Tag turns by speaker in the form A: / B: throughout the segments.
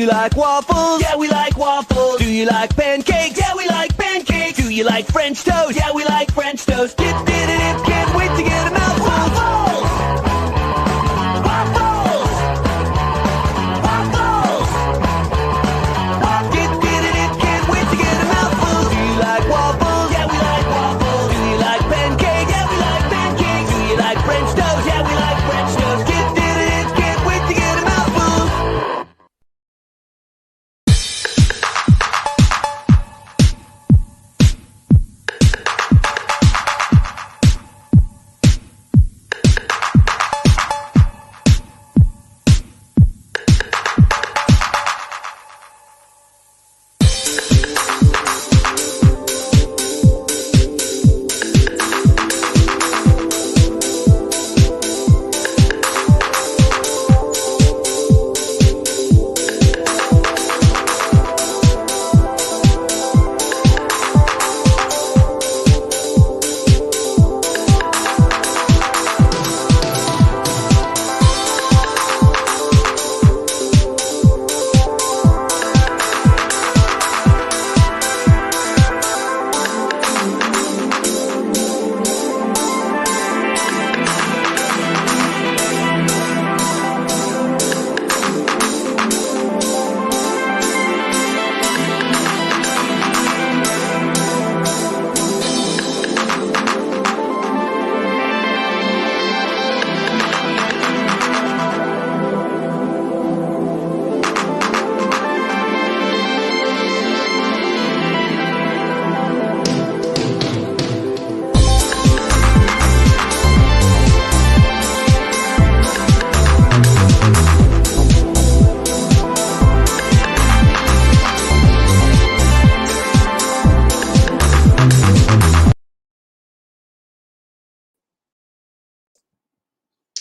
A: you like waffles? Yeah, we like waffles. Do you like pancakes? Yeah, we like pancakes. Do you like French toast? Yeah, we like French toast. Dip, dip, dip, can't wait to get a mouthful. Waffles! Waffles! Waffles! Dip, dip, dip, can't wait to get a mouthful. Do you like waffles? Yeah, we like waffles. Do you like pancakes? Yeah, we like pancakes. Do you like French toast? Yeah, we like French toast. Dip, dip, dip, can't wait to get a mouthful.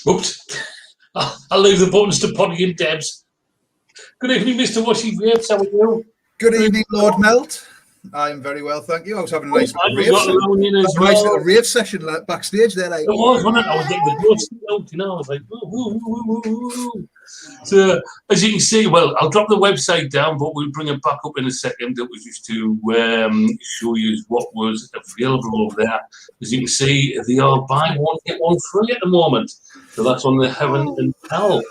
B: Oops. I'll leave the buttons to Poddy and Debs. Good evening, Mr. Washing Grapes. How are you?
C: Good evening, Lord Melt. I'm very well, thank you. I was having a nice little rave session backstage there.
B: It was, wasn't it? I was getting the ghost out, you know. I was like, woo, woo, woo, woo. So, as you can see, well, I'll drop the website down, but we'll bring it back up in a second. It was just to show you what was available over there. As you can see, they are buy one, get one free at the moment. So that's on the Heaven and Hell.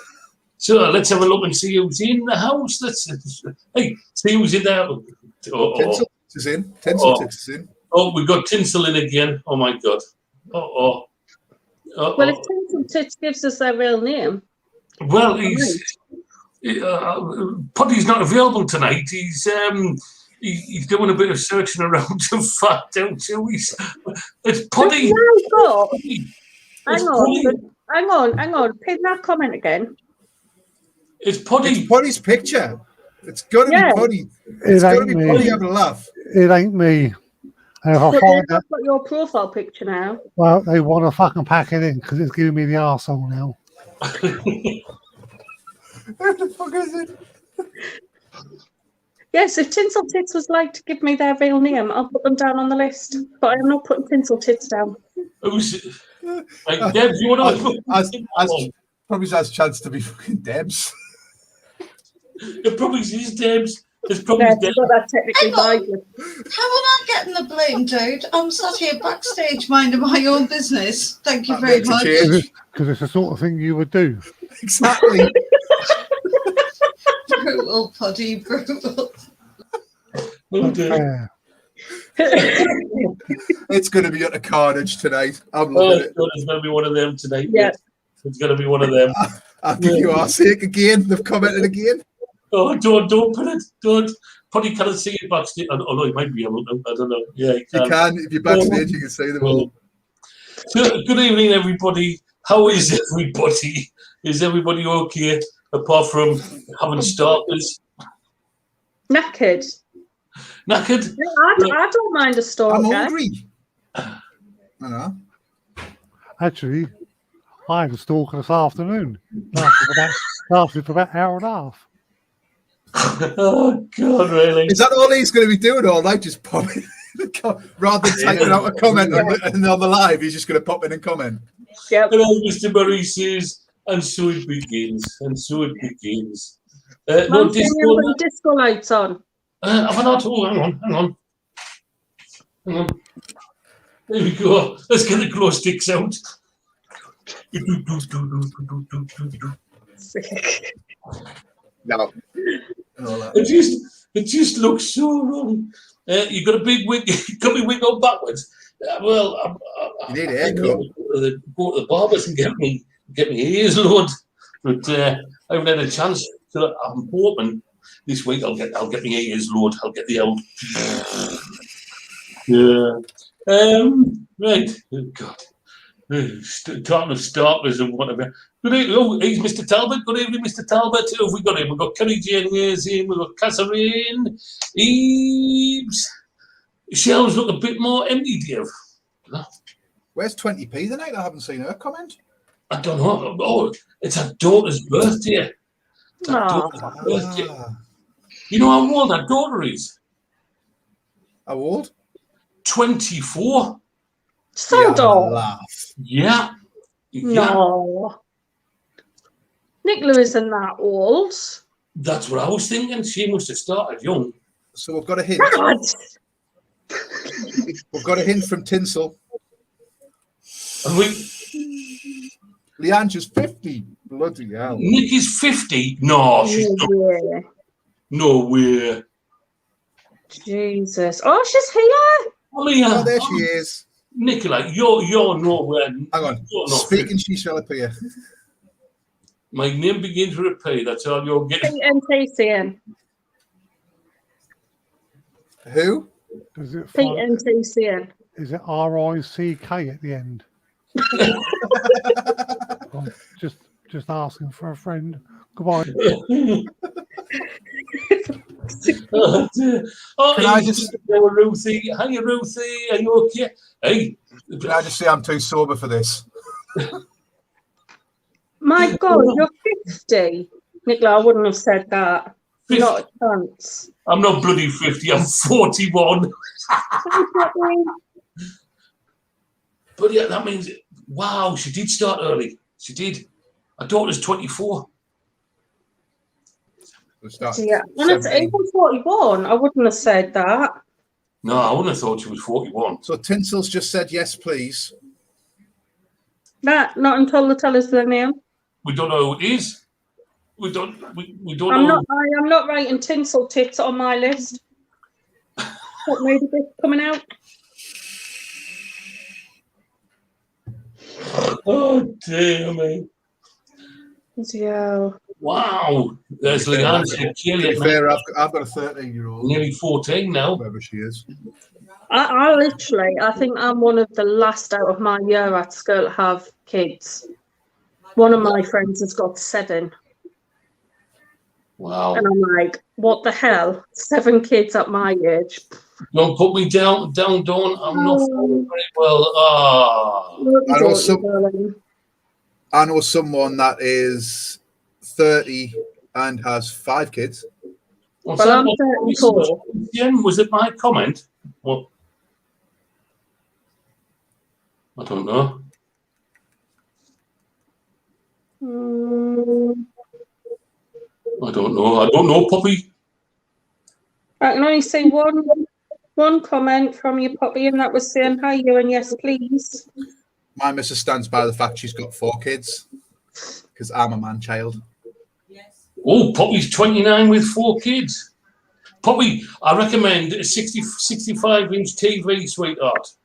B: So let's have a look and see who's in the house. Hey, see who's in there.
C: Tinsel is in. Tinsel is in.
B: Oh, we've got Tinsel in again. Oh my God.
D: Well, if Tinsel Tits gives us their real name.
B: Well, Poddy's not available tonight. He's doing a bit of searching around to find out who he's. It's Poddy.
D: Hang on. Pin that comment again.
B: It's Poddy.
C: It's Poddy's picture. It's got to be Poddy. It's got to be Poddy having a laugh.
E: It ain't me. And if I
D: find that, I've got your profile picture now.
E: Well, they want to fucking pack it in because it's giving me the arsehole now.
C: Who the fuck is it?
D: Yes, if Tinsel Tits was like to give me their real name, I'll put them down on the list. But I'm not putting Tinsel Tits down.
B: Who's like Debs? You want
C: to? Probably has a chance to be fucking Debs.
B: It probably is Debs. It's probably Debs.
D: That technically
F: How am I getting the blame, dude? I'm sat here backstage minding my own business. Thank you very much.
E: Because it's the sort of thing you would do.
C: Exactly.
F: Brutal, Poddy, brutal.
C: It's going to be at the carnage tonight. I'm loving it.
B: It's going to be one of them tonight.
D: Yeah.
B: It's going to be one of them.
C: I'll give you our sake again. They've commented again.
B: Oh, don't put it. Don't. Probably can't see it backstage. Oh, no, it might be able to. I don't know. Yeah, you
C: can. If you're backstage, you can see them all.
B: So, good evening, everybody. How is everybody? Is everybody okay? Apart from having stalkers?
D: Knackered.
B: Knackered?
D: I don't mind a stalker.
C: I'm hungry. I know.
E: Actually, I had a stalker this afternoon. Lasted for about an hour and a half.
B: Oh, God, really?
C: Is that all he's going to be doing all night? Just popping rather than typing out a comment on the live, he's just going to pop in and comment.
D: Yep.
B: And as Mr. Murray says, and so it begins, and so it begins. No
D: Mum's saying
B: disco.
D: you're putting disco lights on.
B: Have I not? Oh, hang on. There we go. Let's get the glow sticks out.
C: No.
B: It just looks so wrong. You got a big wig. Got me wig on backwards. Well,
C: You need a haircut.
B: Go to the barbers and get me ears load. But I haven't had a chance. So I'm hoping this week I'll get my ears load. I'll get the old. Yeah. Right. Oh, God. Talking of starters and whatever. Good evening. Oh, he's Mr. Talbot. Good evening, Mr. Talbot. Who have we got in? We've got Kerry Jane Years in. We've got Catherine. Eves. Shelves look a bit more empty, Dave. No.
C: Where's 20p tonight? I haven't seen her comment.
B: I don't know. Oh, it's her daughter's birthday. Birthday. You know how old her daughter is?
C: How old?
B: 24.
D: So dull.
C: Laugh.
B: Yeah.
D: No. Nicola isn't that old.
B: That's what I was thinking. She must have started young.
C: So we've got a hint.
D: God.
C: We've got a hint from Tinsel.
B: And we,
C: Leanne's just 50. Bloody hell.
B: Nick is 50. No, she's not.
D: Yeah.
B: No way.
D: Jesus. Oh, she's here.
B: Oh, yeah.
C: Oh, there she is.
B: Nicola, you're nowhere.
C: Hang on.
B: You're not
C: Speaking, she shall appear.
B: My name begins with a P. That's all you're getting.
D: PNTCN.
C: Who?
E: Does it
D: PNTCN.
E: is it RICK at the end? I'm just asking for a friend. Goodbye.
B: Oh, dear. Oh,
C: Can I just-
B: Ruthie? Hiya, Ruthie. Are you okay? Hey.
C: Can I just say I'm too sober for this?
D: My God, you're 50. Nicola, I wouldn't have said that. Not a chance.
B: I'm not bloody 50. I'm 41. But yeah, that means, wow, she did start early. She did. Her daughter's 24.
D: Yeah, and it's even 41. I wouldn't have said that.
B: No, I wouldn't have thought she was 41.
C: So Tinsel's just said yes, please.
D: Not until they tell us their name.
B: We don't know who it is. We don't
D: I'm
B: know.
D: I'm not writing tinsel tits on my list. What made this coming out?
B: Oh, dear me.
D: Yeah.
B: Wow. There's Leanne.
C: To be fair, I've got a 13-year-old.
B: Nearly 14 now.
C: Whoever she is.
D: I literally, I think I'm one of the last out of my year at school to have kids. One of my friends has got 7.
B: Wow.
D: And I'm like, what the hell? 7 kids at my age.
B: Don't put me down, Dawn. I'm not feeling very well. Ah.
C: I know someone that is 30 and has 5 kids.
B: What's
D: Well,
B: that?
D: I'm 34.
B: Jen, was it my comment? What? I don't know. I don't know, Poppy.
D: I can only see one comment from you, Poppy, and that was saying hi, you, and yes, please.
C: My missus stands by the fact she's got 4 kids because I'm a man-child.
B: Oh, Poppy's 29 with 4 kids. Poppy, I recommend a 65-inch TV, sweetheart.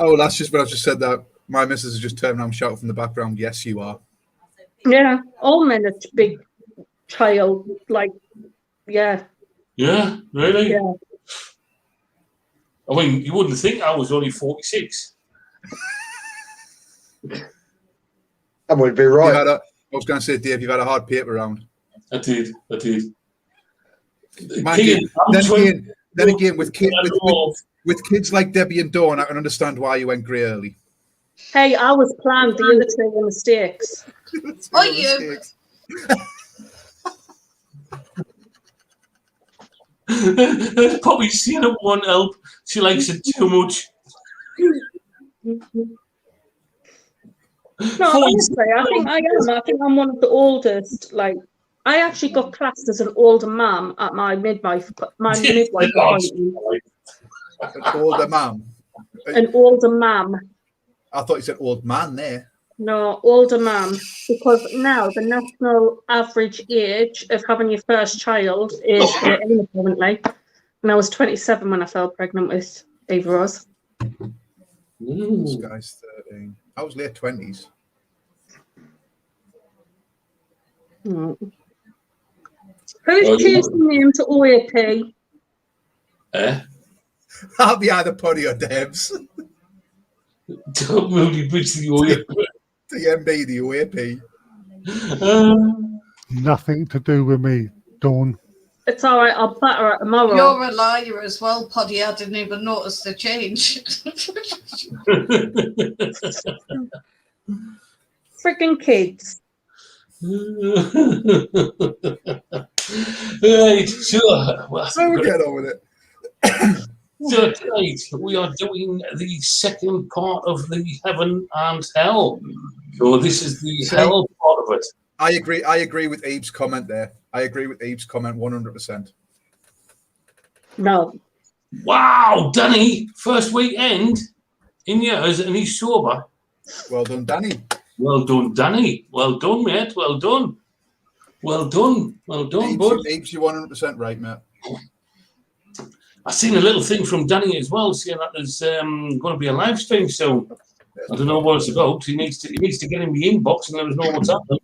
C: Oh, that's just what I've just said that. My missus has just turned around and shouted from the background, yes, you are.
D: Yeah, all men are big child, like, yeah.
B: Yeah, really?
D: Yeah.
B: I mean, you wouldn't think I was only 46.
G: That would be right.
C: I was going to say, Dave, you've had a hard paper round.
B: I did.
C: Then again, with kids like Debbie and Dawn, I can understand why you went grey early.
D: Hey, I was planned. The other 2 were mistakes.
F: Oh, you.
B: Poppy's seen it won't help. She likes it too much.
D: No, honestly, I think I am. I think I'm one of the oldest, like, I actually got classed as an older mum at my midwife appointment.
C: An older mum.
D: An older mum.
C: I thought you said old man there.
D: No, older mum. Because now the national average age of having your first child is 13 apparently. And I was 27 when I fell pregnant with Ava Ross.
C: This guy's 13. I was late 20s.
D: Who's choosing name to OAP?
C: I'll be either Poddy or Debs.
B: Don't Moody Bridge the OAP.
C: The MB, the OAP.
E: Nothing to do with me, Dawn.
D: It's all right. I'll batter it tomorrow.
F: You're a liar as well, Poddy. I didn't even notice the change.
D: Freaking kids.
B: Right, sure. Well,
C: So we'll get on with it.
B: so tonight we are doing the second part of the Heaven and Hell. So this is the hell part of it.
C: I agree with Abe's comment there. I agree with Abe's comment 100%.
D: No.
B: Wow, Danny, first weekend in years and he's sober.
C: Well done, Danny.
B: Well done, Danny. Well done, mate. Well done. Well done. Well done, bud.
C: Abe's, you're 100% right, mate.
B: I seen a little thing from Danny as well, saying that there's going to be a live stream soon. I don't know what it's about. He needs to get in the inbox and let us know what's happening.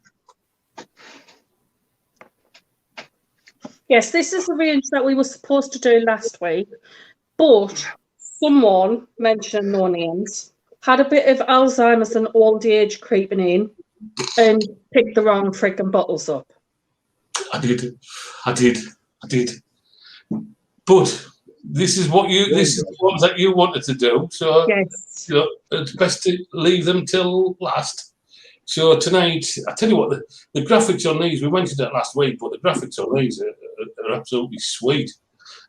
D: Yes, this is the range that we were supposed to do last week, but someone, mentioned no names, had a bit of Alzheimer's and old age creeping in and picked the wrong freaking bottles up.
B: I did. But this is what you wanted to do. So
D: yes.
B: You know, it's best to leave them till last. So tonight, I tell you what, the graphics on these, we mentioned that last week, but the graphics on these are absolutely sweet.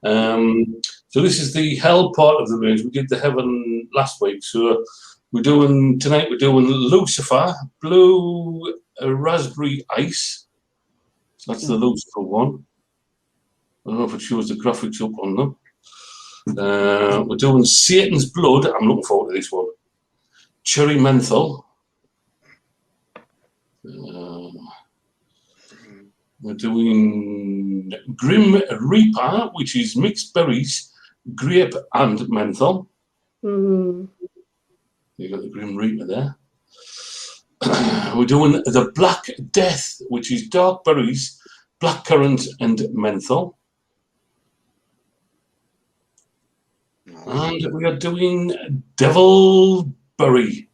B: So this is the hell part of the range. We did the heaven last week. So we're doing Lucifer, blue raspberry ice. So that's the Lucifer one. I don't know if it shows the graphics up on them. We're doing Satan's blood. I'm looking forward to this one. Cherry menthol. We're doing Grim Reaper, which is mixed berries, grape and menthol. You got the Grim Reaper there. We're doing the Black Death, which is dark berries, blackcurrant and menthol. And we are doing Devilberry.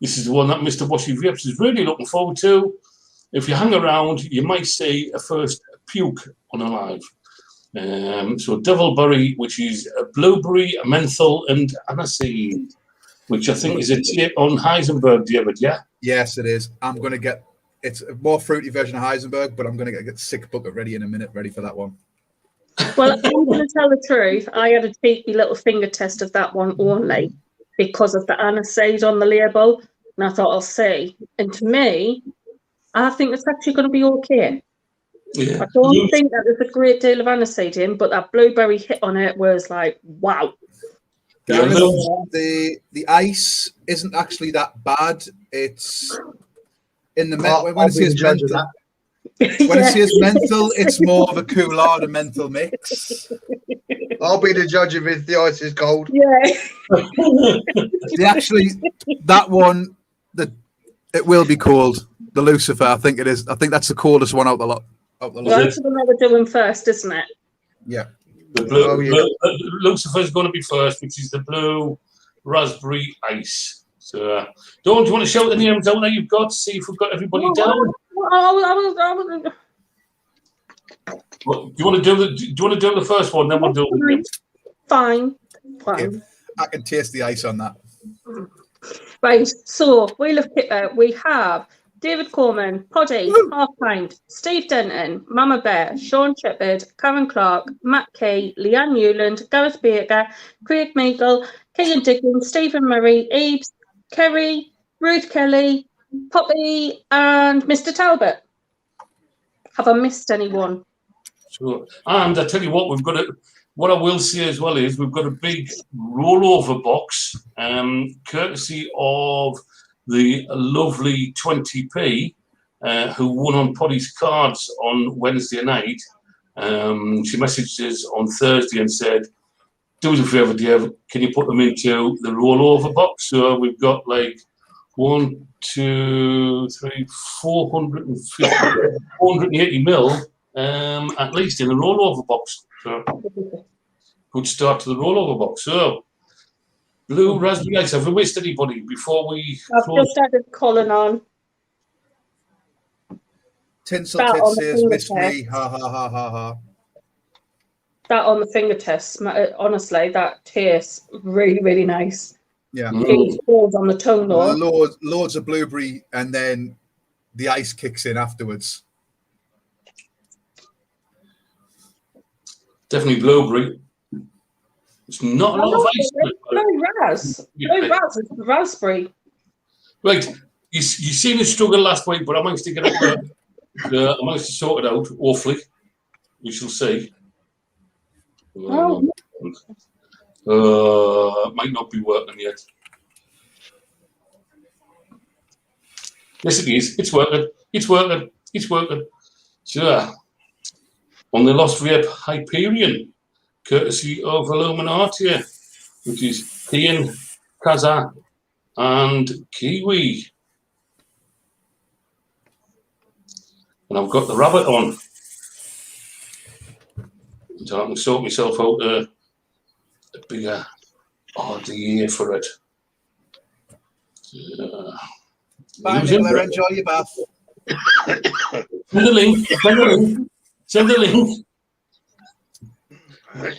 B: This is the one that Mr. Washy Vapes is really looking forward to. If you hang around, you might see a first puke on a live. So Devilberry, which is a blueberry, a menthol, and aniseed, which I think is a tip on Heisenberg, David, yeah?
C: Yes, it is. I'm going to get, it's a more fruity version of Heisenberg, but I'm going to get sick bucket ready in a minute, ready for that one.
D: Well, I'm going to tell the truth. I had a cheeky little finger test of that one only because of the aniseed on the label. And I thought, I'll see. And to me, I think it's actually going to be okay.
B: Yeah.
D: I don't think that there's a great deal of aniseed in, but that blueberry hit on it was like, wow.
C: Guys, the ice isn't actually that bad. It's in the when it says menthol. When it says menthol, it's more of a Kool-Aid menthol mix.
G: I'll be the judge if the ice is cold.
D: Yeah.
C: That one, it will be called the Lucifer. I think it is. I think that's the coldest one out the lot.
D: That's the one we're doing first, isn't it?
C: Yeah.
B: Lucifer's going to be first, which is the blue raspberry ice. So, do you want to shout the names out that you've got? See if we've got everybody down. Do you want to do the first one? Then we'll do the names.
D: Fine.
C: Yeah, I can taste the ice on that.
D: Right. So Wheel of Kipper, we have David Coleman, Poddy, Half Pint, Steve Denton, Mama Bear, Sean Shepherd, Karen Clark, Matt Kay, Leanne Newland, Gareth Baker, Craig Meagle, Keegan Dickens, Stephen Murray, Abe, Kerry, Ruth Kelly, Poppy, and Mr. Talbot. Have I missed anyone?
B: So, and I tell you what, what I will say as well is we've got a big rollover box, courtesy of the lovely 20p, who won on Poddy's cards on Wednesday night. She messaged us on Thursday and said, do us a favour, Dave, can you put them into the rollover box? So we've got like 480 mil at least in the rollover box. So good start to the rollover box. So blue raspberry ice. Have we missed anybody before we
D: I've just added Colin on.
C: Tinsel
D: That on
C: Tits
D: the
C: says, missed me.
D: fingertip.
C: Ha ha ha ha ha.
D: That on the fingertips, honestly, that tastes really, really nice.
C: Yeah.
D: It falls on the tongue though.
C: Loads of blueberry, and then the ice kicks in afterwards.
B: definitely blueberry. It's not a lot of ice.
D: Blue ras. Blue ras is raspberry.
B: Right, you seen the struggle last week, but I managed to get it. I managed to sort it out. Hopefully, we shall see. Might not be working yet. Yes, it is. It's working. It's working. It's working. Sure. On the Lost Vape Hyperion, courtesy of Illuminati, which is Ian, Kaza, and Kiwi. And I've got the rabbit on. So I can sort myself out a bigger RDA for it.
C: Bye, Nicola, enjoy your bath.
B: Send the link. Send the link. Send the link.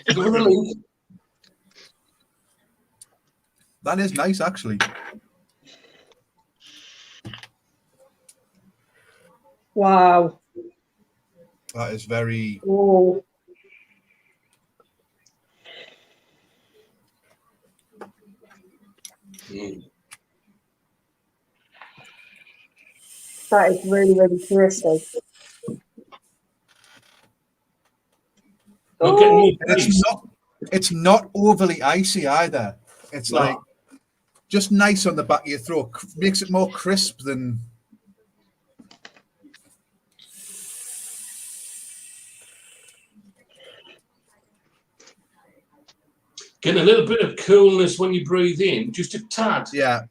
B: Give her the link.
C: That is nice, actually.
D: Wow.
C: That is very.
D: Oh. That is really, really tasty.
B: Oh.
C: It's not overly icy either. It's like just nice on the back of your throat. Makes it more crisp than.
B: Getting a little bit of coolness when you breathe in, just a tad.
C: Yeah.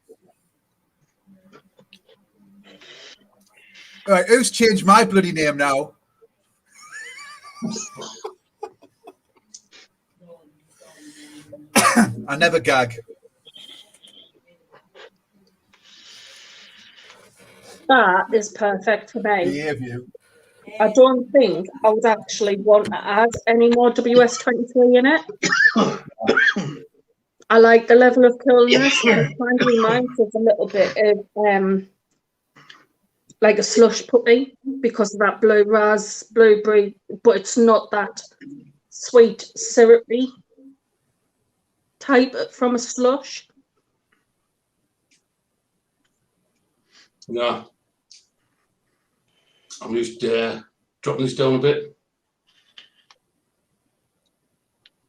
C: All right, who's changed my bloody name now? I never gag.
D: That is perfect for me.
C: Behave you.
D: I don't think I would actually want to add any more WS23 in it. I like the level of coolness. And it kind of reminds us a little bit of like a slush puppy because of that blue ras, blueberry, but it's not that sweet syrupy type from a slush.
B: No. I'm just dropping this down a bit.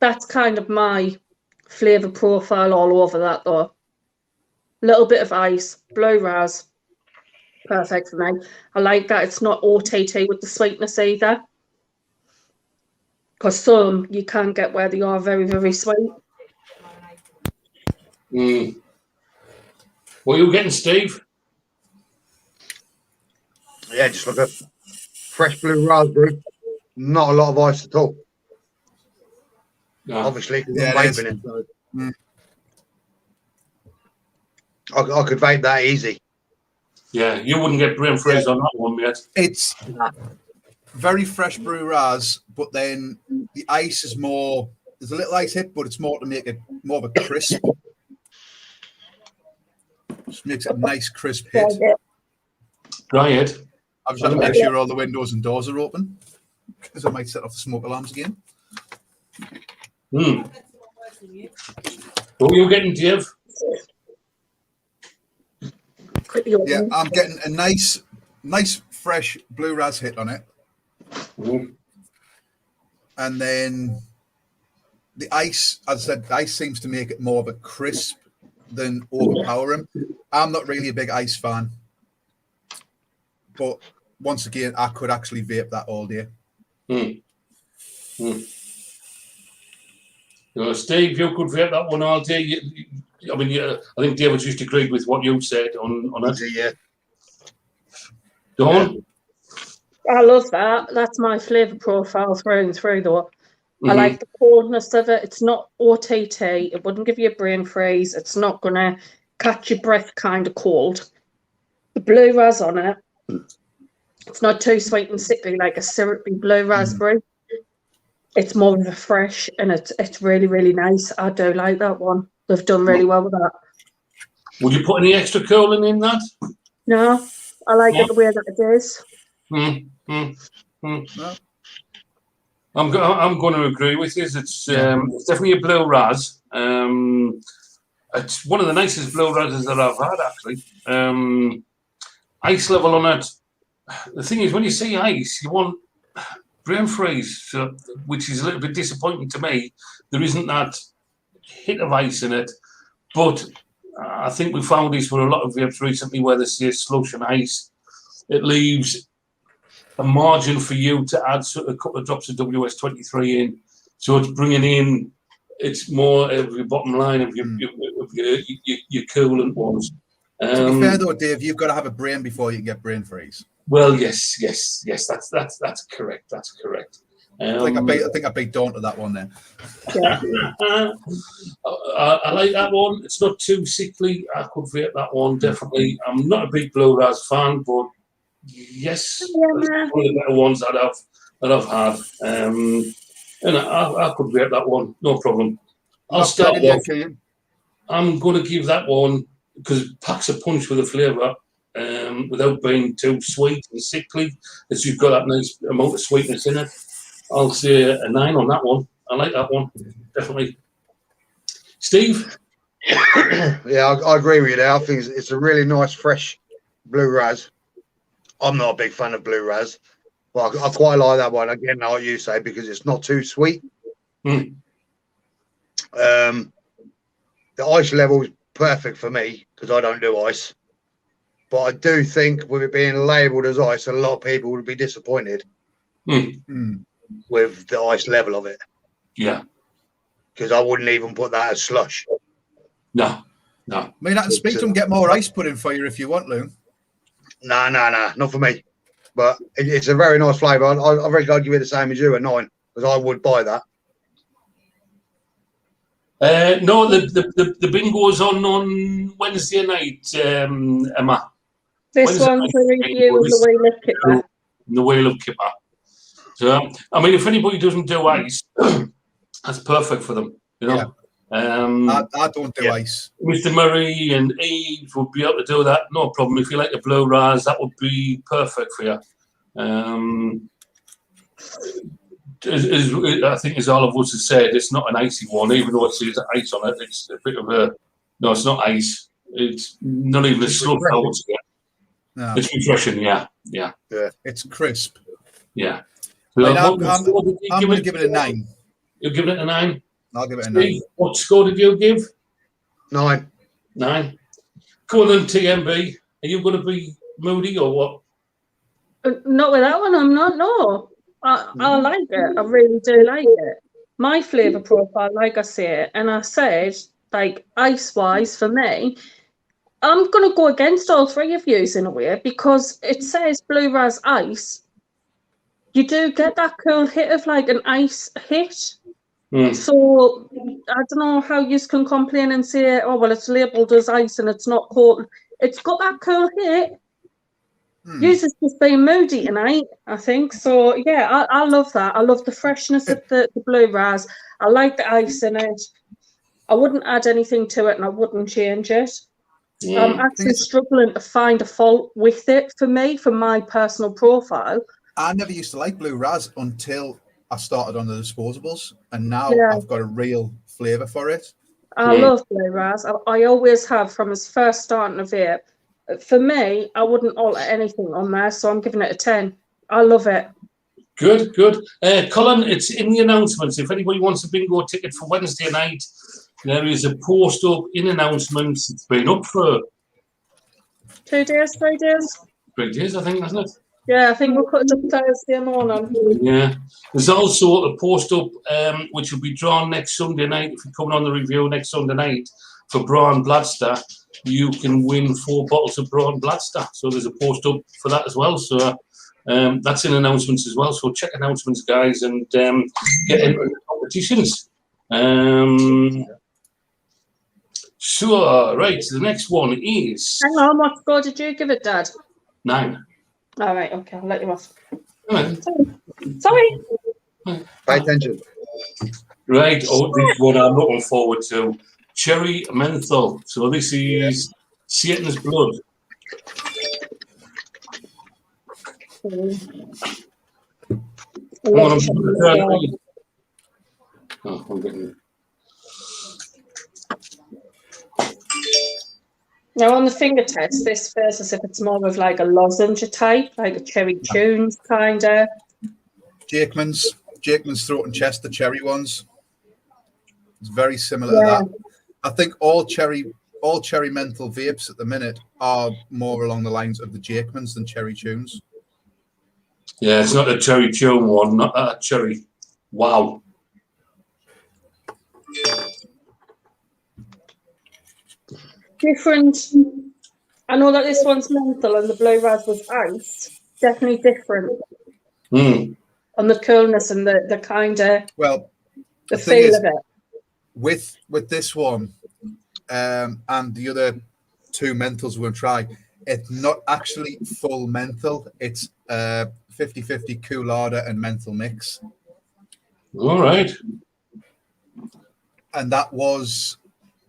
D: That's kind of my flavour profile all over that though. Little bit of ice, blue ras. Perfect for me. I like that it's not OTT with the sweetness either. Because some you can get where they are very, very sweet.
B: What are you getting, Steve?
G: Yeah, just like a fresh blue raspberry. Not a lot of ice at all.
B: No.
G: Obviously,
C: Yeah,
G: I'm vaping it. So. I could vape that easy.
B: Yeah, you wouldn't get brain freeze on that one yet.
C: It's very fresh brew ras, but then the ice is more. There's a little ice hit, but it's more to make it more of a crisp. Just makes it a nice crisp hit.
B: Dry it.
C: I'm just trying to make sure all the windows and doors are open because I might set off the smoke alarms again.
B: What are you getting, Dave?
C: Yeah, I'm getting a nice fresh blue ras hit on it. And then the ice, as I said, the ice seems to make it more of a crisp than overpowering. I'm not really a big ice fan, but once again, I could actually vape that all day.
B: Steve, you could vape that one all day. I think David just agreed with what you said on it.
G: Yeah.
B: Dawn?
D: I love that. That's my flavour profile through and through, though. I like the coldness of it. It's not OTT. It wouldn't give you a brain freeze. It's not going to catch your breath kind of cold. The blue ras on it, it's not too sweet and sickly like a syrupy blue raspberry. It's more of a fresh, and it's really, really nice. I do like that one. They've done really well with that.
B: Would you put any extra cooling in that?
D: No, I like it the way that it is.
C: No.
B: I'm going to agree with you. It's definitely a blue ras. It's one of the nicest blue rases that I've had, actually. Ice level on it. The thing is, when you see ice, you want brain freeze, which is a little bit disappointing to me. There isn't that hit of ice in it, but I think we found this for a lot of vapes recently where they say slush and ice. It leaves a margin for you to add a couple of drops of WS-23 in. So it's bringing in, it's more of your bottom line of your coolant ones.
C: To be fair though, Dave, you've got to have a brain before you can get brain freeze.
B: Well, yes, that's correct. That's correct.
C: I think I beat Dawn to that one then.
D: Yeah.
B: I like that one. It's not too sickly. I could vape that one, definitely. I'm not a big blue ras fan, but yes, it's one of the better ones that I've had. And I could vape that one, no problem. I'll start off. I'm going to give that one, because it packs a punch with a flavour, without being too sweet and sickly. As you've got that nice amount of sweetness in it. I'll say a 9 on that one. I like that one, definitely. Steve?
G: Yeah, I agree with you there. I think it's a really nice, fresh blue ras. I'm not a big fan of blue ras, but I quite like that one. Again, like you say, because it's not too sweet. The ice level is perfect for me because I don't do ice. But I do think with it being labelled as ice, a lot of people would be disappointed with the ice level of it.
B: Yeah.
G: Because I wouldn't even put that as slush.
B: No.
C: I mean, I can speak to them, get more ice put in for you if you want, Lou.
G: No, not for me. But it's a very nice flavour. I reckon I'd give it the same as you, a 9, because I would buy that.
B: No, the bingo's on Wednesday night, Emma.
D: This one's a review of the Wheel of Kipper.
B: The Wheel of Kipper. So, I mean, if anybody doesn't do ice, that's perfect for them, you know.
C: Yeah. I don't do ice.
B: Mr. Murray and Eve would be able to do that, no problem. If you like a blue ras, that would be perfect for you. I think as all of us have said, it's not an icy one, even though it says ice on it. It's a bit of a no. It's not ice. It's not even a slow cold.
C: No.
B: It's refreshing. Yeah.
C: It's crisp.
B: Yeah.
C: I'm going to give it a 9.
B: You're giving it a 9.
C: I'll give it a 9.
B: What score did you give?
G: 9.
B: 9. Go on then, TMB. Are you going to be moody or what?
D: Not with that one. I'm not. No. I like it. I really do like it. My flavour profile, like I said, and I said, like ice-wise for me, I'm going to go against all three of yous in a way because it says blue ras ice. You do get that cool hit of like an ice hit. So I don't know how you can complain and say, oh, well, it's labelled as ice and it's not cold. It's got that cool hit. Yours is just being moody tonight, I think. So, yeah, I love that. I love the freshness of the blue ras. I like the ice in it. I wouldn't add anything to it and I wouldn't change it. I'm actually struggling to find a fault with it for me, for my personal profile.
C: I never used to like blue ras until I started on the disposables, and now I've got a real flavour for it.
D: I love blue ras. I always have from its first starting of vape. For me, I wouldn't alter anything on there, so I'm giving it a 10. I love it.
B: Good. Colin, it's in the announcements. If anybody wants a bingo ticket for Wednesday night, there is a post up in announcements. It's been up for
D: 2 days, 3 days.
B: 3 days, I think, hasn't it?
D: Yeah, I think we'll put it up Thursday morning.
B: Yeah. There's also a post up which will be drawn next Sunday night. If you're coming on the review next Sunday night for Braun Bladster, you can win 4 bottles of Braun Bladster. So there's a post up for that as well. So that's in announcements as well. So check announcements, guys, and get into the competitions. Sure, right. The next one is.
D: Hang on, what score did you give it, Dad?
B: 9.
D: All right, okay, I'll let you off.
B: Right.
D: Sorry.
G: Pay attention.
B: Right. Oh, this one I'm looking forward to. Cherry menthol. So this is Satan's blood. I'm getting.
D: Now on the finger test, this feels as if it's more of like a lozenge type, like a cherry tunes kind of.
C: Jakeman's throat and chest, the cherry ones. It's very similar to that. I think all cherry menthol vapes at the minute are more along the lines of the Jakeman's than cherry tunes.
B: Yeah, it's not a cherry tune one, not that cherry. Wow.
D: Different. I know that this one's menthol and the blue raz was ice. Definitely different. On the coolness and the kind of the feel of it.
C: With this one and the other 2 menthols we'll try, it's not actually full menthol. It's 50-50 Coolada and menthol mix.
B: All right.
C: And that was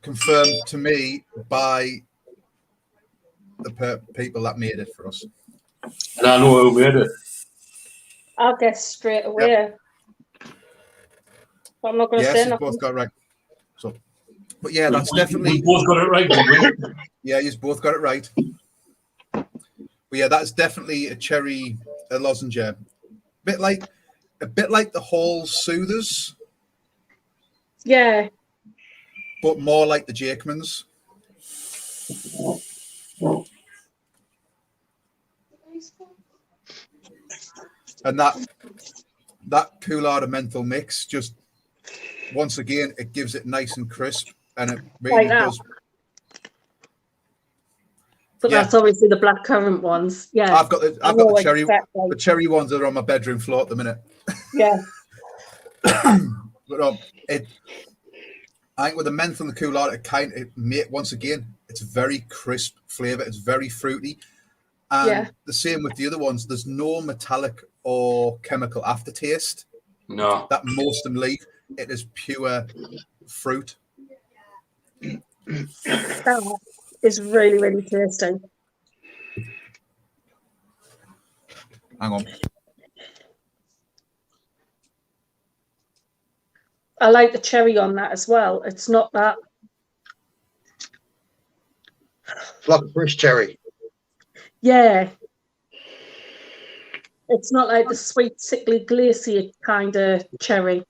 C: confirmed to me by the people that made it for us.
B: And I know who made it.
D: I'll guess straight away. Yep. But I'm not going to say
C: Yes, you
D: nothing.
C: both got it right. So, but yeah, that's definitely.
B: We both got it right, didn't we?
C: Yeah, you both got it right. But yeah, that's definitely a cherry lozenge. A bit like the Hall Soothers.
D: Yeah.
C: But more like the Jakeman's. And that Coolada menthol mix, just once again, it gives it nice and crisp, and it really does.
D: But that's obviously the blackcurrant ones. Yeah,
C: I've got the cherry. The cherry ones are on my bedroom floor at the minute.
D: Yeah.
C: But I think with the menthol and the Coolada, once again, it's a very crisp flavour. It's very fruity. And the same with the other ones. There's no metallic or chemical aftertaste.
B: No.
C: That most of them leave. It is pure fruit.
D: That is really, really tasty.
C: Hang on.
D: I like the cherry on that as well. It's not that.
G: It's like a fresh cherry.
D: Yeah. It's not like the sweet, sickly, glacier kind of cherry.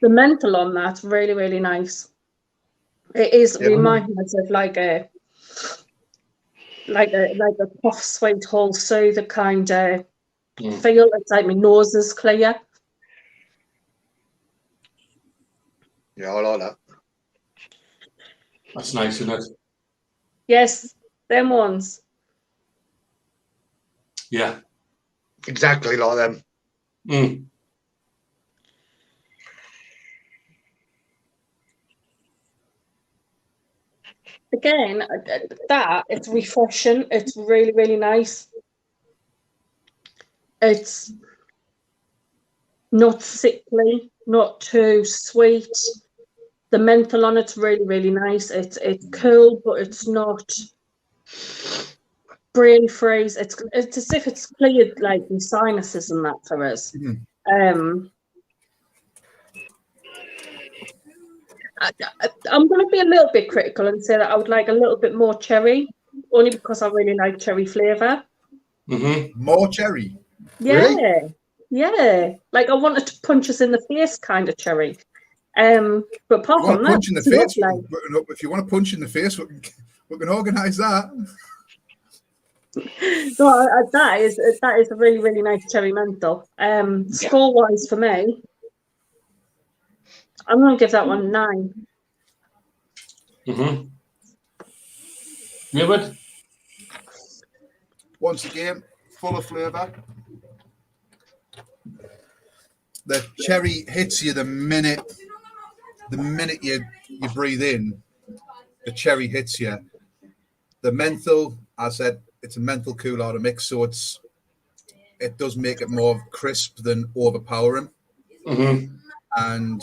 D: The menthol on that's really, really nice. It is reminding us of like a puff sweet whole soother kind of feel. It's like my nose is clear.
G: Yeah, I like that.
B: That's nice, isn't it?
D: Yes, them ones.
B: Yeah.
G: Exactly like them.
B: Mm.
D: Again, that it's refreshing. It's really, really nice. It's not sickly, not too sweet. The menthol on it's really, really nice. It's cool, but it's not brain freeze. It's as if it's cleared like the sinuses and that for us. I'm going to be a little bit critical and say that I would like a little bit more cherry only because I really like cherry flavour.
C: More cherry.
D: Yeah,
G: Really?
D: yeah. Like I wanted to punch us in the face kind of cherry. But apart
C: You want
D: from
C: to
D: that,
C: punch in the
D: it's
C: face?
D: lovely.
C: If you want to punch in the face, we can organise that.
D: No, that is a really, really nice cherry menthol. Score wise for me, I'm going to give that one 9.
B: Yeah, but
C: Once again, full of flavour. The cherry hits you the minute you breathe in. The cherry hits you. The menthol, I said, it's a menthol cool out of mix, so it does make it more crisp than overpowering. And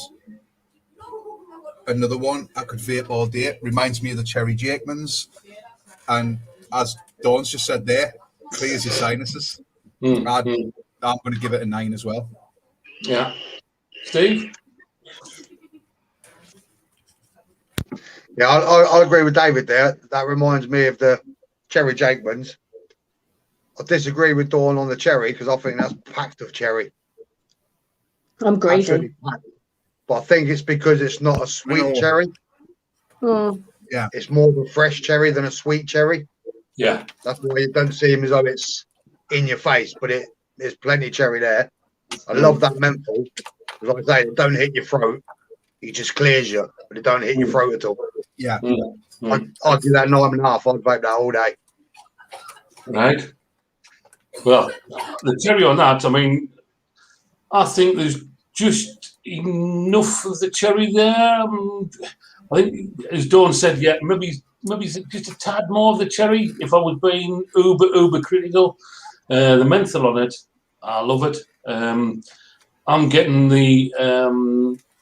C: another one I could vape all day. It reminds me of the Cherry Jakeman's, and as Dawn's just said there, clears your sinuses. I'm going to give it a 9 as well.
B: Yeah, Steve.
G: Yeah, I agree with David there. That reminds me of the Cherry Jakeman's. I disagree with Dawn on the cherry because I think that's packed of cherry.
D: I'm greedy.
G: Absolutely packed. But I think it's because it's not a sweet cherry.
C: Yeah,
G: it's more of a fresh cherry than a sweet cherry.
B: Yeah,
G: that's why you don't see him as though it's in your face, but there's plenty of cherry there. I love that menthol. Like I say, it don't hit your throat. It just clears you, but it don't hit your throat at all.
C: Yeah,
G: I'd do that 9.5. I'd vape that all day.
B: Right. Well, the cherry on that, I mean, I think there's just enough of the cherry there. I think, as Dawn said, yeah, maybe just a tad more of the cherry. If I was being uber critical, the menthol on it, I love it. I'm getting the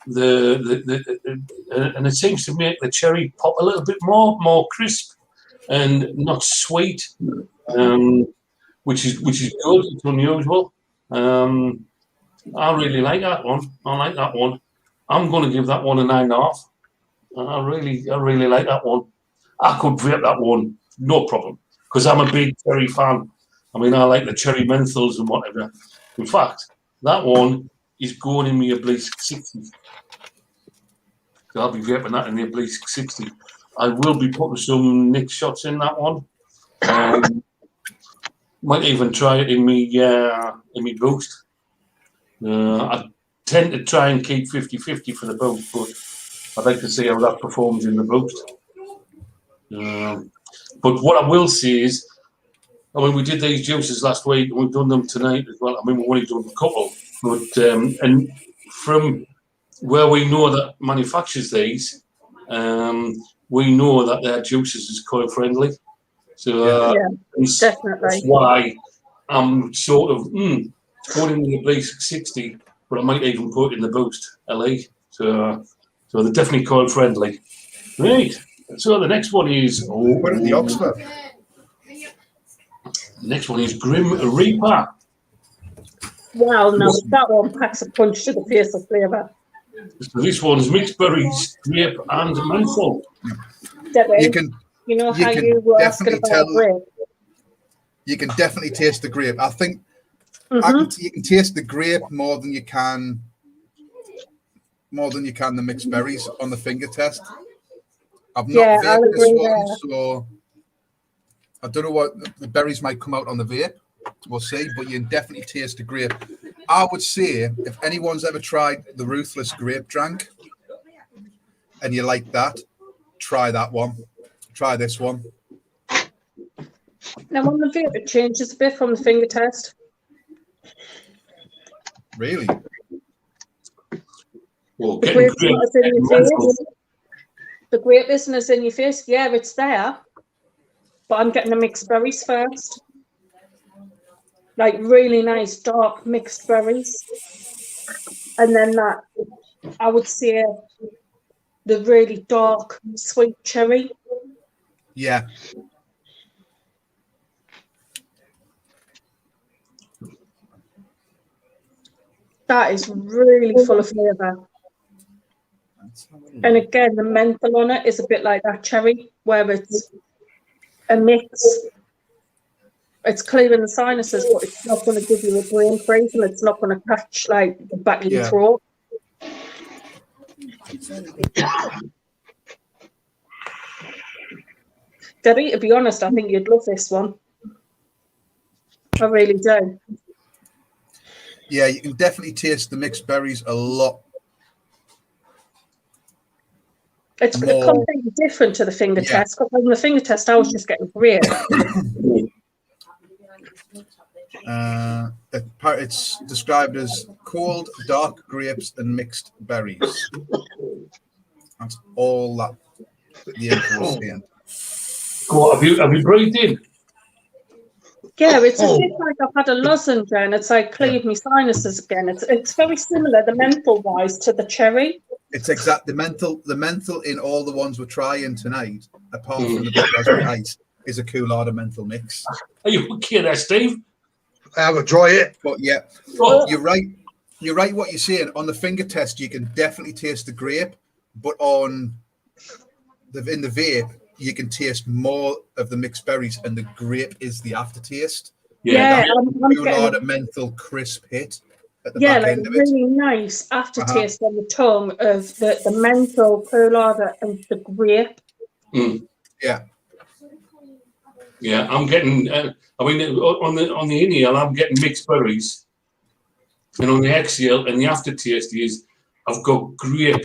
B: and it seems to make the cherry pop a little bit more crisp and not sweet, which is good. It's unusual. I really like that one. I like that one. I'm going to give that one a 9.5. I really like that one. I could vape that one, no problem, because I'm a big cherry fan. I mean, I like the cherry menthols and whatever. In fact, that one is going in my Obelisk 60. So I'll be vaping that in the Obelisk 60. I will be putting some Nick shots in that one. Might even try it in me boost. I tend to try and keep 50-50 for the boost, but I'd like to see how that performs in the boost. But what I will say is, I mean, we did these juices last week, and we've done them tonight as well. I mean, we've only done a couple, but and from where we know that manufactures these, we know that their juices is coil friendly. So
D: definitely.
B: That's why I'm sort of going in the Obelisk 60, but I might even put it in the Boost LE. So they're definitely coil friendly. Right. So the next one is
C: Where are the Oxford?
B: The next one is Grim Reaper.
D: Wow, no, that one packs a punch to the face of flavour.
B: So this one's mixed berries, grape, and menthol.
D: Debbie, you know how you were asking about grape?
C: You can definitely taste the grape. I think you can taste the grape more than you can the mixed berries on the finger test. I've not vaped this one, so I don't know what the berries might come out on the vape. We'll see, but you can definitely taste the grape. I would say if anyone's ever tried the Ruthless Grape Drank and you like that, try that one. Try this one.
D: Now, on the vape, it changes a bit from the finger test.
C: Really?
B: Well,
D: the grape isn't in your face. The grape isn't in your face. Yeah, it's there. But I'm getting the mixed berries first. Like really nice dark mixed berries. And then that, I would say, the really dark sweet cherry.
C: Yeah.
D: That is really full of flavour. And again, the menthol on it is a bit like that cherry, where it's a mix. It's clearing the sinuses, but it's not going to give you a brain freeze, and it's not going to catch like the back of your throat. Debbie, to be honest, I think you'd love this one. I really do.
C: Yeah, you can definitely taste the mixed berries a lot.
D: It's completely different to the finger test. Because on the finger test, I was just getting grape.
C: It's described as cold, dark grapes and mixed berries. That's all that the info is saying.
B: What, have you breathed in?
D: Yeah, it's a bit like I've had a lozenge and it's like cleared my sinuses again. It's very similar, the menthol wise, to the cherry.
C: It's exact the menthol in all the ones we're trying tonight, apart from the big raspberry ice, is a Coolada menthol mix.
B: Are you okay there, Steve?
G: I will try it.
C: But yeah, you're right. You're right. What you're saying on the finger test, you can definitely taste the grape, but in the vape, you can taste more of the mixed berries, and the grape is the aftertaste.
D: Yeah,
C: Coolada menthol crisp hit at the back end of it.
D: Really nice aftertaste on the tongue of the menthol, Coolada, and the grape.
C: Yeah.
B: Yeah, I'm getting. On the inhale, I'm getting mixed berries, and on the exhale and the aftertaste is I've got grape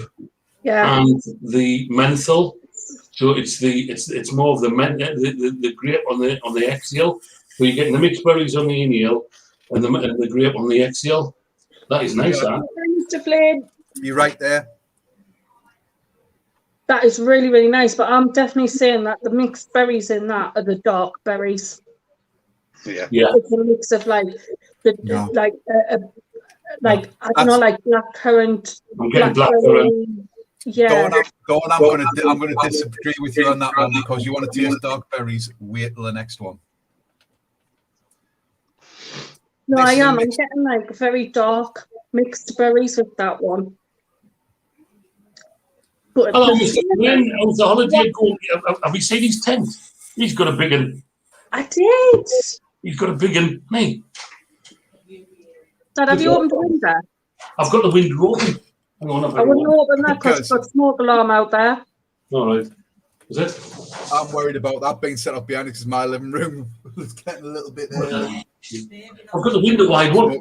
B: and the menthol. So it's more of the grape on the exhale. So you're getting the mixed berries on the inhale and the grape on the exhale. That is nice.
C: You're right there.
D: That is really, really nice. But I'm definitely saying that the mixed berries in that are the dark berries.
G: Yeah.
D: It's a mix of like I don't know, like blackcurrant.
B: I'm getting blackcurrant.
D: Yeah.
C: Go on. I'm gonna disagree with you on that one because you want to taste dark berries. Wait till the next one.
D: No, I am. I'm getting like very dark mixed berries with that one. But
B: hello, Mr. Green. How's the holiday going? Have you seen his tent? He's got a big one.
D: I did.
B: He's got a big one. Me.
D: Dad, have you opened the window?
B: I've got the window open. I
D: wouldn't open that because it's got a smoke alarm out there.
B: All right. Is it?
C: I'm worried about that being set up behind it because my living room is getting a little bit.
B: I've got the window wide open.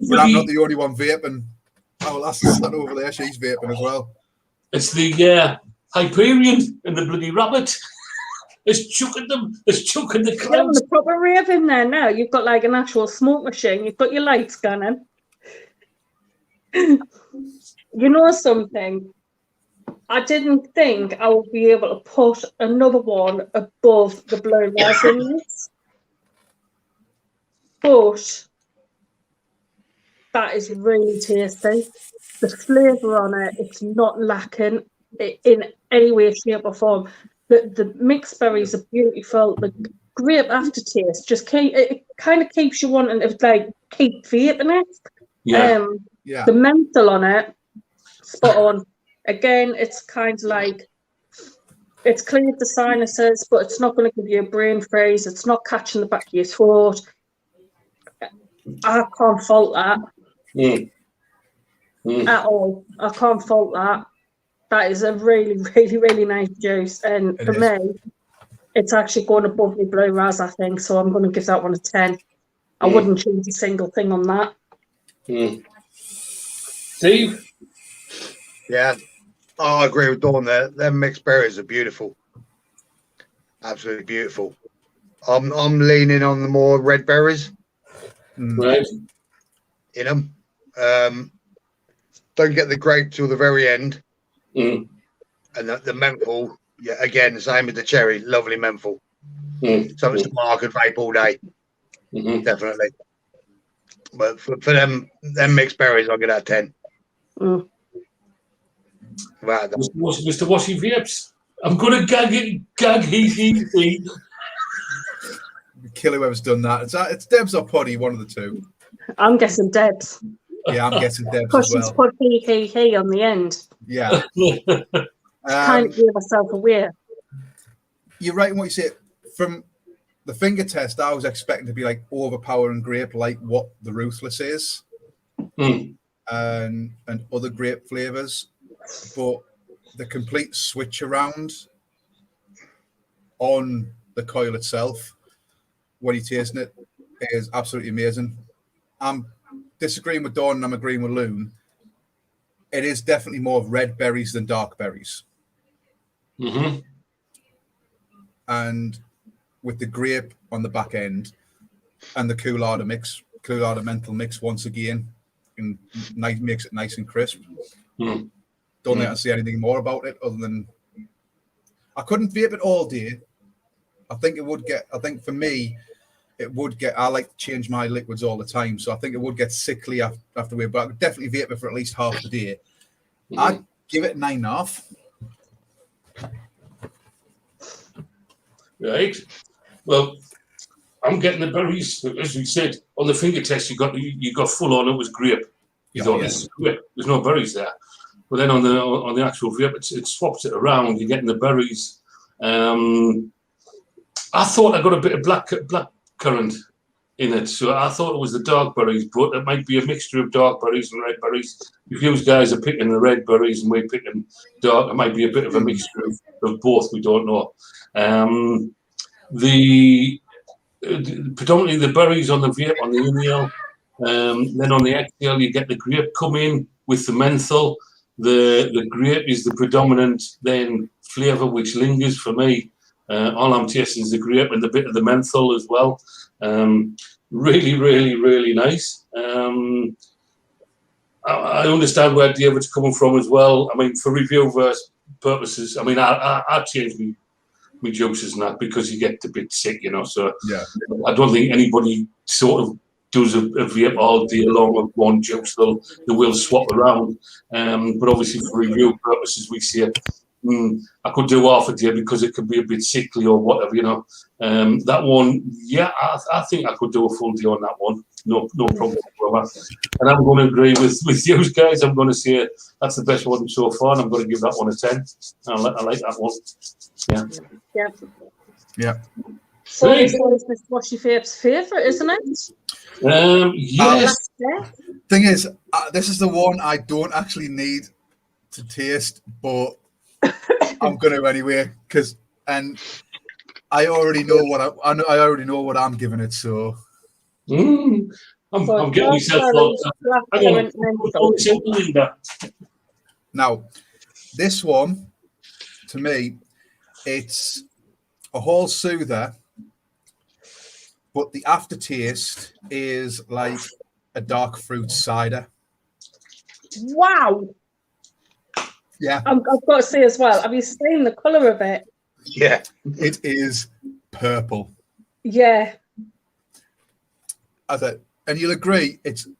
C: But I'm not the only one vaping. Our lass is sat over there. She's vaping as well.
B: It's the Hyperion and the bloody rabbit. It's chucking them. It's chucking the clouds.
D: You're on the proper rave in there now. You've got like an actual smoke machine. You've got your lights going. You know something? I didn't think I would be able to put another one above the blue resins. But that is really tasty. The flavour on it, it's not lacking in any way, shape or form. The mixed berries are beautiful. The grape aftertaste it kind of keeps you wanting to like keep vaping it. The menthol on it, spot on. Again, it's kind of like it's cleared the sinuses, but it's not going to give you a brain freeze. It's not catching the back of your throat. I can't fault that at all. I can't fault that. That is a really, really, really nice juice. And for me, it's actually going above me Blue Raz, I think. So I'm going to give that one a 10. I wouldn't change a single thing on that.
B: Steve?
G: Yeah. Oh, I agree with Dawn there. Them mixed berries are beautiful. Absolutely beautiful. I'm leaning on the more red berries.
B: Right.
G: In them. Don't get the grape till the very end. And the menthol, again, the same with the cherry. Lovely menthol. Something to mark and vape all day. Definitely. But for them mixed berries, I'll get that 10. Wow,
B: Mr. Washing Vapes, I'm going to gag he.
C: Kill whoever's done that. It's Debs or Poddy, one of the two.
D: I'm guessing Debs.
C: Yeah, I'm guessing Debs
D: because
C: as well.
D: she's put he on the end.
C: Yeah.
D: Kind of give herself away.
C: You're right in what you say. from the finger test, I was expecting to be like overpowering grape, like what the Ruthless is, and other grape flavors, but the complete switch around on the coil itself when you're tasting it is absolutely amazing. I'm disagreeing with Dawn and I'm agreeing with Loon. It is definitely more of red berries than dark berries.
B: Mm-hmm.
C: And with the grape on the back end and the cooler mental mix once again, and makes it nice and crisp. Don't think I see anything more about it other than I couldn't vape it all day. I think for me, it would get. I like to change my liquids all the time, so I think it would get sickly after we. But I could definitely vape it for at least half the day. I'd give it 9.5.
B: Right. Well, I'm getting the berries, as we said on the finger test. You got full on. It was grape. You thought this is grape. There's no berries there. But then on the actual vape, it swaps it around. You're getting the berries. I thought I got a bit of black currant in it, so I thought it was the dark berries, but it might be a mixture of dark berries and red berries. If you guys are picking the red berries and we're picking dark, it might be a bit of a mixture of both. We don't know. Predominantly the berries on the vape, on the inhale. Then on the exhale, you get the grape come in with the menthol. The grape is the predominant then flavour which lingers for me. All I'm tasting is the grape and a bit of the menthol as well. Really, really, really nice. I understand where David's coming from as well. I mean, for review purposes, I mean, I changed my juices and that because you get a bit sick, you know. So I don't think anybody sort of does a vape all day long with one juice. They will swap around. But obviously for review purposes, we say I could do half a day because it could be a bit sickly or whatever, you know. That one, I think I could do a full day on that one. No problem whatsoever. And I'm going to agree with you guys. I'm going to say that's the best one so far, and I'm going to give that one a 10. I like that one.
C: Yeah.
D: So this one's Miss Washy Vape's favourite, isn't it?
B: Yes.
C: Thing is, this is the one I don't actually need to taste, but I'm going to anyway and I already know what I already know what I'm giving it. So
B: I'm getting myself
C: now this one to me, it's a whole soother, but the aftertaste is like a dark fruit cider.
D: Wow.
C: Yeah.
D: I've got to say as well, have you seen the colour of it?
G: Yeah.
C: It is purple.
D: Yeah.
C: And you'll agree,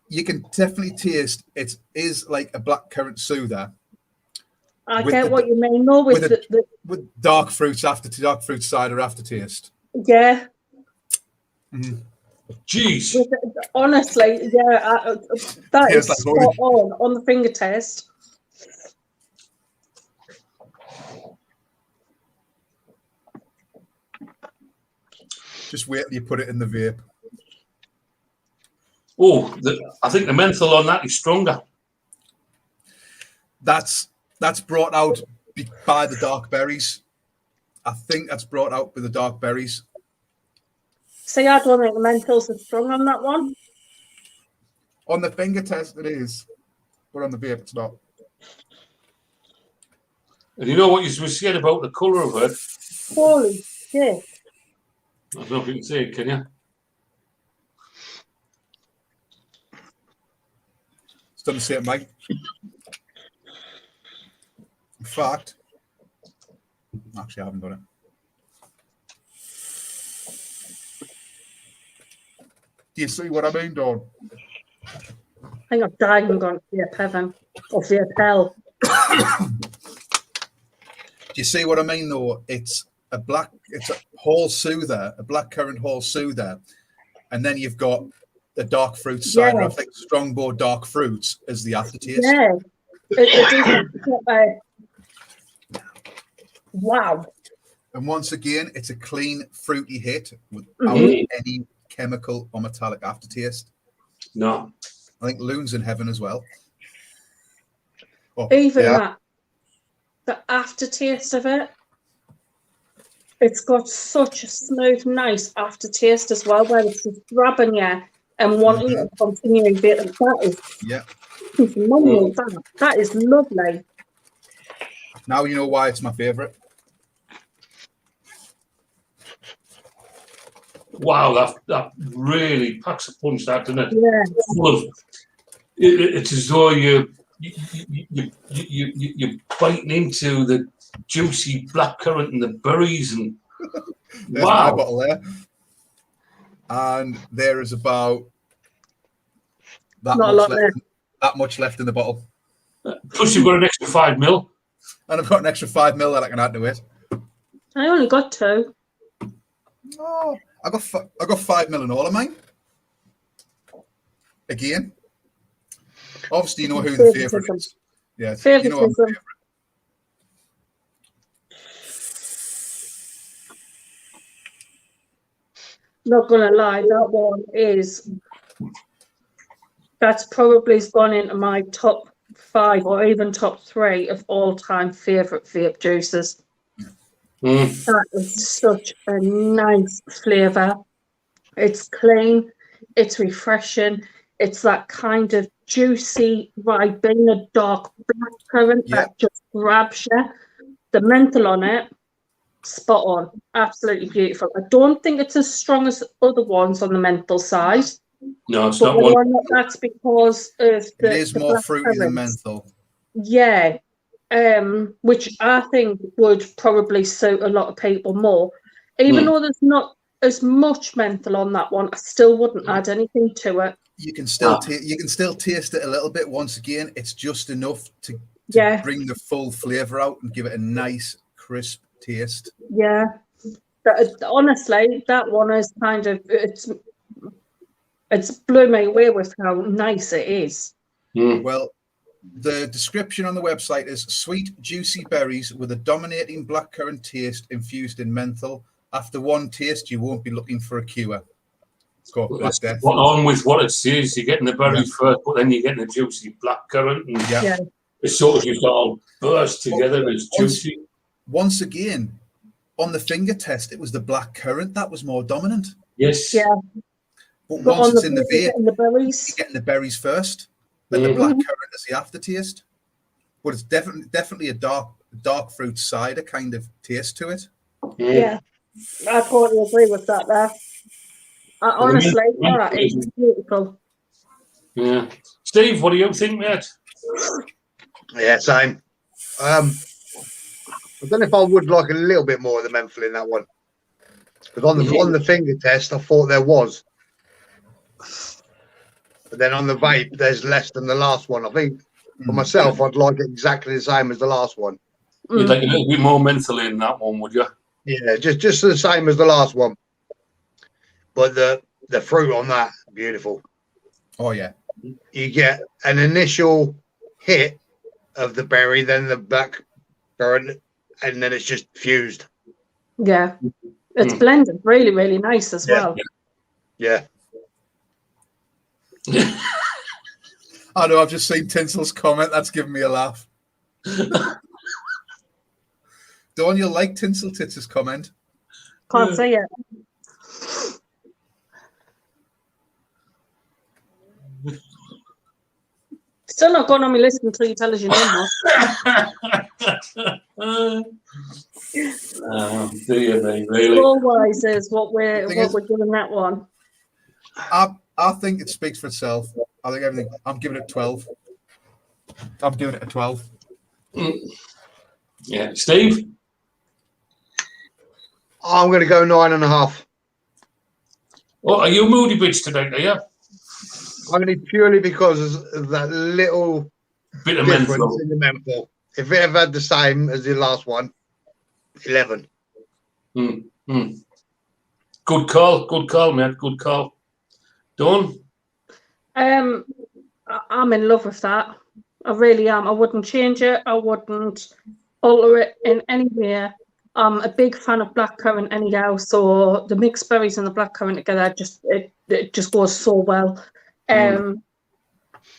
C: you can definitely taste it is like a blackcurrant soother.
D: I get what you mean. No, with
C: dark fruits cider aftertaste.
D: Yeah.
B: Jeez.
D: Honestly, that is spot on the finger test.
C: Just wait till you put it in the vape.
B: Oh, I think the menthol on that is stronger.
C: That's brought out by the dark berries. I think that's brought out with the dark berries.
D: See, I don't think the menthols are strong on that one.
C: On the finger test, it is, but on the vape, it's not.
B: And you know what you were saying about the colour of it?
D: Holy shit.
B: I don't know if you can see it, can you?
C: It's done the same, mate. In fact, actually, I haven't done it. Do you see what I mean, Dawn?
D: I think I've died and gone to Vape Heaven or Vape Hell.
C: Do you see what I mean, though? It's a whole soother, a blackcurrant whole soother, and then you've got the dark fruit cider. I think Strongbow dark fruits is the aftertaste.
D: Yeah. Wow.
C: And once again, it's a clean, fruity hit without any chemical or metallic aftertaste.
B: No.
C: I think Loon's in heaven as well. Oh,
D: Even
G: Yeah.
D: that, the aftertaste of it, it's got such a smooth, nice aftertaste as well, where it's just grabbing you and wanting you to continue a bit. That is
C: yeah.
D: phenomenal. That is lovely.
C: Now you know why it's my favourite.
B: Wow, that really packs a punch, that, doesn't it?
D: Yeah.
B: Full of, it's as though you're biting into the juicy blackcurrant and the berries, and
C: There's my
B: wow.
C: bottle there. And there is about that much left in the bottle.
B: Plus, you've got an extra 5 ml.
C: And I've got an extra 5 ml that I can add to it.
D: I only got 2.
C: Oh, I got 5 ml in all of mine. Again, obviously you know who the favourite is. Yeah, you know I'm favourite.
D: Not gonna lie, that one that's probably gone into my top 5 or even top 3 of all-time favourite vape juices. That is such a nice flavour. It's clean, it's refreshing, it's that kind of juicy Ribena dark blackcurrant that just grabs you. The menthol on it, spot on, absolutely beautiful. I don't think it's as strong as other ones on the menthol side.
B: No, it's not one.
D: That's because of
C: it is more fruity than menthol.
D: Yeah, which I think would probably suit a lot of people more. Even though there's not as much menthol on that one, I still wouldn't add anything to it.
C: You can still taste it a little bit. Once again, it's just enough to bring the full flavour out and give it a nice crisp taste.
D: Yeah, but honestly, that one is kind of it's blew me away with how nice it is.
C: Well, the description on the website is sweet, juicy berries with a dominating blackcurrant taste infused in menthol. After one taste, you won't be looking for a cure.
B: That's on with what it says. You're getting the berries first, but then you're getting the juicy blackcurrant, and it's sort of just all burst together and it's juicy.
C: Once again, on the finger test, it was the blackcurrant that was more dominant.
B: Yes.
D: Yeah.
C: But once it's in the vape,
D: you're
C: getting the berries first, then the blackcurrant is the aftertaste. But it's definitely a dark fruit cider kind of taste to it.
D: Yeah, I totally agree with that there. Honestly, that is beautiful.
B: Yeah. Steve, what do you think, mate?
G: Yeah, same. I don't know if I would like a little bit more of the menthol in that one. Because on the finger test, I thought there was. But then on the vape, there's less than the last one. I think for myself, I'd like it exactly the same as the last one.
B: You'd like a little bit more menthol in that one, would you?
G: Yeah, just the same as the last one. But the fruit on that, beautiful.
C: Oh, yeah.
G: You get an initial hit of the berry, then the blackcurrant, and then it's just fused.
D: Yeah. It's blended really, really nice as well.
G: Yeah.
C: I know, I've just seen Tinsel's comment. That's giving me a laugh. Dawn, you'll like Tinsel Tits' comment.
D: Can't say it. Still not going on my list until you tell us your name.
B: Dear me, really.
D: Score-wise is what we're giving that one.
C: I think it speaks for itself. I think everything. I'm giving it 12. I'm giving it a 12.
B: Yeah, Steve.
G: I'm going to go 9.5.
B: Oh, are you a moody bitch today? Are you?
G: Only purely because of that little
B: bit of
G: difference
B: menthol
G: in the menthol. If it ever had the same as the last one, 11.
B: Good call, man. Good call. Dawn?
D: I'm in love with that. I really am. I wouldn't change it. I wouldn't alter it in any way. I'm a big fan of blackcurrant anyhow, so the mixed berries and the blackcurrant together it just goes so well. Yeah,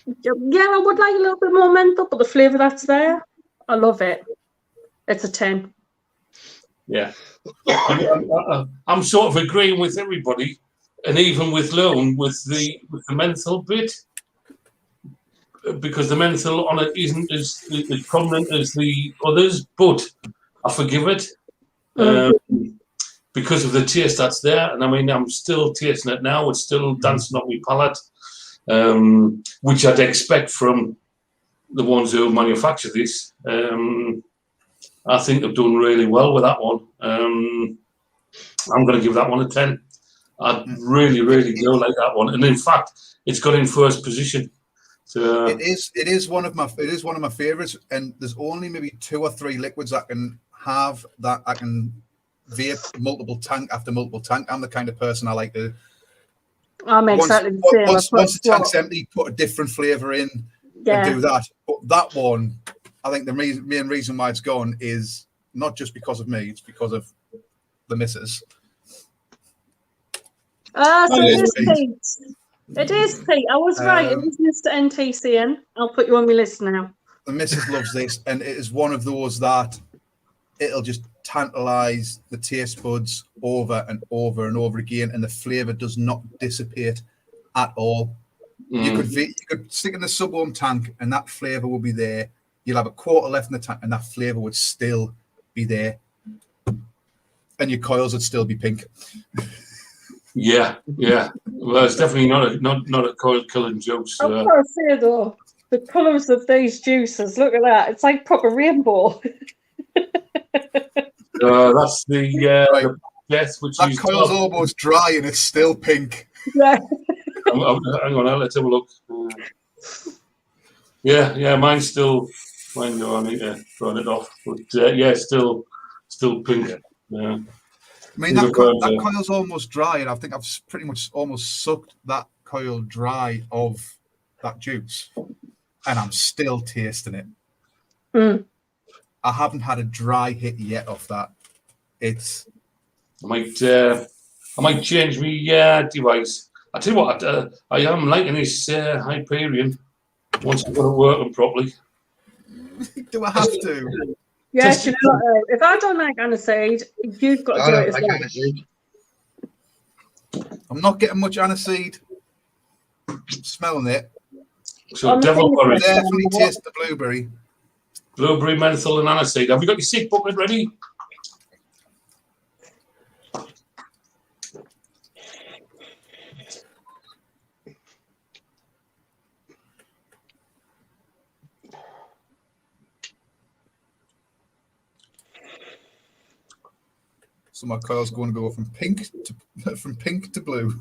D: I would like a little bit more menthol, but the flavour that's there, I love it. It's a 10.
B: Yeah. I'm sort of agreeing with everybody, and even with Lone with the menthol bit, because the menthol on it isn't as prominent as the others, but I forgive it because of the taste that's there. And I mean, I'm still tasting it now. It's still dancing on my palate, which I'd expect from the ones who manufacture this. I think they've done really well with that one. I'm going to give that one a 10. I really, really do like that one, and in fact, it's got in first position. So
C: it is one of my favorites, and there's only maybe 2 or 3 liquids I can have that I can vape multiple tank after multiple tank. I'm the kind of person I like to.
D: I'm exactly the same.
C: Once the tank's empty, put a different flavour in and do that. But that one, I think the main reason why it's gone is not just because of me; it's because of the missus.
D: So it is Pete. It is Pete. I was right. It is Mr. NTCN. I'll put you on my list now.
C: The missus loves this, and it is one of those that it'll just tantalise the taste buds over and over and over again, and the flavour does not dissipate at all. You could stick in the sub-ohm tank, and that flavour will be there. You'll have a quarter left in the tank, and that flavour would still be there, and your coils would still be pink.
B: Yeah. Well, it's definitely not a coil killing juice.
D: I've got to say though, the colours of these juices. Look at that. It's like proper rainbow.
B: That's the death, which
C: that
B: is
C: coil's almost dry and it's still pink.
D: Yeah.
B: hang on, let's have a look. Yeah, mine's still. I need to turn it off, but still pink. Yeah.
C: I mean, that coil's almost dry, and I think I've pretty much almost sucked that coil dry of that juice, and I'm still tasting it. I haven't had a dry hit yet off that.
B: I might change my device. I tell you what, I am liking this Hyperion once I've got it working properly.
C: Do I have to?
D: Yes, you know, if I don't like aniseed, you've got to do it as well.
C: I'm not getting much aniseed. Smelling it.
B: So devilberry.
C: Definitely taste the blueberry.
B: Blueberry, menthol, and aniseed. Have you got your sick bucket ready?
C: So my coil's going to go from pink to blue.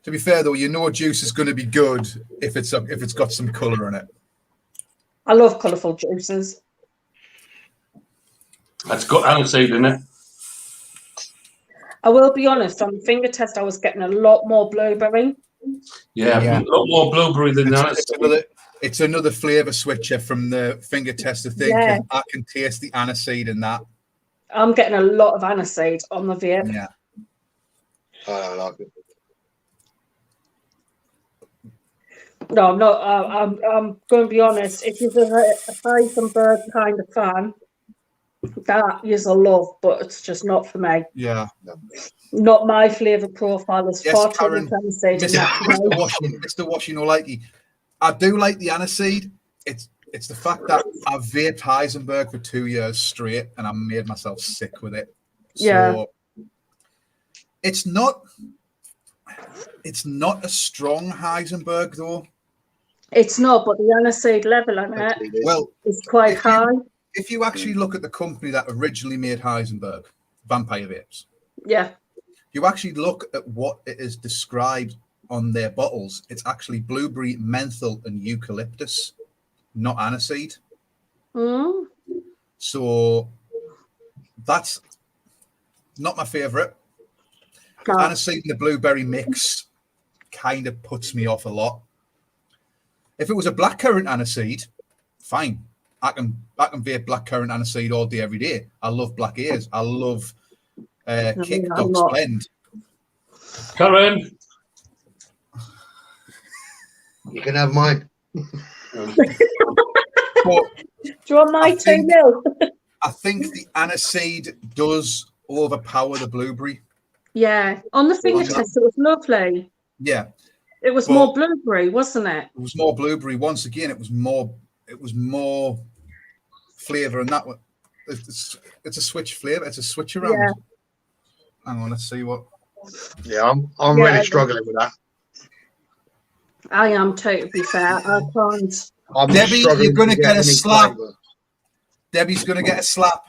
C: To be fair though, you know juice is going to be good if it's got some colour in it.
D: I love colourful juices.
B: That's got aniseed in it.
D: I will be honest, on the finger test I was getting a lot more blueberry.
B: Yeah. A lot more blueberry than aniseed.
C: It's another flavour switcher from the finger tester thing.
D: Yeah.
C: I can taste the aniseed in that.
D: I'm getting a lot of aniseed on the vape.
C: Yeah.
G: I like it.
D: No, I'm not. I'm going to be honest. If you're a Heisenberg kind of fan, that is a love, but it's just not for me.
C: Yeah.
D: Not my flavour profile. There's
C: Yes,
D: far too
C: Karen,
D: much aniseed in that.
C: Mr. Washing Olikey. I do like the aniseed. It's the fact that I've vaped Heisenberg for 2 years straight, and I made myself sick with it. So it's not a strong Heisenberg though.
D: It's not, but the aniseed level on it is quite high.
C: If you actually look at the company that originally made Heisenberg, Vampire Vapes, you actually look at what it is described on their bottles. It's actually blueberry, menthol, and eucalyptus, not aniseed. So that's not my favorite. Aniseed and the blueberry mix kind of puts me off a lot. If it was a blackcurrant aniseed, fine. I can vape blackcurrant aniseed all day, every day. I love black ears. I love kick ducks blend.
B: Karen,
G: You can have mine.
C: But
D: Do you want my 2
C: I think the aniseed does overpower the blueberry.
D: Yeah, on the finger test, it was lovely.
C: Yeah,
D: It was more blueberry, wasn't it?
C: it was more blueberry. Once again, it was more flavor, and that one. It's a switch flavor. It's a switch around.
D: Yeah.
C: Hang on, let's see what.
G: Yeah, I'm really struggling with that.
D: I am too, to be fair. I can't.
C: Debbie, you're going to get a slap. Debbie's going to get a slap.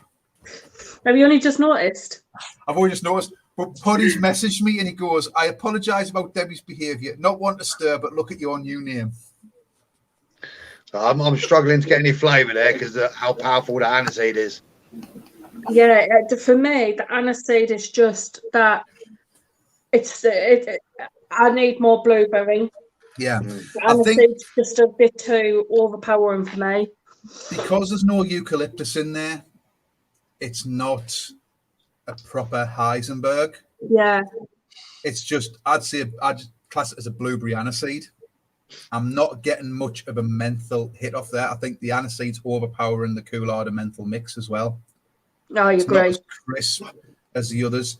D: Have you only just noticed?
C: I've only just noticed. But Puddy's messaged me and he goes, I apologise about Debbie's behaviour. Not one to stir, but look at your new name.
G: I'm struggling to get any flavour there because how powerful the aniseed is.
D: Yeah, for me, the aniseed is just that. I need more blueberry.
C: Yeah.
D: The aniseed's just a bit too overpowering for me.
C: Because there's no eucalyptus in there, it's not a proper Heisenberg.
D: Yeah.
C: It's just, I'd class it as a blueberry aniseed. I'm not getting much of a menthol hit off there. I think the aniseed's overpowering the Coolard and menthol mix as well.
D: No, I agree.
C: Not as crisp as the others.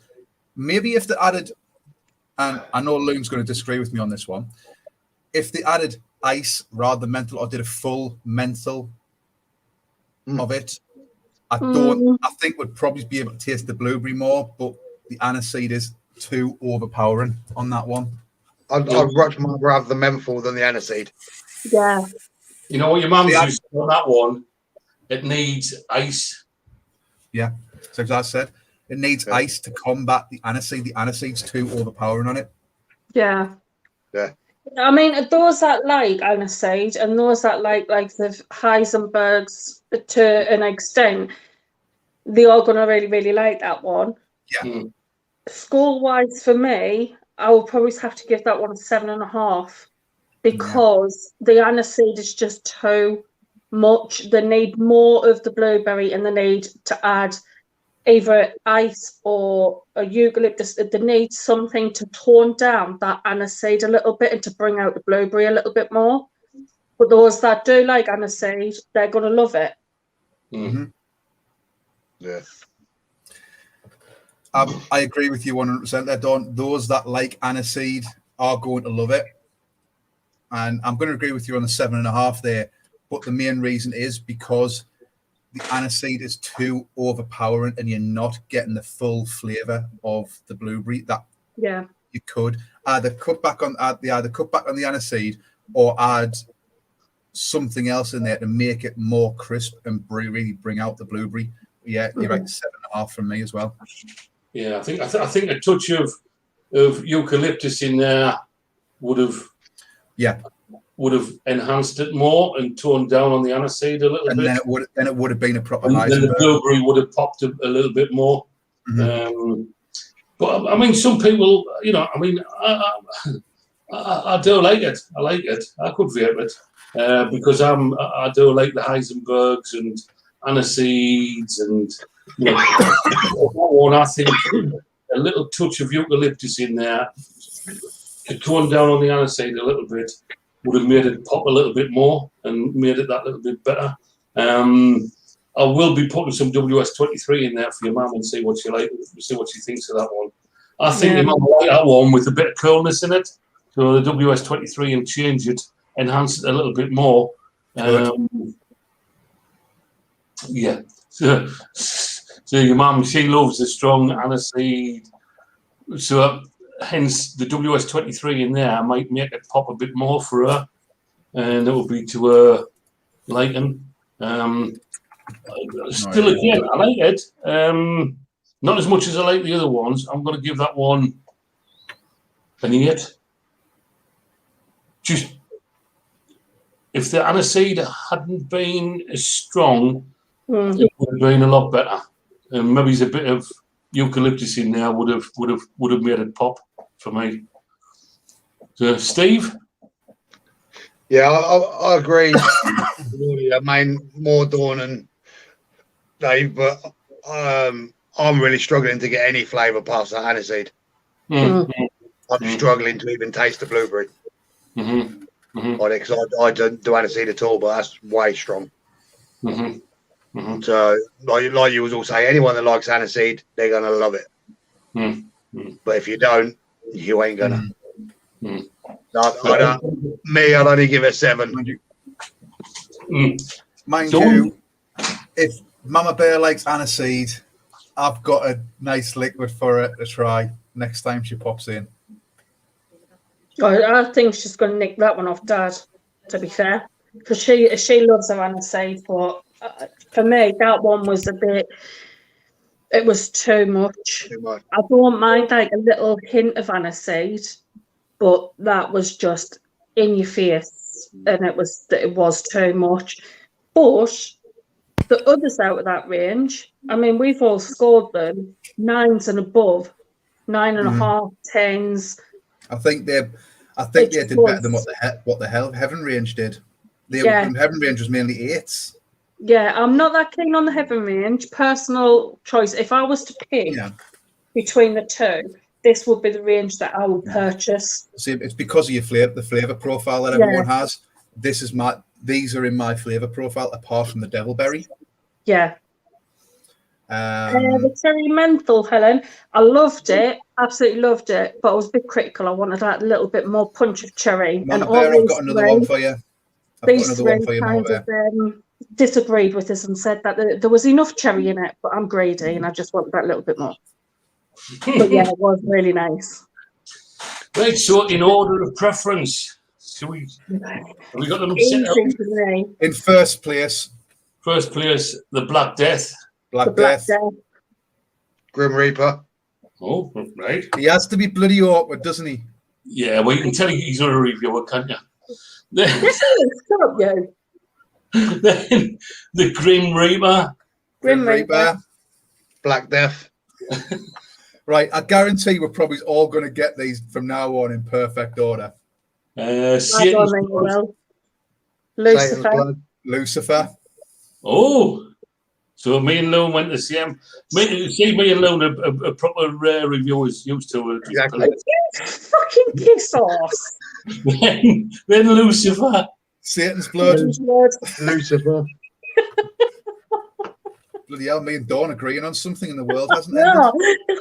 C: Maybe if they added, and I know Loon's going to disagree with me on this one, if they added ice rather than menthol or did a full menthol of it, I think would probably be able to taste the blueberry more, but the aniseed is too overpowering on that one.
G: I'd much more rather the menthol than the aniseed.
D: Yeah.
B: You know what your mum's used to on that one? It needs ice.
C: Yeah. So as I said, it needs ice to combat the aniseed. The aniseed's too overpowering on it.
D: Yeah.
G: Yeah.
D: I mean, those that like aniseed and those that like the Heisenbergs to an extent, they are going to really, really like that one.
C: Yeah.
D: Score-wise for me, I will probably have to give that one a 7.5 because the aniseed is just too much. They need more of the blueberry and they need to add either ice or a eucalyptus. They need something to tone down that aniseed a little bit and to bring out the blueberry a little bit more. But those that do like aniseed, they're going to love it.
C: Mm-hmm.
G: Yeah.
C: I agree with you 100% there, Don. Those that like aniseed are going to love it. And I'm going to agree with you on the 7.5 there. But the main reason is because the aniseed is too overpowering and you're not getting the full flavour of the blueberry that you could. Either cut back on the aniseed or add something else in there to make it more crisp and really bring out the blueberry. Yeah, you're right, 7.5 from me as well.
B: Yeah, I think a touch of eucalyptus in there would have enhanced it more and toned down on the aniseed a little bit.
C: Then it would have been a proper
B: and
C: Heisenberg.
B: then the blueberry would have popped a little bit more. But I mean, some people, I mean, I do like it. I like it. I could vape it because I do like the Heisenbergs and aniseeds and I think a little touch of eucalyptus in there to tone down on the aniseed a little bit would have made it pop a little bit more and made it that little bit better. I will be putting some WS23 in there for your mum and see what she thinks of that one. I think your mum will like that one with a bit of coolness in it. So the WS23 and change it, enhance it a little bit more. Yeah. So your mum, she loves the strong aniseed. So hence the WS23 in there might make it pop a bit more for her. And it will be to her liking. Still, again, I like it. Not as much as I like the other ones. I'm going to give that one an 8. Just if the aniseed hadn't been as strong, it would have been a lot better. And maybe a bit of eucalyptus in there would have made it pop for me. So, Steve?
G: Yeah, I agree I mean, more Dawn and Dave, but I'm really struggling to get any flavour past that aniseed. I'm struggling to even taste the blueberry. Because I don't do aniseed at all, but that's way strong. So, like you was all saying, anyone that likes aniseed, they're gonna love it. But if you don't, you ain't gonna. I'd only give it 7.
C: Mind you, if Mama Bear likes aniseed, I've got a nice liquid for her to try next time she pops in.
D: I think she's going to nick that one off Dad, to be fair, because she loves her aniseed, but for me, that one was it was too much. I don't mind like a little hint of aniseed, but that was just in your face, and it was too much. But the others out of that range, I mean, we've all scored them 9s and above, 9.5, 10s.
C: I think they did better than what the Heaven range did. The Heaven range was mainly 8s.
D: Yeah, I'm not that keen on the Heaven range. Personal choice. If I was to pick between the two, this would be the range that I would purchase.
C: See, it's because of the flavour profile that everyone has. These are in my flavour profile, apart from the Devilberry.
D: Yeah. The cherry menthol, Helen, I loved it, absolutely loved it, but I was a bit critical. I wanted that little bit more punch of cherry.
C: Mama Bear, I've got another one for you.
D: These three kind of disagreed with us and said that there was enough cherry in it, but I'm greedy and I just want that little bit more. But yeah, it was really nice.
B: Right, so in order of preference, have we got them set up?
C: In first place,
B: the Black Death.
C: Black Death.
G: Grim Reaper.
B: Oh, right.
C: He has to be bloody awkward, doesn't he?
B: Yeah, well, you can tell he's not a reviewer, can't you?
D: Yes, stop you.
B: Then the Grim Reaper.
D: Grim Reaper.
G: Black Death.
C: Right, I guarantee we're probably all going to get these from now on in perfect order. Lucifer.
B: Oh, so me and Lone went the same. Me and Lone are proper reviewers used to.
G: Exactly.
D: Fucking piss off.
B: then Lucifer.
C: Satan's blood.
G: Lucifer.
C: Bloody hell, me and Dawn agreeing on something in the world, hasn't it?
D: No,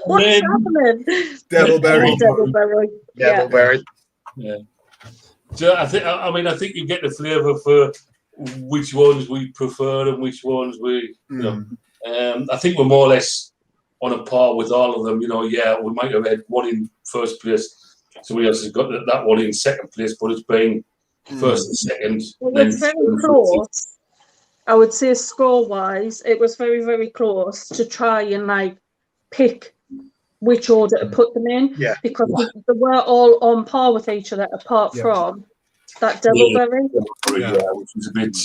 D: what's happening?
C: Devilberry.
G: Devilberry.
B: Yeah. So I think you get the flavour for which ones we prefer and which ones we, I think we're more or less on a par with all of them. You know, we might have had one in first place. Somebody else has got that one in second place, but it's been first and second.
D: Well, it's very close. I would say score-wise, it was very, very close to try and pick which order to put them in.
G: Yeah.
D: Because they were all on par with each other, apart from that Devilberry.
B: Which was a bit.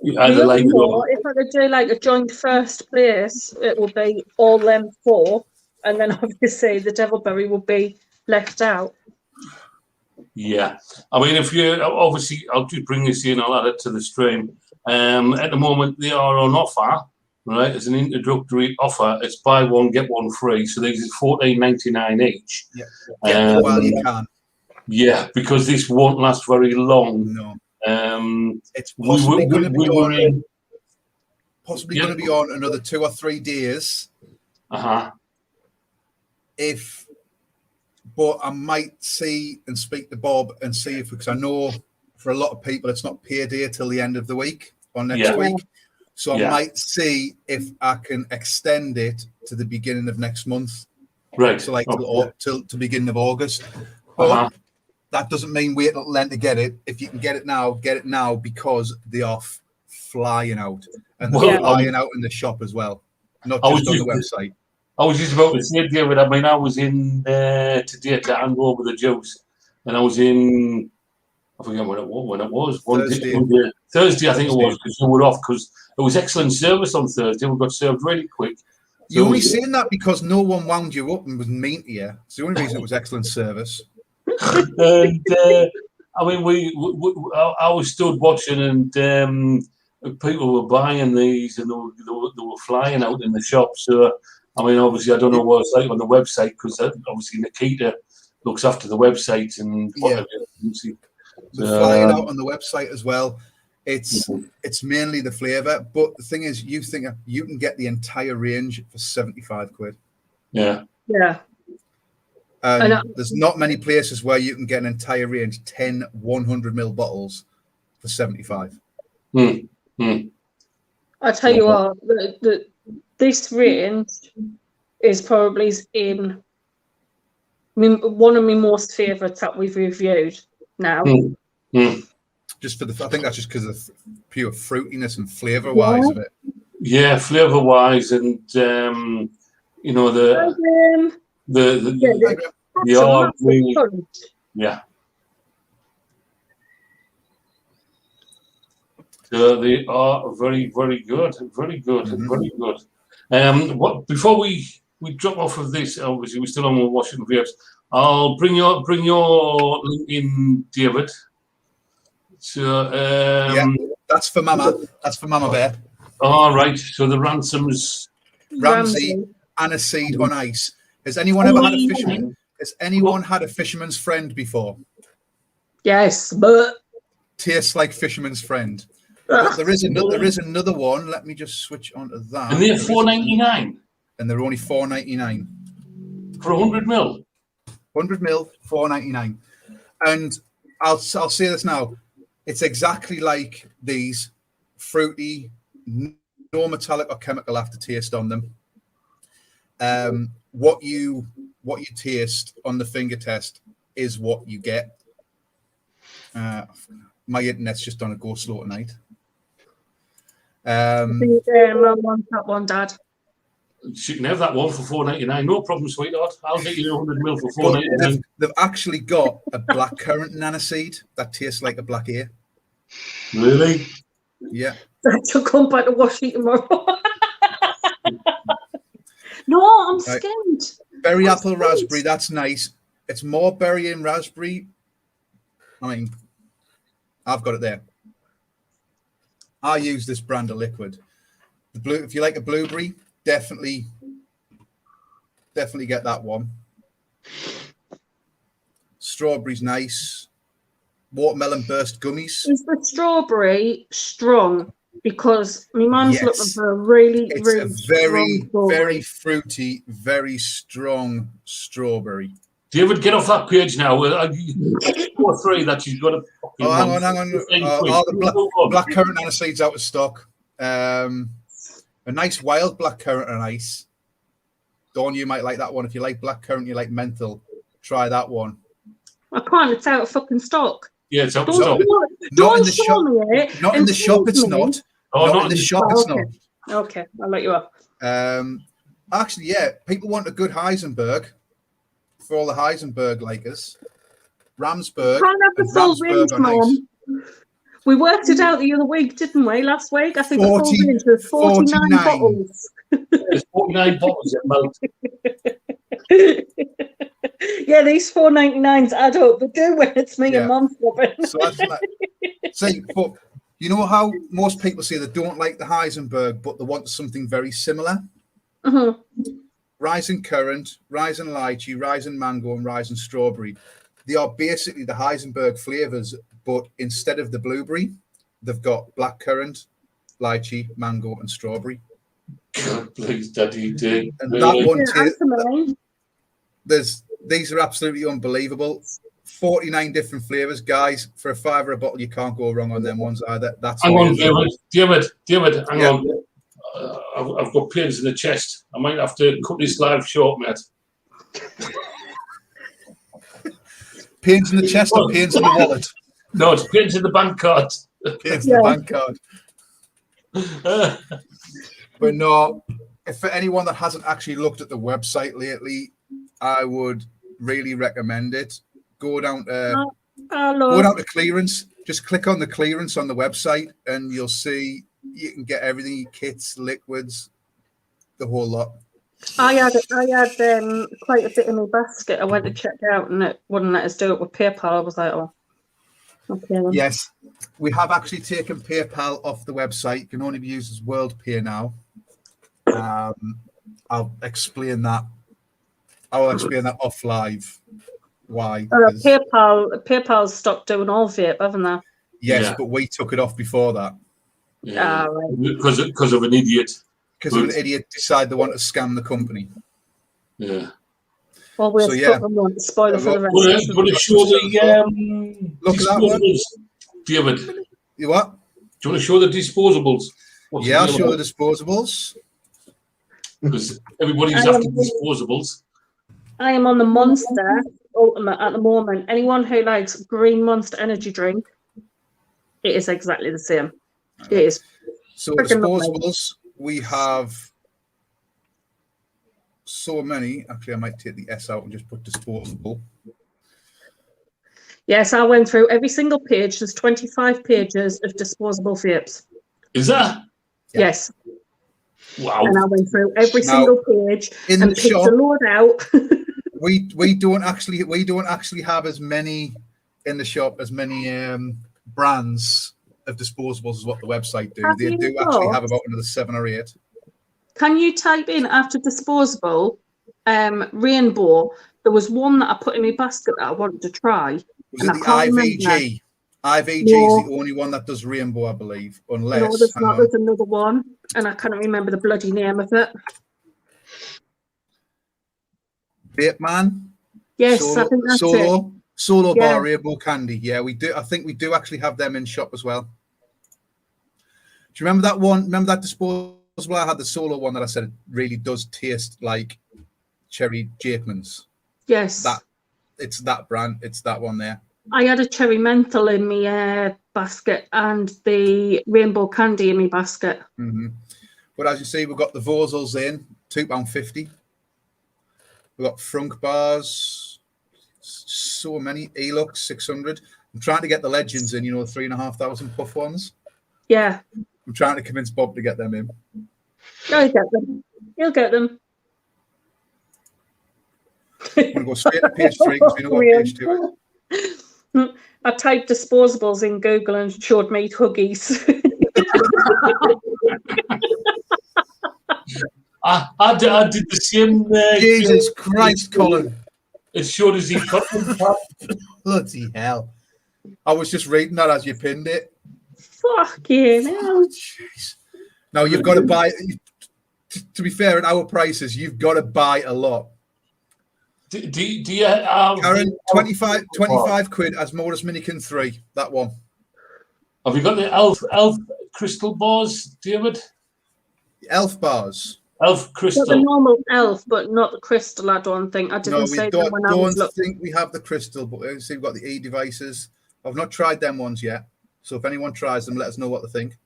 D: If I could do a joint first place, it would be all them 4, and then obviously the Devilberry would be left out.
B: Yeah, I mean, if you obviously, I'll just bring this in. I'll add it to the stream. At the moment, they are on offer, right? As an introductory offer, it's buy one get one free. So these are $14.99 each.
C: Yeah, well, you can.
B: Yeah, because this won't last very long.
C: No. It's possibly going to be on. Possibly going to be on another 2 or 3 days. But I might see and speak to Bob and see if, because I know for a lot of people it's not payday till the end of the week or next week. So I might see if I can extend it to the beginning of next month.
B: Right.
C: So till beginning of August. But that doesn't mean wait till then to get it. If you can get it now because they are flying out. And they're flying out in the shop as well. Not just on the website.
B: I was just about to say, David, I mean, I was in today to hand over the juice, and I was in, I forget when it was. Thursday, I think it was, because we were off, because it was excellent service on Thursday. We got served really quick.
C: You're only saying that because no one wound you up and was mean to you. It's the only reason it was excellent service.
B: And I mean, I was stood watching, and people were buying these, and they were flying out in the shop. So, I mean, obviously, I don't know what it's like on the website, because obviously Nikita looks after the website and whatever.
C: They're flying out on the website as well. It's mainly the flavour, but the thing is, you think you can get the entire range for 75 quid.
B: Yeah.
C: There's not many places where you can get an entire range, 10 100ml bottles for 75.
D: I tell you what, this range is probably one of my most favourites that we've reviewed now.
C: Just for I think that's just because of pure fruitiness and flavour wise of it.
B: Yeah, flavour wise, and you know the yeah. So they are very, very good, very good, very good. What before we drop off of this? Obviously, we're still on with Washington Vapes. I'll bring your link in, David. So
C: that's for Mama. That's for Mama Bear.
B: All right. So the Ramsey
C: aniseed on ice. Has anyone ever had a fisherman? Has anyone had a fisherman's friend before?
D: Yes, but
C: tastes like fisherman's friend. But there is another one. Let me just switch onto that.
B: And they're $4.99.
C: And they're only $4.99
B: for 100ml.
C: 100ml, $4.99. And I'll say this now. It's exactly like these, fruity, no metallic or chemical aftertaste on them. What you taste on the finger test is what you get. My internet's just on a go slow tonight.
D: I want that one, Dad.
B: You can have that one for $4.99. No problem, sweetheart. I'll get you 100ml for $4.99.
C: They've actually got a black currant aniseed that tastes like a black ear.
B: Really?
C: Yeah.
D: I'll come back to wash it tomorrow. No, I'm scared.
C: Berry apple raspberry, that's nice. It's more berry and raspberry. I mean, I've got it there. I use this brand of liquid. If you like a blueberry, definitely get that one. Strawberry's nice. Watermelon burst gummies.
D: Is the strawberry strong? Because my mum's looking for a really
C: very fruity, very strong strawberry.
B: David, get off that page now. 2 or 3 that you've got to.
C: Hang on. The black currant aniseed's out of stock. A nice wild black currant and ice. Dawn, you might like that one. If you like black currant, you like menthol, try that one.
D: I can't. It's out of fucking stock.
B: Yeah, it's out of stock.
C: Not in the shop. Not in the shop. It's not.
B: Oh,
C: not in the shop. It's not.
D: Okay, I'll let you off.
C: Actually, yeah, people want a good Heisenberg. For all the Heisenberg likers, Ramsberg.
D: Can't have the full range, Mum. We worked it out the other week, didn't we? Last week, I think the full range was 49 bottles.
B: There's 49 bottles at most.
D: Yeah, these $4.99s add up, but do when it's me and Mum swapping.
C: So that's like, but you know how most people say they don't like the Heisenberg, but they want something very similar. Rising currant, rising lychee, rising mango, and rising strawberry. They are basically the Heisenberg flavors, but instead of the blueberry, they've got black currant, lychee, mango, and strawberry.
B: God, please, Daddy, did.
C: And that one, these are absolutely unbelievable. 49 different flavors, guys. For a $5 a bottle, you can't go wrong on them ones either. That's
B: hang on, David, hang on. I've got pains in the chest. I might have to cut this live short, mate.
C: Pains in the chest or pains in the wallet?
B: No, it's pains in the bank card.
C: Pains in the bank card. But no, if for anyone that hasn't actually looked at the website lately, I would really recommend it. Go down to clearance. Just click on the clearance on the website, and you'll see you can get everything: kits, liquids, the whole lot.
D: I had quite a bit in my basket. I went to check out, and it wouldn't let us do it with PayPal. I was like, oh. Okay, then.
C: Yes, we have actually taken PayPal off the website. It can only be used as WorldPay now. I'll explain that. I will explain that off live. Why? Because-
D: PayPal's stopped doing all vape, haven't they?
C: yes,
B: Yeah.
C: but we took it off before that
B: Yeah.
D: Right.
B: Because of an idiot.
C: because of an idiot decided they want to scam the company.
B: Yeah.
D: Well, we'll
C: So, yeah.
D: put them on the spoiler for the rest.
B: Do you want to show the
C: Look at that one.
B: disposables, David? Do
C: You what?
B: you want to show the disposables? What's
C: Yeah, I'll
B: the
C: show the disposables.
B: Because everybody's
D: I
B: after
D: am-
B: disposables.
D: I am on the Monster Ultimate at the moment. Anyone who likes green Monster energy drink, it is exactly the same. It is.
C: So
D: Freaking lovely.
C: disposables, we have so many. Actually, I might take the S out and just put disposable.
D: Yes, I went through every single page. There's 25 pages of disposable vapes.
B: Is that?
C: Yeah.
D: Yes.
B: Wow.
D: And I went through every
C: Now,
D: single page
C: in
D: and
C: the
D: picked
C: shop-
D: a load out.
C: We don't actually have as many in the shop as many brands of disposables as what the website do.
D: Have
C: They
D: you
C: do actually
D: got-
C: have about another 7 or 8.
D: Can you type in after disposable rainbow? There was one that I put in my basket that I wanted to try.
C: Was
D: And
C: it
D: I
C: the
D: can't remember.
C: IVG? IVG
D: No.
C: is the only one that does rainbow, I believe.
D: No,
C: Unless
D: there's
C: hang
D: not.
C: on.
D: There's another one, and I can't remember the bloody name of it.
C: Vape Man.
D: Yes, I think that's it.
C: Solo
D: Yeah.
C: bar rainbow candy. Yeah, we do. I think we do actually have them in shop as well. Do you remember that one? Remember that disposable? I had the solo one that I said it really does taste like cherry Jakeman's.
D: Yes.
C: It's that brand. It's that one there.
D: I had a cherry menthol in my basket and the rainbow candy in my basket.
C: Mm-hmm. But as you see, we've got the Vozels in £2.50. We've got Frunk bars, so many. Elux 600. I'm trying to get the legends in, 3,500 puff ones.
D: Yeah.
C: I'm trying to convince Bob to get them in.
D: You'll get them. You'll get them.
C: I'm going to go straight to page 3 because we know what page 2 is.
D: I typed disposables in Google and it showed me Huggies.
B: I did the same.
C: Jesus Christ, Colin.
B: It showed us he cut them.
C: Bloody hell. I was just reading that as you pinned it.
D: Fucking hell.
C: Jeez. Now, you've got to buy, to be fair, at our prices, you've got to buy a lot.
B: Do you have
C: Karen, 25 quid as Morris Minikin 3, that one.
B: Have you got the elf crystal bars, David?
C: Elf bars.
B: Elf
D: Got
B: crystal.
D: the normal elf, but not the crystal, I don't think. I
C: No,
D: didn't
C: we
D: say them
C: don't
D: when I was looking.
C: think we have the crystal, but see, we've got the e-devices. I've not tried them ones yet. So if anyone tries them, let us know what they think.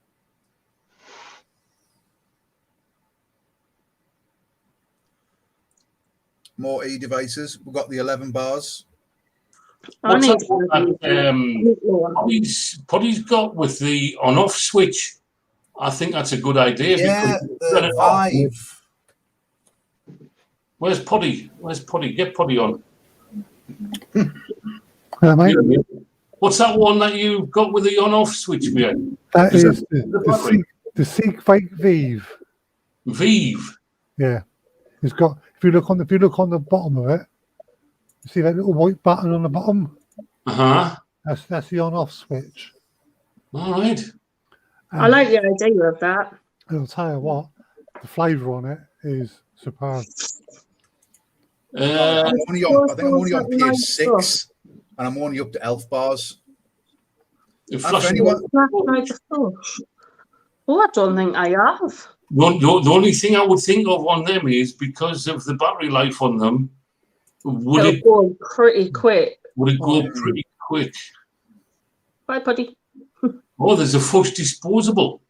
C: More e-devices. We've got the 11 bars.
D: I
B: What's
D: need
B: that Poddy's got with the on-off switch? I think that's a good idea.
C: Yeah,
B: because
C: the Vive.
B: Where's Poddy? Get Poddy on.
E: Hello, mate.
B: What's that one that you got with the on-off switch, mate?
E: That
B: Is
E: is
B: that
E: the Seek Fake Vive.
B: Vive.
E: Yeah, it's got. If you look on the bottom of it, you see that little white button on the bottom. That's the on-off switch.
B: All right.
D: I like the idea of that.
E: And I'll tell you what, the flavour on it is superb.
C: I think I'm only on page
D: Nice
C: 6, and I'm only up to elf bars.
B: Flush-
C: anyone-
D: Oh, I don't think I have.
B: The only thing I would think of on them is because of the battery life on them, would
D: It'll go pretty quick.
B: it go pretty quick?
D: Bye, buddy.
B: Oh, there's a Fush disposable.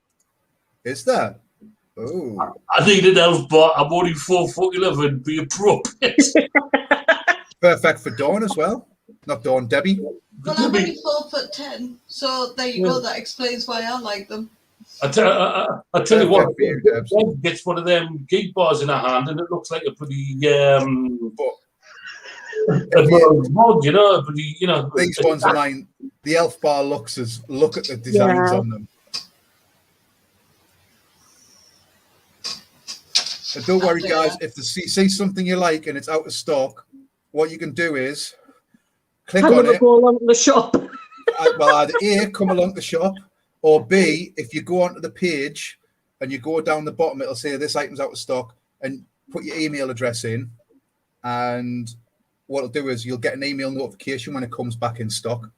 C: Is there? Oh,
B: I need an elf bar. I'm only 4'11". Be appropriate.
C: perfect for Dawn as well. Not Dawn, Debbie.
F: Well, I'm only 4'10", so there you go. That explains why I like them.
B: I tell you what,
C: Perfect for you, Debs.
B: Deb gets one of them gig bars in her hand, and it looks like a pretty. mod, you know, but you know,
C: these ones are mine. The Elf Bar Luxes. Look at the designs on them. But don't worry, guys. If you see something you like and it's out of stock, what you can do is click on it.
D: Go along to the shop.
C: Well, either A, come along the shop, or B, if you go onto the page and you go down the bottom, it'll say this item's out of stock, and put your email address in, and what it'll do is you'll get an email notification when it comes back in stock.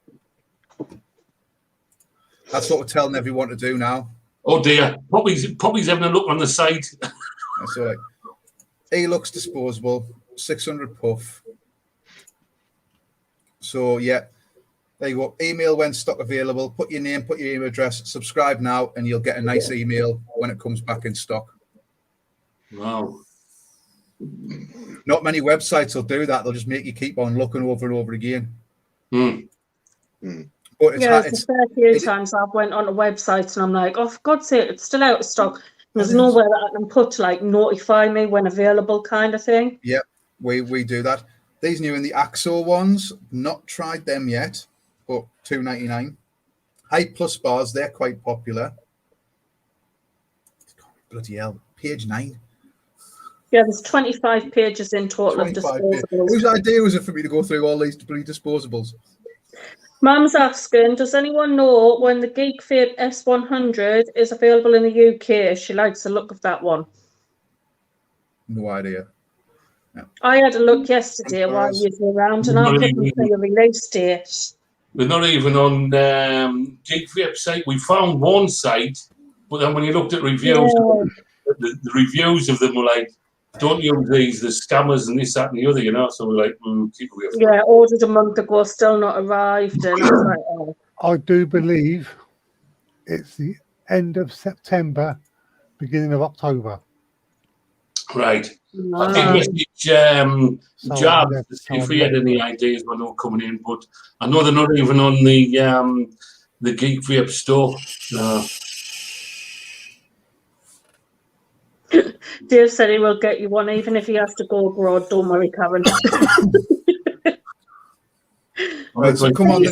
C: That's what we're telling everyone to do now.
B: Oh dear, Poppy's having a look on the site.
C: That's all right. Elux disposable, 600 puff. So yeah, there you go. Email when stock available. Put your name, put your email address, subscribe now, and you'll get a nice email when it comes back in stock.
B: Wow.
C: Not many websites will do that. They'll just make you keep on looking over and over again.
B: Mm.
C: But
D: it's a fair few times I've went on a website and I'm like, oh, for God's sake, it's still out of stock. There's nowhere that I can put like notify me when available kind of thing.
C: Yep, we do that. These new in the AXO ones, not tried them yet, but $2.99. High plus bars, they're quite popular. Bloody hell, page 9.
D: Yeah, there's 25 pages in total of disposables.
C: Whose idea was it for me to go through all these bloody disposables?
D: Mum's asking, does anyone know when the Geek Vape S100 is available in the UK? She likes the look of that one.
C: No idea. No.
D: I had a look yesterday while you were around and I couldn't see a release date.
B: They're not even on Geek Vape site. We found one site, but then when you looked at reviews, the reviews of them were like, don't use these, the scammers and this, that, and the other, you know. So we're like, keep away from
D: it. Ordered a month ago, still not arrived. And I was like, oh.
E: I do believe it's the end of September, beginning of October.
B: Right. I did message Jab to see if he had any ideas when they were coming in, but I know they're not even on the Geek Vape store.
D: Dave said he will get you one, even if he has to go abroad. Don't worry, Karen.
C: Right, so come on,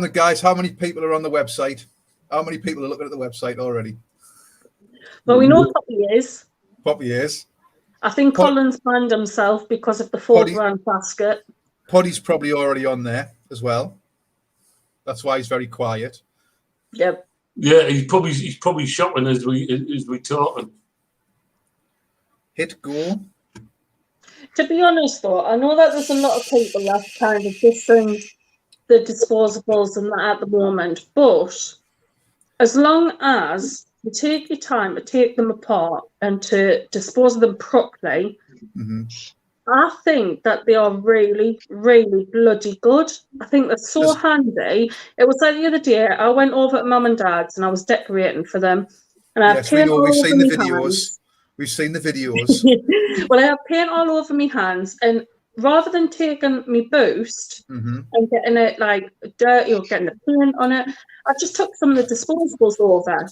C: then, guys. How many people are on the website? How many people are looking at the website already?
D: Well, we know Poppy is.
C: Poppy is.
D: I think Colin's banned himself because of the £4 basket.
C: Poddy's probably already on there as well. That's why he's very quiet.
D: Yep.
B: Yeah, he's probably shopping as we talk.
C: Hit go.
D: To be honest, though, I know that there's a lot of people that kind of dissing the disposables and that at the moment, but as long as you take your time to take them apart and to dispose of them properly, I think that they are really, really bloody good. I think they're so handy. It was like the other day, I went over to Mum and Dad's and I was decorating for them. And I had paint all over my hands.
C: We've seen the videos.
D: Well, I had paint all over my hands, and rather than taking me boost and getting it like dirty or getting the paint on it, I just took some of the disposables over.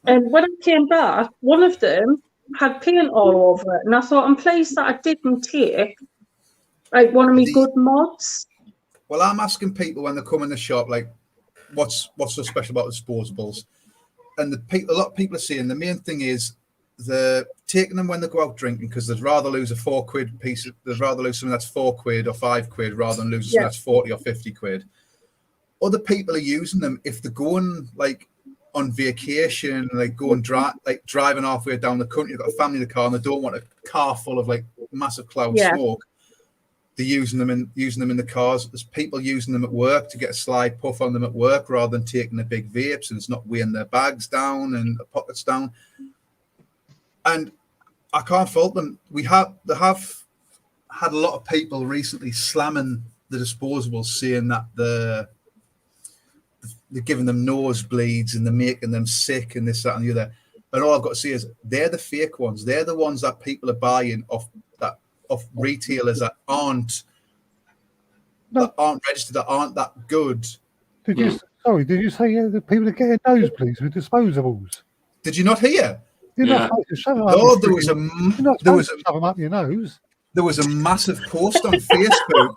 D: And when I came back, one of them had paint all over it, and I thought, I'm pleased that I didn't take like one of my good mods.
C: Well, I'm asking people when they come in the shop, like, what's so special about disposables? And a lot of people are saying the main thing is they're taking them when they go out drinking because they'd rather lose a £4 piece. They'd rather lose something that's £4 or £5 rather than lose something that's 40 or 50 quid. Other people are using them if they're going like on vacation, like going driving halfway down the country. You've got a family in the car and they don't want a car full of like massive cloud smoke. They're using them in the cars. There's people using them at work to get a slide puff on them at work rather than taking the big vapes, and it's not weighing their bags down and the pockets down. And I can't fault them. They have had a lot of people recently slamming the disposables, saying that they're giving them nosebleeds and they're making them sick and this, that, and the other. And all I've got to say is they're the fake ones. They're the ones that people are buying off retailers that aren't registered, that aren't that good.
E: Did you say that people are getting nosebleeds with disposables?
C: Did you not hear?
E: You're not supposed to shove them up.
C: No, there was a
E: shove them up your nose.
C: there was a massive post on Facebook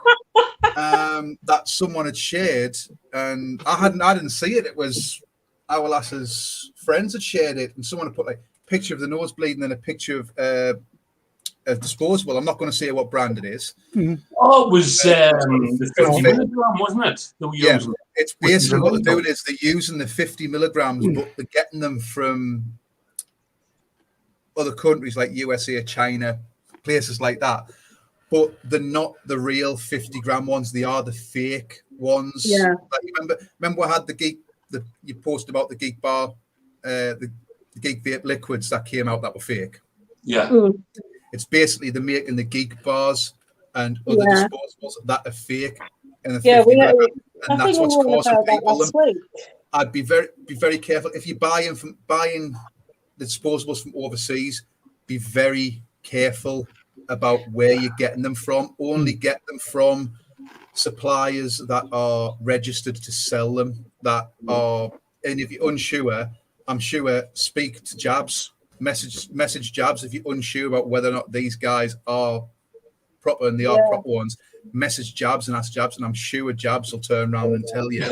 C: that someone had shared, and I didn't see it. It was our lass's friends had shared it, and someone had put like a picture of the nosebleed and then a picture of a disposable. I'm not going to say what brand it is.
B: Oh, it was the 50 milligram, wasn't it?
C: Yeah, it's basically what they're doing is they're using the 50 milligrams, but they're getting them from other countries like USA, China, places like that. But they're not the real 50-gram ones. They are the fake ones.
D: Yeah.
C: Like, remember I had you posted about the Geek Bar, the Geek Vape liquids that came out that were fake.
B: Yeah.
C: It's basically they're making the Geek bars and other disposables that are fake. And that's what's causing people them. I'd be very careful if you're buying the disposables from overseas. Be very careful about where you're getting them from. Only get them from suppliers that are registered to sell them. And if you're unsure, I'm sure speak to Jabs. Message Jabs if you're unsure about whether or not these guys are proper, and they are proper ones. Message Jabs and ask Jabs, and I'm sure Jabs will turn around and tell you.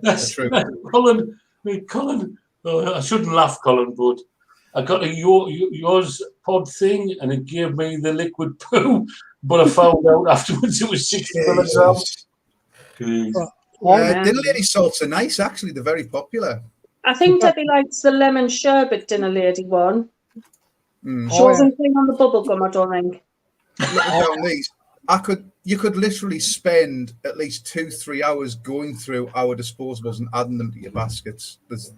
B: That's true. Colin, I shouldn't laugh, Colin, but I got yours pod thing, and it gave me the liquid poo, but I found out afterwards it was 60 milligrams.
C: Dinner Lady salts are nice, actually. They're very popular.
D: I think Debbie likes the lemon sherbet Dinner Lady one. She wasn't putting on the bubble gum, I don't think. You could literally spend at least 2-3 hours going through our disposables and adding them to your baskets. There's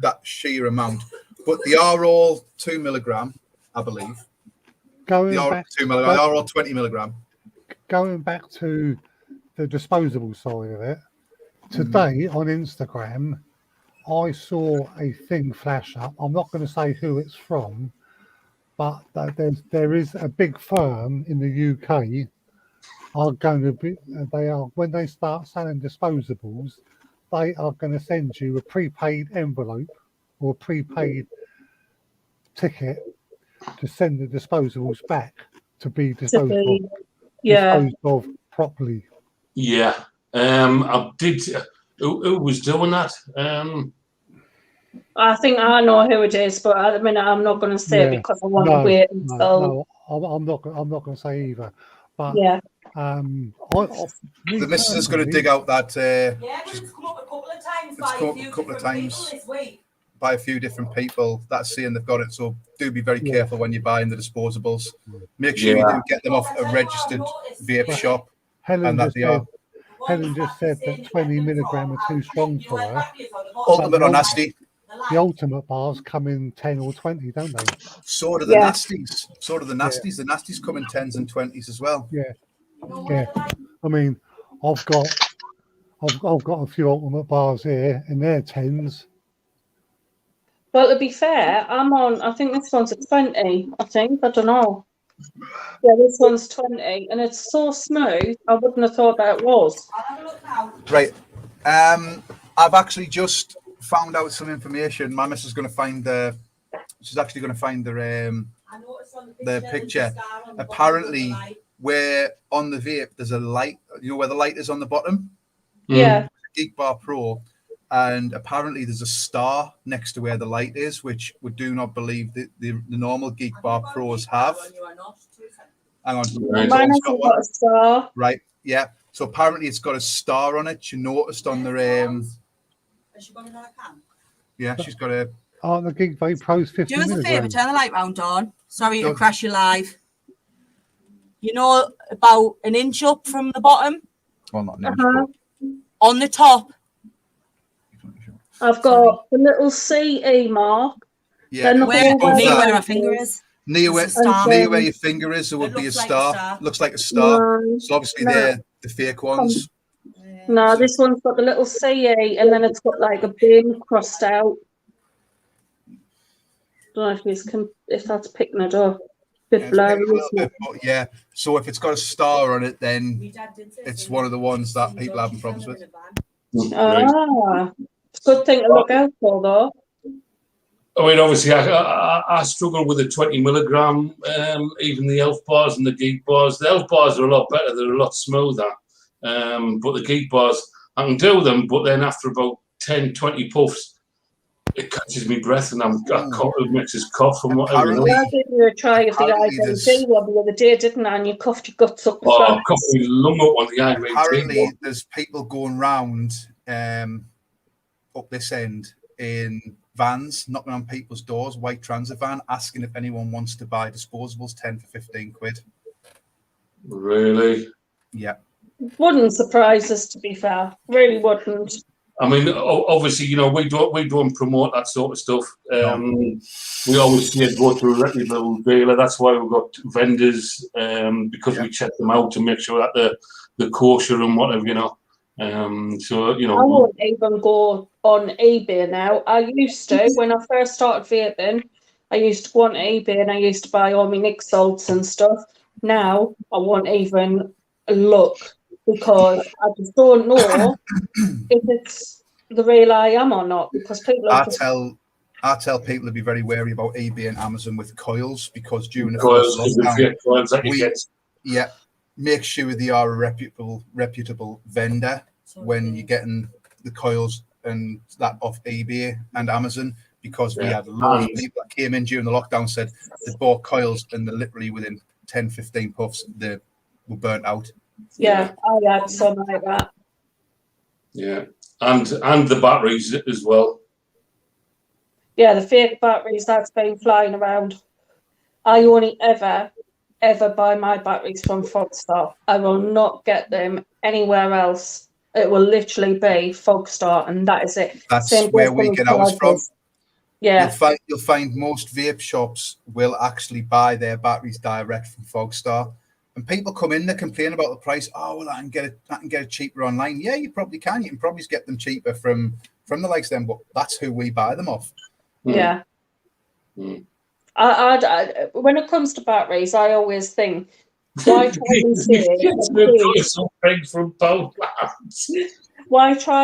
D: that sheer amount, but they are all 2 milligram, I believe. They are 2 milligram. They are all 20 milligram.
E: Going back to the disposable side of it, today on Instagram, I saw a thing flash up. I'm not going to say who it's from, but there is a big firm in the UK are going to be. They are when they start selling disposables, they are going to send you a prepaid envelope or prepaid ticket to send the disposables back to be disposed of properly.
B: Yeah, I did. Who was doing that?
D: I think I know who it is, but at the minute I'm not going to say because I want to wait until.
E: No, I'm not going to say either. But
C: the missus is going to dig out that.
H: It's come up a couple of times.
C: It's come up a couple of times by a few different people that's saying they've got it. So do be very careful when you're buying the disposables. Make sure you do get them off a registered vape shop.
E: Helen just said that 20 milligram are too strong for her.
C: Ultimate or nasty.
E: The ultimate bars come in 10 or 20, don't they?
C: So do the nasties. So do the nasties. The nasties come in 10s and 20s as well.
E: Yeah. I mean, I've got a few ultimate bars here, and they're 10s.
D: Well, to be fair, I think this one's a 20. I don't know. Yeah, this one's 20, and it's so smooth. I wouldn't have thought that it was.
C: Right. I've actually just found out some information. My missus is going to find she's actually going to find the picture. Apparently, where on the vape there's a light. You know where the light is on the bottom?
D: Yeah.
C: Geek Bar Pro, and apparently there's a star next to where the light is, which we do not believe the normal Geek Bar Pros have. Hang on.
D: Mine has got a star.
C: Right. Yeah. So apparently it's got a star on it. You noticed on the
H: Has she got another can?
C: Yeah, she's got a.
E: Oh, the Geek Vape Pro's 50
H: Do us a
E: milligrams.
H: favour, turn the light round, Dawn. Sorry to crash you live. You know, about an inch up from the bottom?
C: Well, not an inch, but
H: on the top.
D: I've got the little CE mark.
C: Yeah.
H: Near where our finger is.
C: Near where your finger is, there would be a star. Looks like a star. So obviously they're the fake ones.
D: No, this one's got the little CE, and then it's got like a bin crossed out. Don't know if that's picking it up. Bit blurry,
C: yeah. So if it's got a star on it, then it's one of the ones that people are having problems with.
D: It's a good thing to look out for, though.
B: I mean, obviously, I struggle with the 20 milligram, even the elf bars and the geek bars. The elf bars are a lot better; they're a lot smoother. But the geek bars, I can do them, but then after about 10, 20 puffs, it catches me breath, and it makes us cough and whatever.
C: Apparently-
D: I gave you a try of the
C: apparently
D: IVD one the other day, didn't I? And you coughed your guts up.
B: Oh, I coughed my lung up on the IVD.
C: Apparently, there's people going round up this end in vans, knocking on people's doors, white transit van, asking if anyone wants to buy disposables, 10 for 15 quid.
B: Really?
C: Yeah.
D: Wouldn't surprise us, to be fair. Really wouldn't.
B: I mean, obviously, you know, we don't promote that sort of stuff. We always see it go to a reputable dealer. That's why we've got vendors, because we check them out to make sure that they're kosher and whatever, you know. So, you know,
D: I won't even go on eBay now. I used to, when I first started vaping, I used to go on eBay and I used to buy all my Nick salts and stuff. Now, I won't even look because I just don't know if it's the real I am or not. Because people are
C: I tell people to be very wary about eBay and Amazon with coils, because during the
B: coils,
C: first lockdown,
B: that
C: make sure they are a reputable vendor when you're getting the coils and that off eBay and Amazon, because we had loads of people that came in during the lockdown and said they bought coils and they're literally within 10, 15 puffs they were burnt out.
D: Yeah, I had some like that.
B: Yeah, and the batteries as well.
D: Yeah, the fake batteries that's been flying around. I only ever buy my batteries from Fogstar. I will not get them anywhere else. It will literally be Fogstar, and that is it.
C: That's where we get ours from.
D: Yeah,
C: you'll find most vape shops will actually buy their batteries direct from Fogstar. And people come in, they complain about the price. Oh, well, I can get it cheaper online. Yeah, you probably can. You can probably get them cheaper from the likes of them, but that's who we buy them off.
D: yeah. I when it comes to batteries, I always think, why try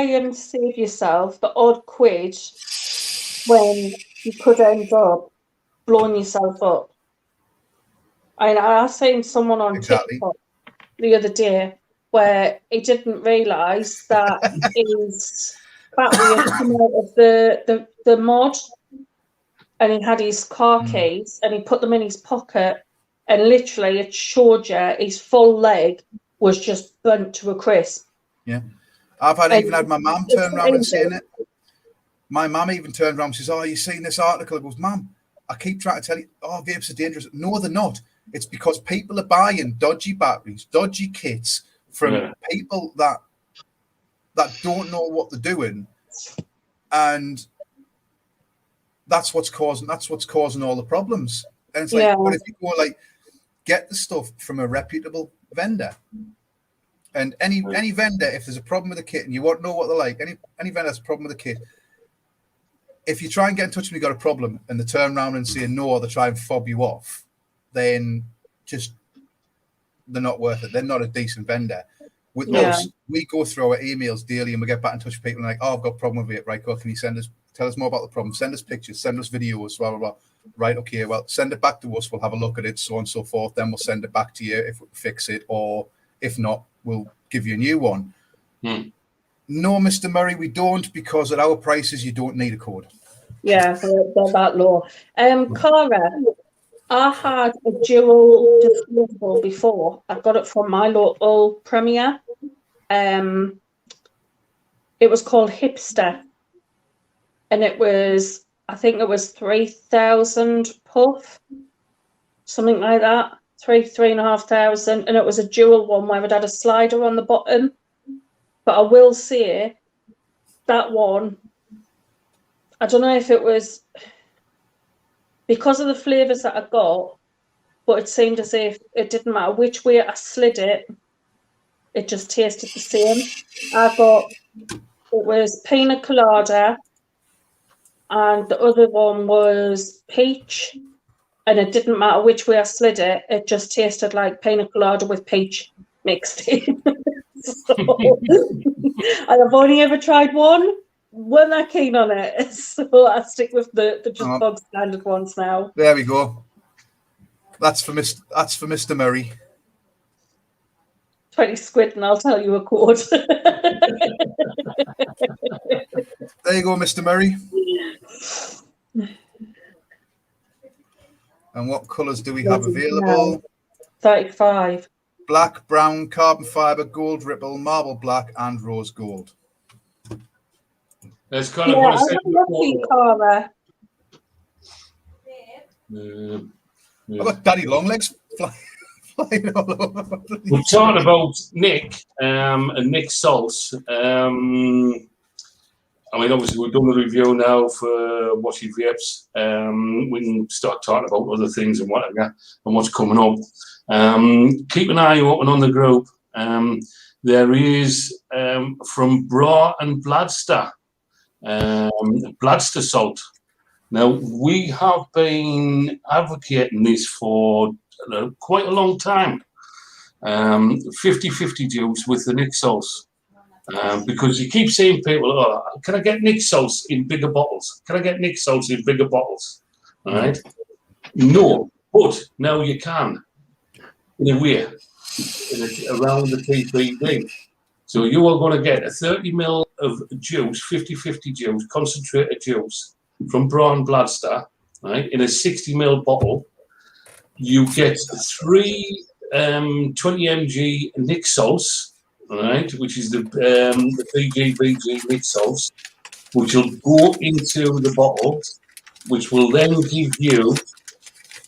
D: and save yourself the odd quid when you could end up blowing yourself up? And I seen someone on TikTok the other day where he didn't realise that his battery had come out of the mod, and he had his car keys and he put them in his pocket, and literally it showed you his full leg was just burnt to a crisp.
C: Yeah. I've even had my mum turn around and saying it. My mum even turned around and says, "Oh, you seen this article?" I goes, "Mum, I keep trying to tell you, vapes are dangerous." No, they're not. It's because people are buying dodgy batteries, dodgy kits from people that don't know what they're doing, and that's what's causing all the problems. And it's like, but if you go get the stuff from a reputable vendor, and any vendor, if there's a problem with a kit and you want to know what they're like, any vendor has a problem with a kit, if you try and get in touch when you got a problem and they turn around and say no, or they try and fob you off, then just they're not worth it. They're not a decent vendor. With us, we go through our emails daily and we get back in touch with people and like, "Oh, I've got a problem with it. Right, go, can you tell us more about the problem? Send us pictures, send us videos, blah, blah, blah." Right, okay, well, send it back to us. We'll have a look at it, so on and so forth. Then we'll send it back to you if we fix it, or if not, we'll give you a new one. No, Mr. Murray, we don't, because at our prices, you don't need a code.
D: Yeah, they're that low. Cara, I had a dual disposable before. I got it from my local Premier. It was called Hipster, and it was, I think it was 3,000 puff, something like that. 3,500, and it was a dual one where it had a slider on the bottom. But I will say that one, I don't know if it was because of the flavours that I got, but it seemed as if it didn't matter which way I slid it, it just tasted the same. It was pina colada, and the other one was peach, and it didn't matter which way I slid it, it just tasted like pina colada with peach mixed in. So, and I've only ever tried one, we're not keen on it, so I stick with the just
C: Oh.
D: bog standard ones now.
C: There we go. That's for Mr. Murray.
D: 20 squid, and I'll tell you a quart.
C: There you go, Mr. Murray. And what colours do we have available?
D: 35.
C: Black, brown, carbon fibre, gold ripple, marble black, and rose gold.
B: That's kind of what I said before.
D: Cara.
C: I've got Daddy Longlegs flying all over.
B: We're talking about Nick and Nick Saltz. I mean, obviously, we've done the review now for Washy Vapes. We can start talking about other things and whatever and what's coming up. Keep an eye open on the group. There is from Bra and Bladster, Bladster Salt. Now, we have been advocating this for quite a long time. 50-50 juice with the Nick Saltz. Because you keep seeing people, oh, can I get Nick Saltz in bigger bottles? Can I get Nick Saltz in bigger bottles? All right? No, but now you can, in a way, around the TPD. So you are going to get a 30 ml of juice, 50-50 juice, concentrated juice from Braun Bladster, right, in a 60 ml bottle. You get 3 20 mg Nick Saltz, right, which is the BGBG Nick Saltz, which will go into the bottle, which will then give you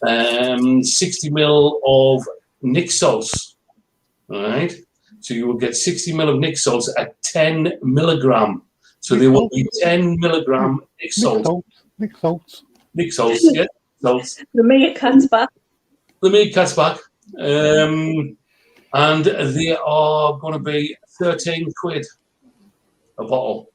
B: 60 ml of Nick Saltz, right? So you will get 60 ml of Nick Saltz at 10 milligram. So there will be 10 milligram Nick Saltz.
E: Nick Saltz.
B: Nick Saltz, yeah. Saltz.
D: The meerkat's back.
B: The meerkat's back. And they are going to be 13 quid a bottle.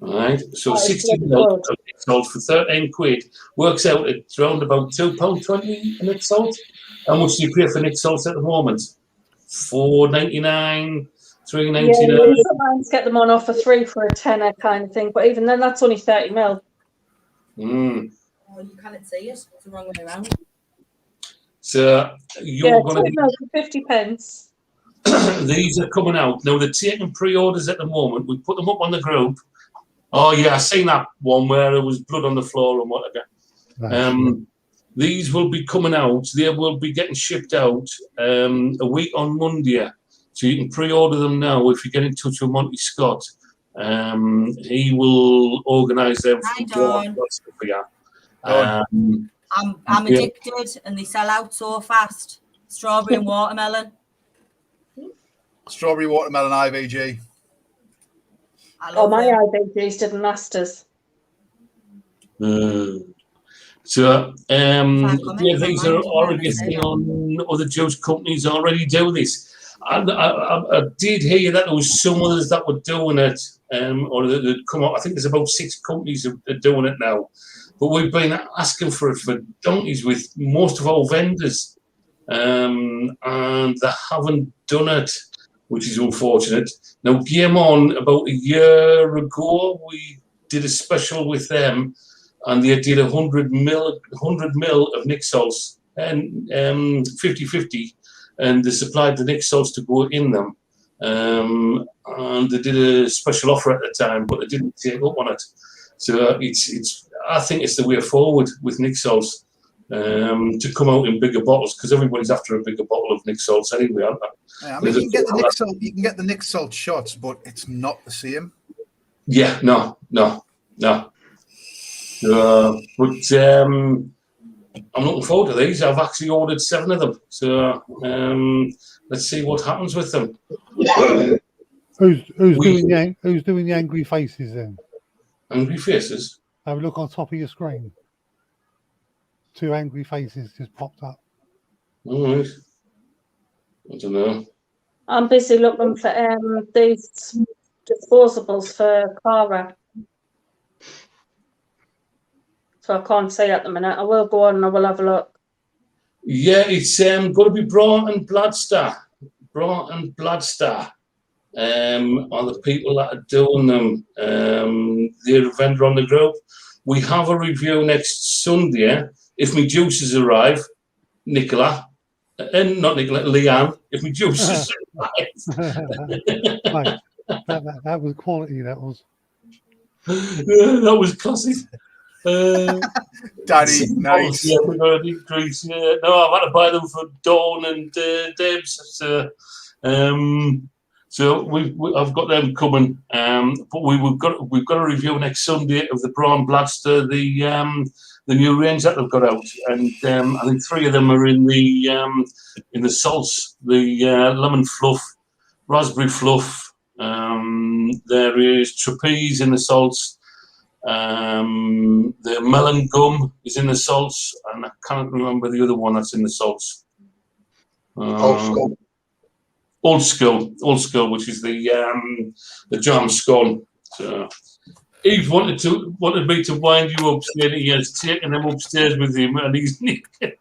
B: All right. So 60 ml of Nick Saltz for 13 quid works out at around about £2.20 a Nick Saltz. How much do you pay for Nick Saltz at the moment? £4.99, £3.99.
D: Yeah, sometimes get them on offer 3 for a tenner kind of thing, but even then, that's only 30 ml.
B: Mm.
H: Oh, you can't see it. It's the wrong way around.
B: So you're going to
D: for 50 pence.
B: These are coming out now. They're taking pre-orders at the moment. We put them up on the group. Oh yeah, I seen that one where there was blood on the floor and whatever. These will be coming out. They will be getting shipped out a week on Monday. So you can pre-order them now if you get in touch with Monty Scott. He will organise them for you.
H: I'm addicted and they sell out so fast. Strawberry and watermelon.
C: Strawberry watermelon IVG.
D: Oh, my IVGs didn't last us.
B: So yeah, these are already on other juice companies already do this. I did hear that there was some others that were doing it, or that come up. I think there's about 6 companies that are doing it now. But we've been asking for it for donkeys with most of our vendors, and they haven't done it, which is unfortunate. Now, Game On, about a year ago, we did a special with them, and they did 100 mil of Nick Saltz and 50-50, and they supplied the Nick Saltz to go in them. And they did a special offer at the time, but they didn't take up on it. So I think it's the way forward with Nick Saltz to come out in bigger bottles, because everybody's after a bigger bottle of Nick Saltz anyway, aren't they?
C: Yeah, I mean, you can get the Nick Saltz shots, but it's not the same.
B: Yeah, no. But I'm looking forward to these. I've actually ordered 7 of them, so let's see what happens with them.
E: Who's doing the angry faces then?
B: Angry faces?
E: Have a look on top of your screen. 2 angry faces just popped up.
B: All right. I don't know.
D: I'm busy looking for these disposables for Cara. So I can't say at the minute. I will go on and I will have a look.
B: Yeah, it's going to be Bra and Bladster. Bra and Bladster. are the people that are doing them. The vendor on the group. We have a review next Sunday if my juices arrive. Nicola, and not Nicola, Leanne. If my juices arrive.
E: Mate, that was quality. That was.
B: That was classy.
C: Daddy, nice.
B: Yeah, we're going to increase. Yeah. No, I've had to buy them for Dawn and Debs. So I've got them coming. But we've got a review next Sunday of the Braun Bladster, the new range that they've got out, and I think 3 of them are in the salts, the lemon fluff, raspberry fluff. There is trapeze in the salts. The melon gum is in the salts, and I can't remember the other one that's in the salts. Old school, which is the jam scone. So Eve wanted me to wind you up, saying he has taken them upstairs with him, and he's naked.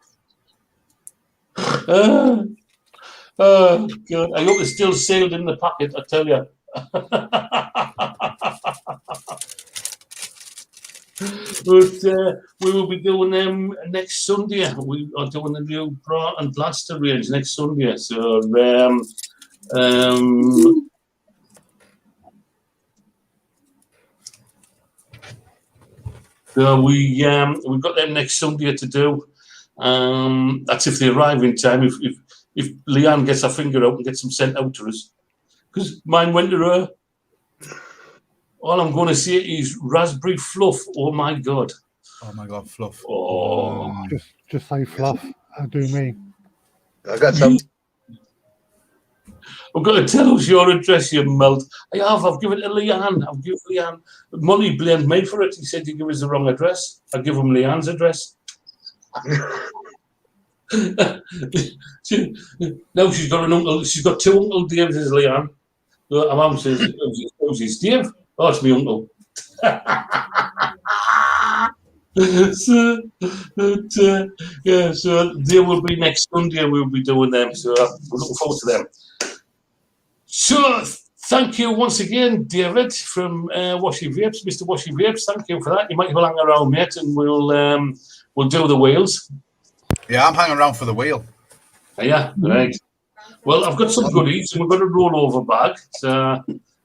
B: Oh God! I hope it's still sealed in the packet. I tell you. But we will be doing them next Sunday. We are doing the new Bra and Blaster range next Sunday. So we've got them next Sunday to do. That's if they arrive in time. If Leanne gets her finger out and gets them sent out to us, because mine went to her. All I'm going to say is raspberry fluff. Oh my God!
C: Oh my God, fluff.
B: Oh,
E: Just say fluff. Do me.
G: I got some.
B: I've got to tell us your address, you melt. I've given it to Leanne. I've given Leanne. Molly blamed me for it. He said you give us the wrong address. I give him Leanne's address. Now she's got an uncle. She's got 2 Uncle Daves as Leanne. So her mum says, "Who's Dave?" Oh, it's my uncle. So they will be next Sunday. We'll be doing them. So we're looking forward to them. So thank you once again, David from Washy Vapes, Mr. Washy Vapes. Thank you for that. You might well hang around, mate, and we'll do the wheels.
C: Yeah, I'm hanging around for the wheel.
B: Yeah, right. Well, I've got some goodies, and we've got a rollover bag. So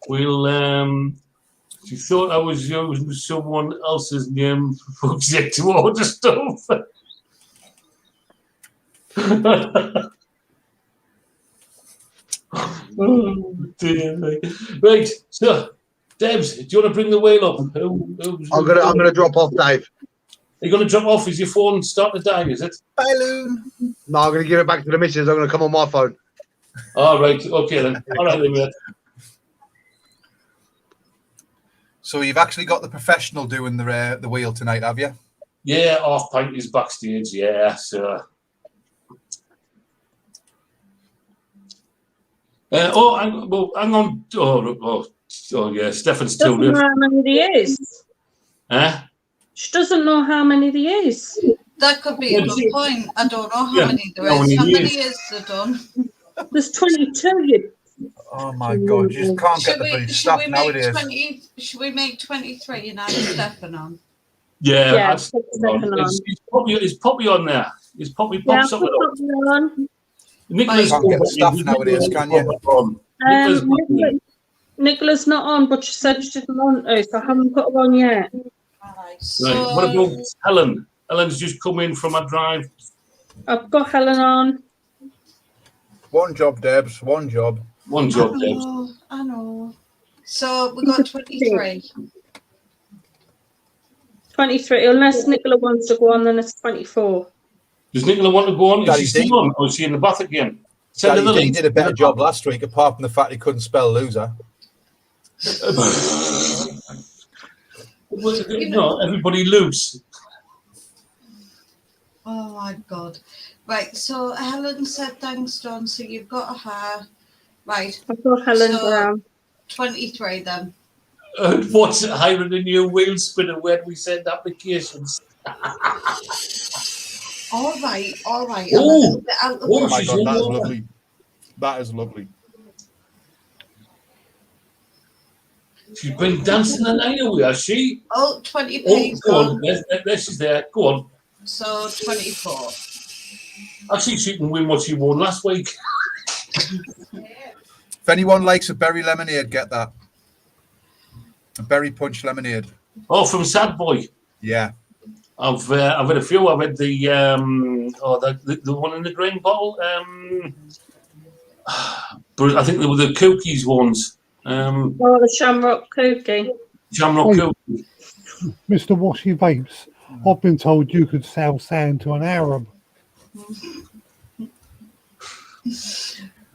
B: we'll. She thought I was using someone else's name for to order stuff. Oh, dear. Right, so Debs, do you want to bring the wheel up?
G: I'm gonna drop off, Dave.
B: Are you going to drop off? Is your phone starting to die? Is it?
C: Balloon.
G: No, I'm gonna give it back to the missus. I'm gonna come on my phone.
B: All right. Okay then. All right then, mate.
C: So you've actually got the professional doing the wheel tonight, have you?
B: Yeah, Half Pint is backstage. Yeah, so. Hang on. Oh, yeah. Stefan's still
D: Doesn't know how many there is.
B: Huh?
D: She doesn't know how many there is.
F: That could be a good point. I don't know how many there is. How many is there done?
D: There's 22.
C: Oh my God! You just can't get the bloody stuff nowadays.
F: Should we make 23 and add Stefan on?
B: Yeah,
D: Is
B: Poppy on there? Is Poppy pops up?
D: on.
B: Nicholas
C: can't get the stuff nowadays, can you?
D: Nicola's not on, but she said she didn't want to, so I haven't put her on yet.
F: Right,
B: so what about Helen? Helen's just come in from a drive.
D: I've got Helen on.
C: One job, Debs. One job.
B: One job, Debs.
F: I know. So we got 23.
D: 23. Unless Nicola wants to go on, then it's 24.
B: Does Nicola want to go on? Is
C: Daddy
B: she still on? Or is she in the bath again?
C: Daddy D did a better job last week, apart from the fact he couldn't spell loser.
B: No, everybody loose.
F: Oh my God. Right, so Helen said thanks, John. So you've got her. Right.
D: I've got Helen Brown.
F: 23 then.
B: What's hiring a new wheel spinner when we send applications?
F: All right.
C: Oh my God, that is lovely. That is lovely.
B: She's been dancing the night away, has she?
F: Oh, 20p.
B: Oh, go on. There she's there. Go on.
F: So 24.
B: Actually, she can win what she won last week.
C: If anyone likes a berry lemonade, get that. A berry punch lemonade.
B: Oh, from Sad Boy.
C: Yeah.
B: I've had a few. I've had the one in the green bottle. But I think they were the cookies ones.
D: The Shamrock Cookie.
B: Shamrock
E: Oh,
B: cookie.
E: Mr. Washy Vapes, I've been told you could sell sand to an Arab.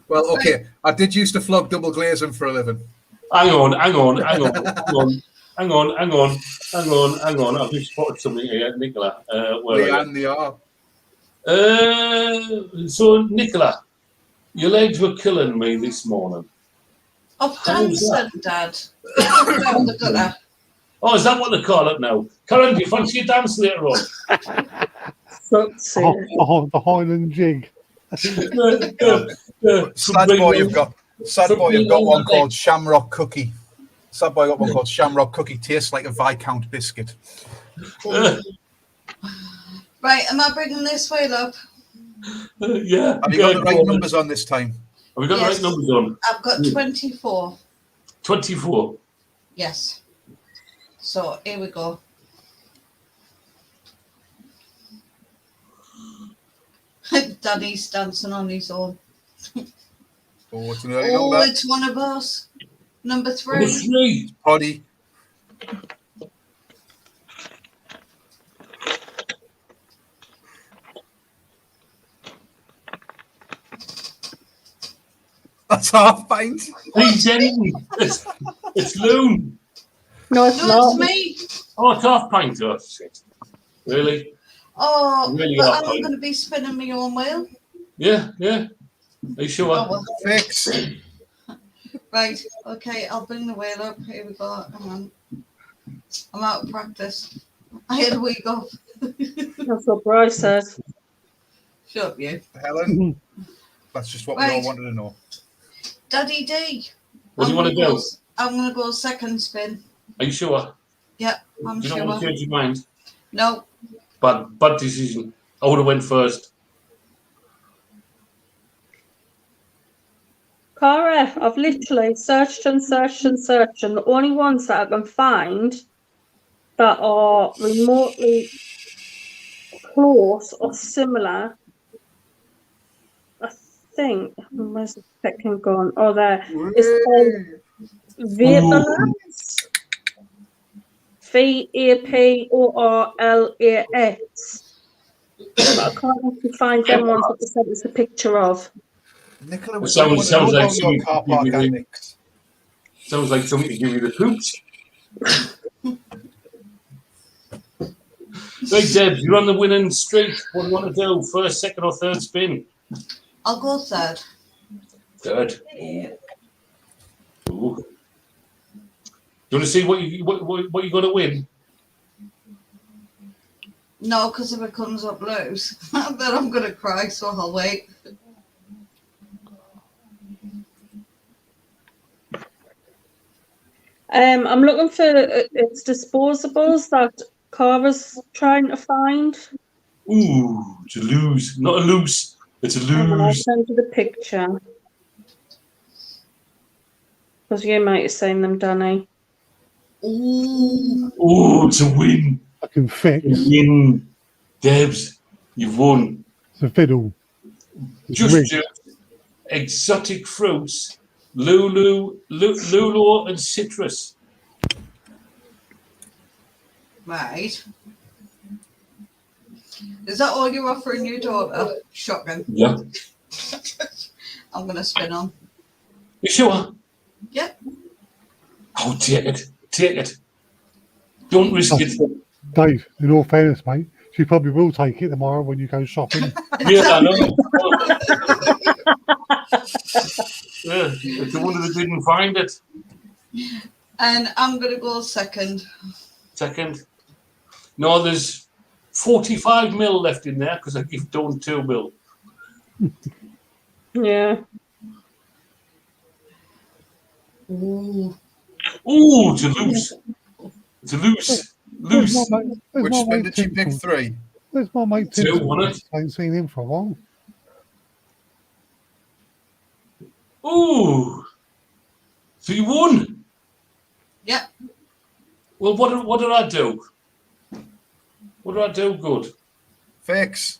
C: Well, okay. I did used to flog double glazing for a living.
B: Hang on. I've just spotted something here, Nicola.
C: Leanne, they are.
B: So, Nicola, your legs were killing me this morning.
F: Of dancing, Dad. Down the gutter.
B: Oh, is that what they call it now? Karen, do you fancy a dance later on?
E: The Highland jig.
C: Sad boy, you've got one called Shamrock Cookie. Sad boy got one called Shamrock Cookie. Tastes like a Viscount biscuit.
F: Right, am I bringing this wheel up?
B: Yeah.
C: Have you got the right numbers on this time?
B: Have we got the right numbers on?
F: I've got 24.
B: 24.
F: Yes. So here we go. Daddy's dancing on his own.
C: Oh, it's an early number.
F: It's one of us. Number 3.
B: Number 3.
C: Poddy. That's half pint.
B: Hey, Jenny. It's Loon.
D: No, it's not.
F: It's me.
B: Oh, it's half pint. Oh, shit. Really?
F: Oh,
B: Really
F: but
B: half
F: I'm
B: pint.
F: going to be spinning my own wheel.
B: Yeah. Are you sure?
F: Oh, well.
C: Fix.
F: Right, okay, I'll bring the wheel up. Here we go. Hang on. I'm out of practice. I had a week off.
D: That's what Bryce says.
F: Shut up, you.
C: Helen. That's just what we all wanted to know.
F: Daddy D.
B: What do you want to do?
F: I'm going to go second spin.
B: Are you sure?
F: Yeah, I'm
B: You
F: sure.
B: don't want to change your mind?
F: No.
B: Bad decision. I would have went first.
D: Cara, I've literally searched and the only ones that I can find that are remotely close or similar, I think, where's the second gone? Oh, there. It's called Vaporlax. VAPORLAX. But I can't actually find them ones that they sent us a picture of.
C: Nicola was
B: sounds like
C: your
B: something
C: car park annex.
B: Sounds like something to give you the poops. Right, Deb, you're on the winning streak. What do you want to do? First, second, or third spin?
F: I'll go third.
B: Third. Ooh. Do you want to see what you're going to win?
F: No, because if it comes up loose, then I'm going to cry, so I'll wait.
D: I'm looking for its disposables that Cara's trying to find.
B: Ooh, it's a lose. Not a loose. It's a
D: I'll
B: lose.
D: send you the picture. Because you might have seen them, Danny.
F: Ooh.
B: Oh, it's a win.
E: I can fix.
B: A win. Debs, you've won.
E: It's a fiddle. It's
B: Just
E: rigged.
B: exotic fruits, Lulu, and citrus.
F: Right. Is that all you're offering your daughter? Shotgun.
B: Yeah.
F: I'm going to spin on.
B: You sure?
F: Yep.
B: Oh, take it. Take it. Don't risk it.
E: Dave, in all fairness, mate, she probably will take it tomorrow when you go shopping.
B: Yeah, I know. Yeah, it's a wonder they didn't find it.
F: And I'm going to go second.
B: Second. No, there's 45 mil left in there because I give Dawn 2 mil.
D: Yeah.
F: Ooh.
B: Oh, it's a loose. It's a loose. Loose.
C: Which spin did she pick? 3.
E: Where's my mate
B: Two,
E: Tinsel?
B: wasn't it?
E: I ain't seen him for a while.
B: Oh. So you won.
F: Yeah.
B: Well, what did I do? What did I do good?
C: Fix.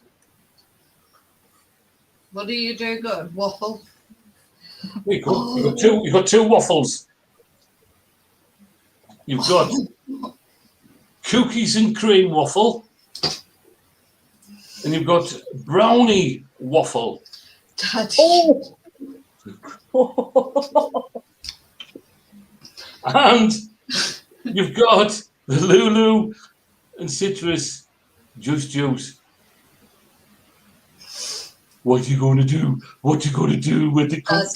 F: What do you do good? Waffle.
B: You got two waffles. You've got cookies and cream waffle, and you've got brownie waffle.
F: Daddy.
B: And you've got the Lulu and citrus juice. What you going to do? What you going to do with the cookies?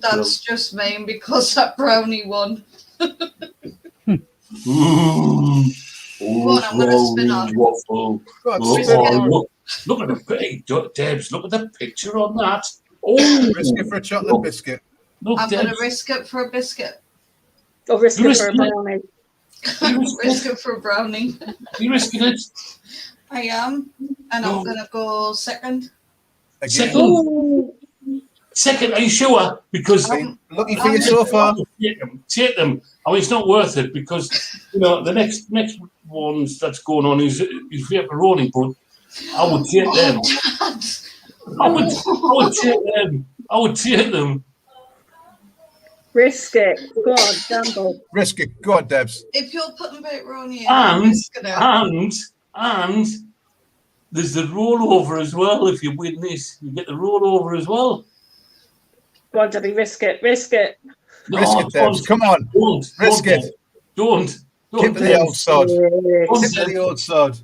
F: That's just mean because that brownie won.
B: Ooh,
F: Go on, I'm gonna spin on.
B: waffle. Look at the picture, Debs. Look at the picture on that. Oh,
C: Risk it for a chocolate biscuit.
B: Look,
F: I'm going to
B: Debs.
F: risk it for a biscuit.
D: Or risk
B: You
D: it for a
B: risk it?
D: brownie.
F: Risk it for a brownie.
B: You risking it?
F: I am. And I'm
B: No.
F: going to go second.
C: Again.
B: Second, are you sure? Because
C: Lucky for you so far.
B: Take them. I mean, it's not worth it because the next ones that's going on is pepperoni, but I would take them. I would take them. I would take them.
D: Risk it. Go on, gamble.
C: Risk it. Go on, Debs.
F: If you're putting pepperoni in, I'm risking it.
B: And there's the rollover as well. If you win this, you get the rollover as well.
D: Go on, Debbie, risk it. Risk it.
C: Risk it, Debs. Come on. Risk it.
B: Don't.
C: Give it the old sod. Give
D: Yes.
C: it the old sod.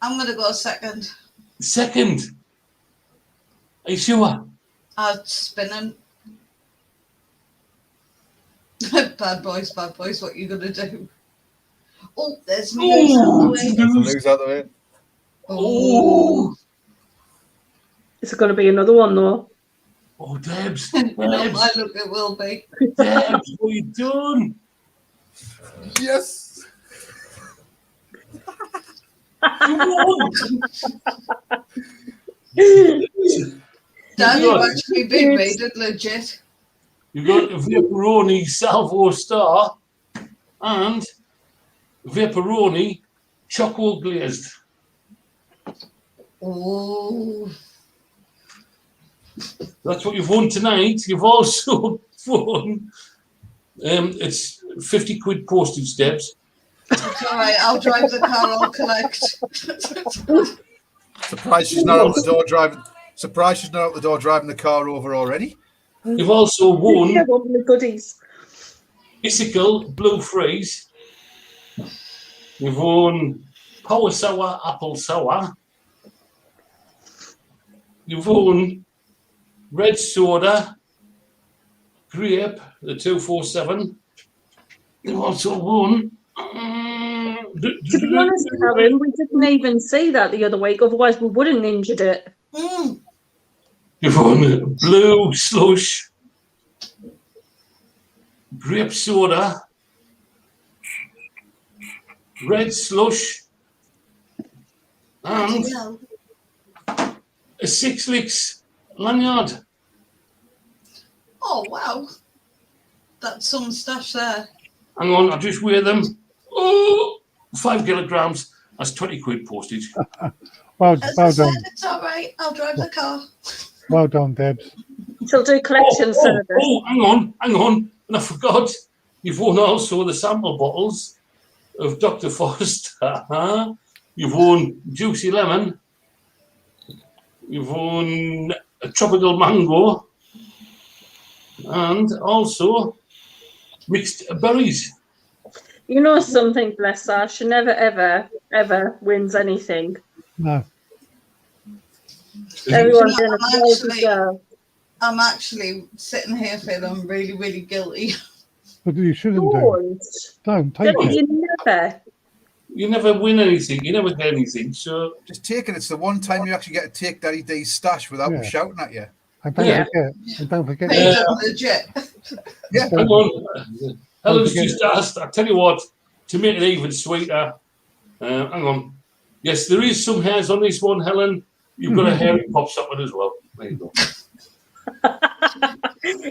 F: I'm going to go second.
B: Second. Are you sure?
F: Spinning. Bad boys, what are you going to do? Oh, there's me.
C: Lose out the way.
B: Oh.
D: Is it going to be another one, though?
B: Oh, Debs.
F: No, I look, it will be.
B: Debs, what you done?
C: Yes.
B: You won.
F: Dad, you've actually been rated legit.
B: You got a Vaporoni Salvo Star and Vaporoni Choco Glazed.
F: Oh.
B: That's what you've won tonight. You've also won. It's 50 quid postage steps.
F: It's all right. I'll drive the car. I'll collect.
C: Surprised she's not out the door driving. Surprised she's not out the door driving the car over already.
B: You've also won
D: The goodies.
B: Icicle Blue Freeze. You've won Power Sour Apple Sour. You've won Red Soda Grape, the 247. You've also won.
D: To be honest, Karen, we didn't even see that the other week. Otherwise, we would have ninjaed it.
B: You've won Blue Slush, Grape Soda, Red Slush, and a 6 Licks lanyard.
F: Oh, wow. That's some stash there.
B: Hang on, I'll just weigh them. Oh, 5 kilograms. That's 20 quid postage.
E: Well
F: As I said,
E: done.
F: it's all right. I'll drive the car.
E: Well done, Debs.
D: She'll do collection service.
B: Hang on. And I forgot. You've won also the sample bottles of Dr. Foster. You've won Juicy Lemon. You've won a Tropical Mango. And also mixed berries.
D: You know something, bless her. She never, ever, ever wins anything.
E: No.
D: Everyone's in a crazy girl.
F: I'm actually sitting here feeling really, really guilty.
E: But you shouldn't do. Don't take
D: Debbie,
E: it.
B: You never win anything. You never get anything. So
C: just take it. It's the one time you actually get to take Daddy D's stash without him shouting at you.
E: And don't
B: Yeah.
E: forget, and don't forget,
F: Made up legit.
C: Yeah.
B: Hang on. Helen's just asked, I tell you what, to make it even sweeter, hang on. Yes, there is some hairs on this one, Helen. You've got a hairy pop socket as well. There you go.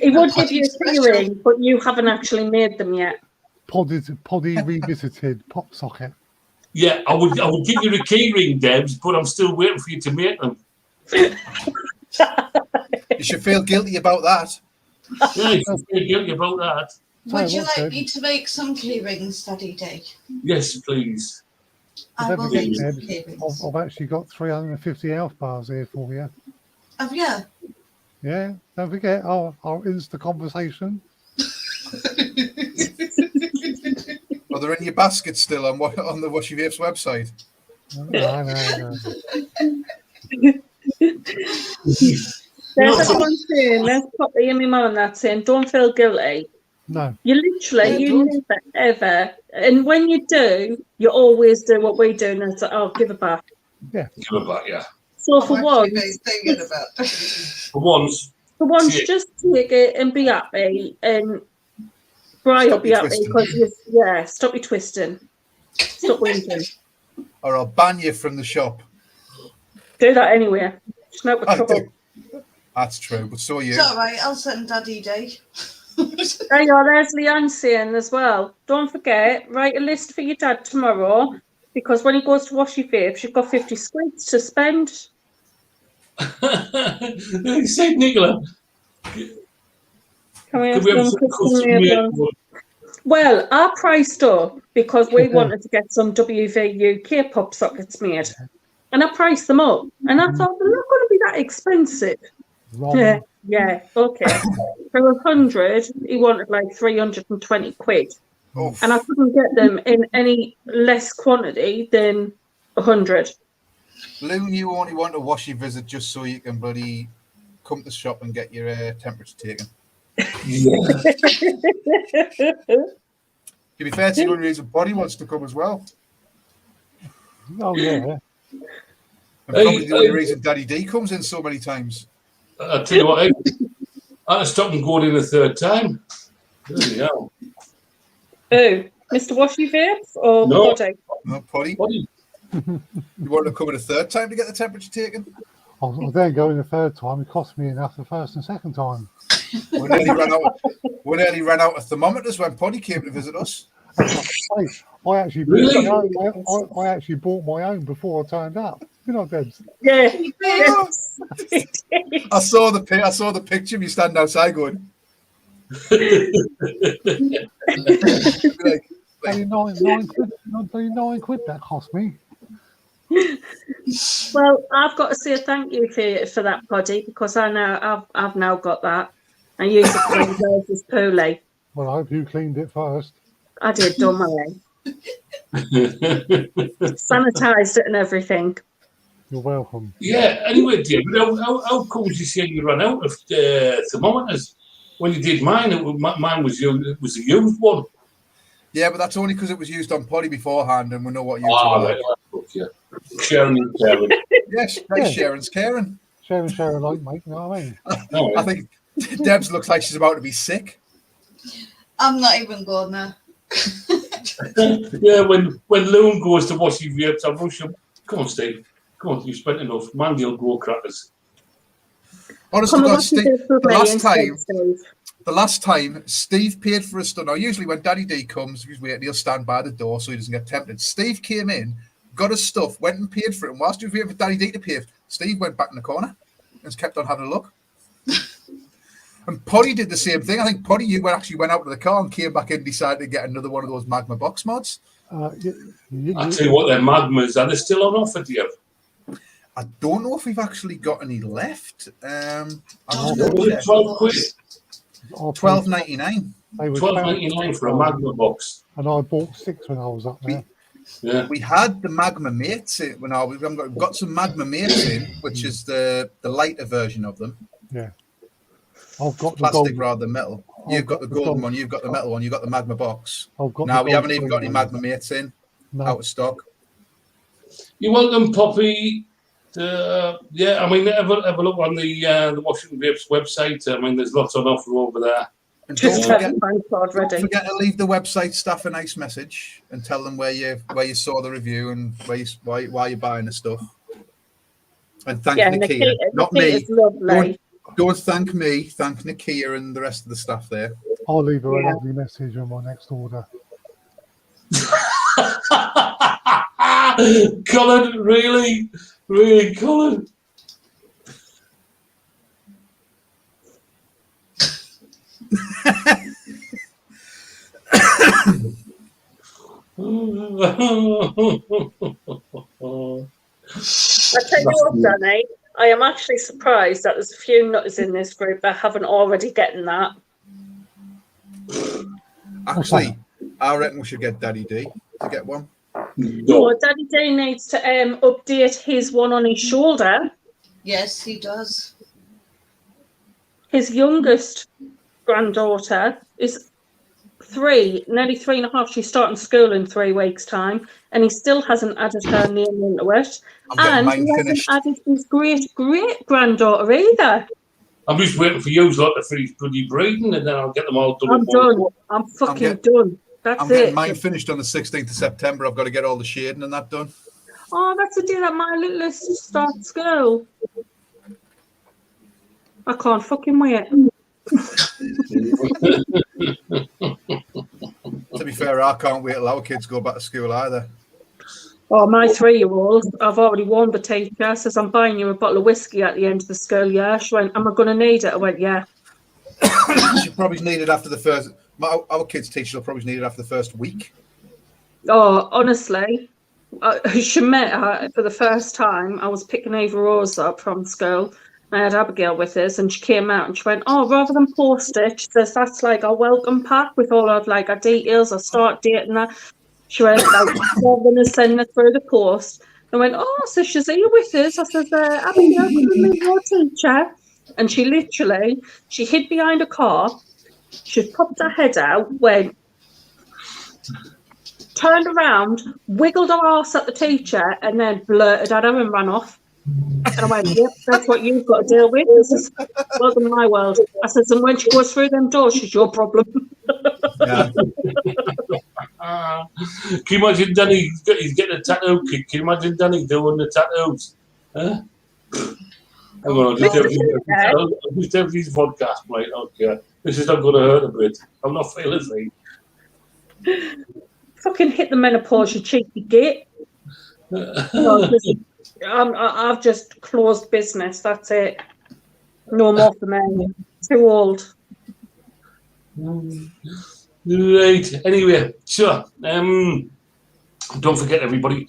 D: He would give you a keyring, but you haven't actually made them yet.
E: Poddy revisited pop socket.
B: Yeah, I would give you a key ring, Debs, but I'm still waiting for you to make them.
C: You should feel guilty about that.
B: Yeah, you should feel guilty about that.
F: Would you like me to make some key rings, Daddy D?
B: Yes, please.
F: I
E: Don't
F: will
E: forget,
F: make some
E: Debs,
F: key rings.
E: I've actually got 350 health bars here for you.
F: Have you?
E: Yeah, don't forget our Insta conversation.
C: Are they in your basket still on the Washy Vapes website?
E: No.
D: There's everyone saying, there's Poppy and my mum and that saying, don't feel guilty.
E: No.
D: You literally, you never, ever, and when you do, you always do what we do, and it's like, oh, give it back.
E: Yeah.
B: Give it back, yeah.
D: So for once,
B: For once,
D: just take it and be happy, and Brian will be happy because stop your twisting, stop whinging.
C: Or I'll ban you from the shop.
D: Do that anyway. It's not with trouble.
C: That's true, but so are you.
F: It's all right. I'll send Daddy D.
D: There you are. There's Leanne saying as well. Don't forget, write a list for your dad tomorrow, because when he goes to wash your vapes, you've got 50 squids to spend.
B: St. Nicola.
D: Can we have some custom made ones? Well, I priced up because we wanted to get some WV UK pop sockets made. And I priced them up. And I thought, they're not going to be that expensive.
E: Wrong.
D: Yeah, okay. For 100, he wanted like 320 quid.
C: Oof.
D: And I couldn't get them in any less quantity than 100.
C: Loon, you only want a washy visit just so you can bloody come to the shop and get your temperature taken.
B: Yeah.
C: To be fair, it's the only reason Body wants to come as well.
E: Oh, yeah.
C: And probably the only reason Daddy D comes in so many times.
B: I'll tell you what, I'll stop and go in a third time. There you go.
D: Oh, Mr. Washy Vapes or
B: No.
D: Poddy?
C: No, Poddy.
B: Poddy.
C: You want to come in a third time to get the temperature taken?
E: I then going the third time. It cost me enough the first and second time.
C: We nearly ran out of thermometers when Poddy came to visit us.
E: I actually
B: Really?
E: I actually bought my own before I turned up. You know, Debs.
D: Yeah.
C: I saw the picture of you standing outside going. like, 9 quid that cost me.
D: Well, I've got to say thank you for that, Poddy, because I know I've now got that. I use it for versus poorly.
E: Well, I hope you cleaned it first.
D: I did, don't worry. Sanitized it and everything.
E: You're welcome.
B: Yeah, anyway, David, how come you say you ran out of thermometers? When you did mine, mine was a used one.
C: Yeah, but that's only because it was used on Poddy beforehand and we know what you
B: Right. Yeah. Sharing and caring.
C: Yes, right, Sharon's caring.
E: Sharon, like, mate, you know what I mean?
B: No,
C: I think Debs looks like she's about to be sick.
F: I'm not even going there.
B: yeah, when Loon goes to wash his vapes, I rush him. Come on, Steve. Come on, you've spent enough. Mandy will grow crackers.
C: Honestly, God, Steve, the last time Steve paid for a stuff. Now, usually when Daddy D comes, he's waiting, he'll stand by the door so he doesn't get tempted. Steve came in, got his stuff, went and paid for it. And whilst he was waiting for Daddy D to pay, Steve went back in the corner and just kept on having a look. And Poddy did the same thing. I think Poddy, you actually went out to the car and came back in and decided to get another one of those Magma box mods.
B: I'll tell you what, they're Magmas. Are they still on offer, do you?
C: I don't know if we've actually got any left.
B: $12 quid.
C: $12.99.
B: $12.99 for a Magma box.
E: And I bought 6 when I was up there.
B: Yeah.
C: We had the Magma Mates in when we've got some Magma Mates in, which is the lighter version of them.
E: Yeah. I've got
C: plastic rather than metal. You've got the golden one, you've got the metal one, you've got the Magma box. Now we haven't even got any Magma Mates in, out of stock.
B: You're welcome, Poppy. Yeah, I mean, have a look on the Washington Grapes website. I mean, there's lots on offer over there.
C: And
D: Just
C: don't
D: have
C: forget,
D: card ready.
C: don't forget to leave the website staff a nice message and tell them where you saw the review and why you're buying the stuff. And thank Nakia, not me. Don't thank me. Thank Nakia and the rest of the staff there.
E: I'll leave her a lovely message on my next order.
B: Colin, really, Colin.
D: I tell you what, Danny, I am actually surprised that there's a few nutters in this group that haven't already gotten that.
C: Actually, I reckon we should get Daddy D to get one.
D: No, Daddy D needs to update his one on his shoulder.
F: Yes, he does.
D: His youngest granddaughter is 3, nearly 3.5. She's starting school in 3 weeks' time, and he still hasn't added her name into it. And he hasn't added his great-great-granddaughter either.
B: I'm just waiting for you lot to finish bloody breeding, and then I'll get them all done.
D: I'm done. I'm fucking done. That's
C: I'm getting
D: it.
C: mine finished on the 16th of September. I've got to get all the shading and that done.
D: Oh, that's the day that my littlest starts school. I can't fucking wait.
C: To be fair, I can't wait till our kids go back to school either.
D: Oh, my 3-year-old, I've already warned the teacher, says, I'm buying you a bottle of whiskey at the end of the school year. She went, am I going to need it? I went, yeah.
C: She probably need it after the first... Our kids' teacher will probably need it after the first week.
D: Oh, honestly, she met her for the first time. I was picking Ava Rose up from school. I had Abigail with us, and she came out and she went, oh, rather than post it, she says, that's like our welcome pack with all of like our details, our start date and that. She went, like, rather than sending it through the post. I went, oh, so she's here with us. I said, Abigail, come and meet your teacher. And she literally, she hid behind a car. She popped her head out, went, turned around, wiggled her ass at the teacher, and then blurted at her and ran off. And I went, yep, that's what you've got to deal with. This is welcome to my world. I said, and when she goes through them doors, she's your problem.
C: Yeah.
B: Can you imagine Danny? He's getting a tattoo. Can you imagine Danny doing the tattoos? Huh? Hang on, I'll just have these podcast, mate. Okay, this is not going to hurt a bit. I'm not feeling it.
D: Fucking hit the menopause, you cheeky git. No, I've just closed business. That's it. No more for me. Too old.
B: Right. Anyway, so don't forget, everybody,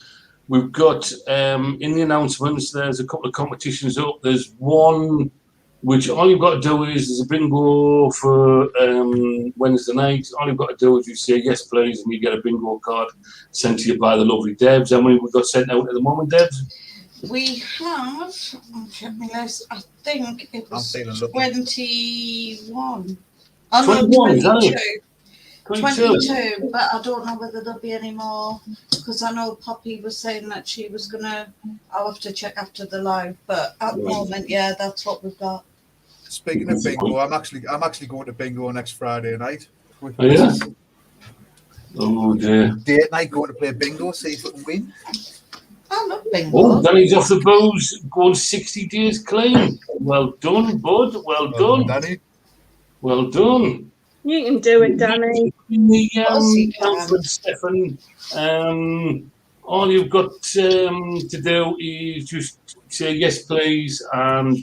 B: we've got in the announcements. There's a couple of competitions up. There's one which all you've got to do is there's a bingo for Wednesday night. All you've got to do is you say yes, please, and you get a bingo card sent to you by the lovely Debs. How many we've got sent out at the moment, Debs?
F: We have, check my list, I think it was 21. Oh,
B: 21,
F: no, 22.
B: 22,
F: but I don't know whether there'll be any more because I know Poppy was saying that she was gonna. I'll have to check after the live, but at the moment, yeah, that's what we've got.
C: Speaking of bingo, I'm actually going to bingo next Friday night.
B: Oh, yeah? Oh dear.
C: Date night, going to play bingo, see if we can win.
F: I love bingo.
B: Oh, Danny's off the booze, going 60 days clean. Well done, bud. Well done.
C: Danny.
B: Well done.
D: You can do it, Danny.
B: Stefan, all you've got to do is just say yes, please, and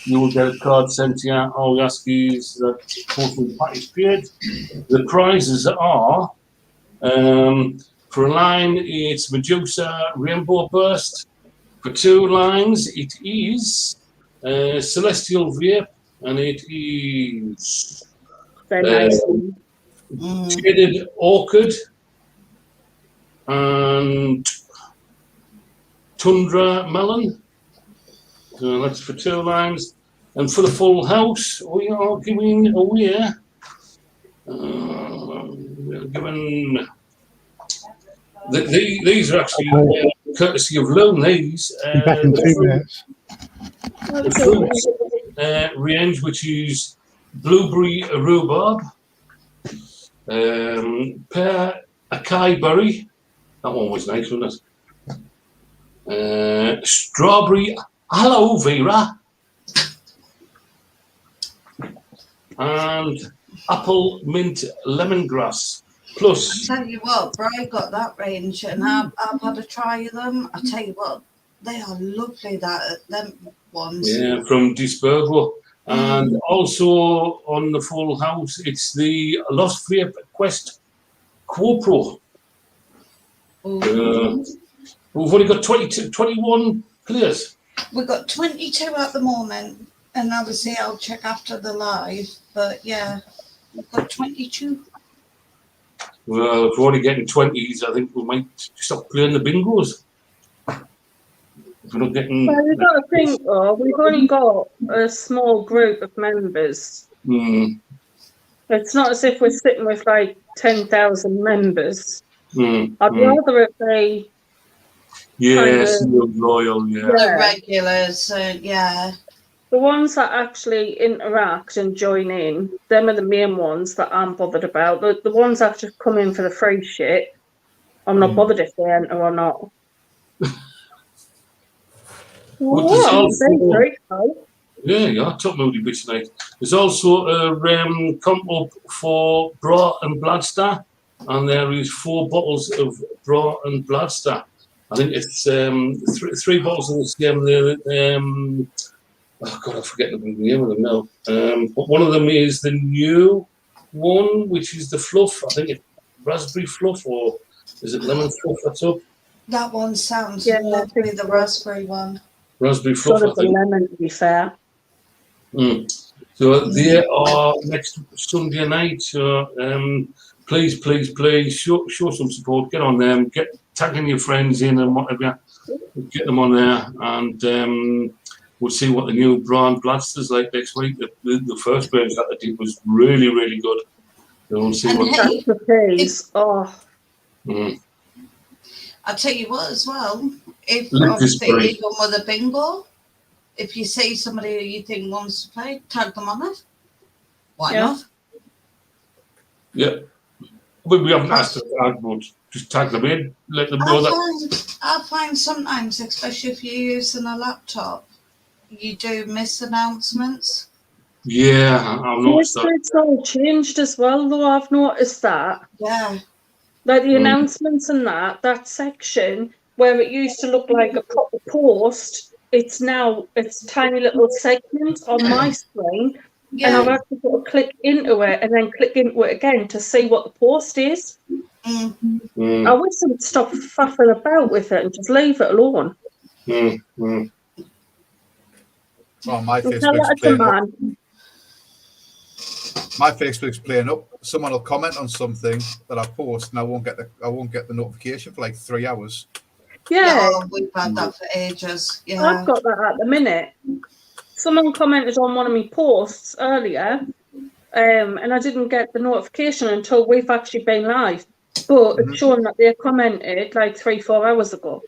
B: you will get a card sent to you. All we ask is that hopefully the package paid. The prizes are for a line, it's Medusa Rainbow Burst. For 2 lines, it is Celestial Vape, and it is Shaded Orchid and Tundra Melon. So that's for 2 lines. And for the full house, we are giving away. We're giving. These are actually courtesy of Loan, these.
E: Be back in 2 minutes.
B: The fruits range, which is blueberry rhubarb, pear acai berry. That one was nice, wasn't it? Strawberry aloe vera and apple mint lemongrass. Plus,
F: I tell you what, Brian got that range, and I've had a try of them. I tell you what, they are lovely. Them ones.
B: yeah, from Disburgo. And also on the full house, it's the Lost Vape Quest Quopro. We've only got 21 players.
F: We've got 22 at the moment, and obviously I'll check after the live. But yeah, we've got 22.
B: Well, if we're only getting 20s, I think we might stop playing the bingos. If we're not getting.
D: Well, you've got to think, though, we've only got a small group of members. It's not as if we're sitting with like 10,000 members. I'd rather it be.
B: Yes, loyal,
F: The regulars, yeah.
D: The ones that actually interact and join in, them are the main ones that I'm bothered about. The ones that just come in for the free shit, I'm not bothered if they enter or not.
B: Yeah, top moody bitch tonight. There's also a comp up for Bra and Bladstar, and there is 4 bottles of Bra and Bladstar. I think it's 3 bottles of the same there. Oh God, I forget the name of them now. But one of them is the new one, which is the fluff. I think it's raspberry fluff, or is it lemon fluff? That's up.
F: That one sounds lovely, the raspberry one.
B: Raspberry fluff,
D: sort of
B: I think.
D: lemon, to be fair.
B: So they are next Sunday night. So please show some support. Get on them. Get tagging your friends in and whatever. Get them on there, and we'll see what the new brand Bladster's like next week. The first range that I did was really, really good. So we'll see what.
F: Hey, I'll tell you what as well. If obviously even with a bingo, if you see somebody who you think wants to play, tag them on it. Why not?
B: Yeah. But we haven't asked to tag, but just tag them in, let them know that.
F: I find sometimes, especially if you're using a laptop, you do miss announcements.
B: Yeah, I've noticed that.
D: It's all changed as well, though. I've noticed that.
F: Yeah.
D: Like the announcements and that section where it used to look like a proper post, it's tiny little segments on my screen. Yeah. And I've had to sort of click into it and then click into it again to see what the post is. I wish they'd stop faffing about with it and just leave it alone.
C: Well, my Facebook's playing up. My Facebook's playing up. Someone will comment on something that I post, and I won't get the notification for like 3 hours.
D: Yeah,
F: we've had that for ages. Yeah,
D: I've got that at the minute. Someone commented on one of my posts earlier, and I didn't get the notification until we've actually been live. But it's showing that they commented like 3-4 hours ago.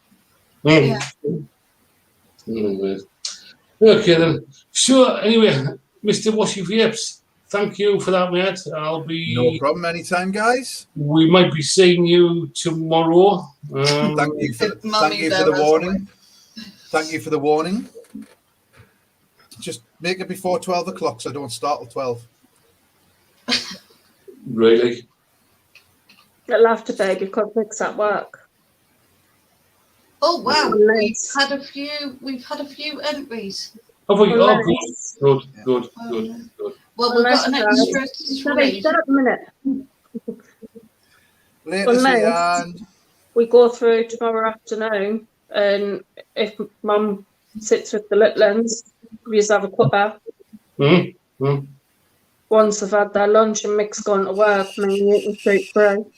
B: Yeah. Okay then. Sure. Anyway, Mr. Washy Vapes, thank you for that, mate. I'll be.
C: No problem. Anytime, guys.
B: We might be seeing you tomorrow.
C: Thank you for the warning. Thank you for the warning. Just make it before 12 o'clock, so don't start till 12.
B: Really?
D: It'll have to be because it's at work.
F: Oh wow, we've had a few entries.
B: Oh, good. Well,
F: we've got an extra 3.
D: We go through tomorrow afternoon, and if Mum sits with the little ones, we just have a cuppa. Once they've had their lunch and Mick's gone to work, me eating straight through.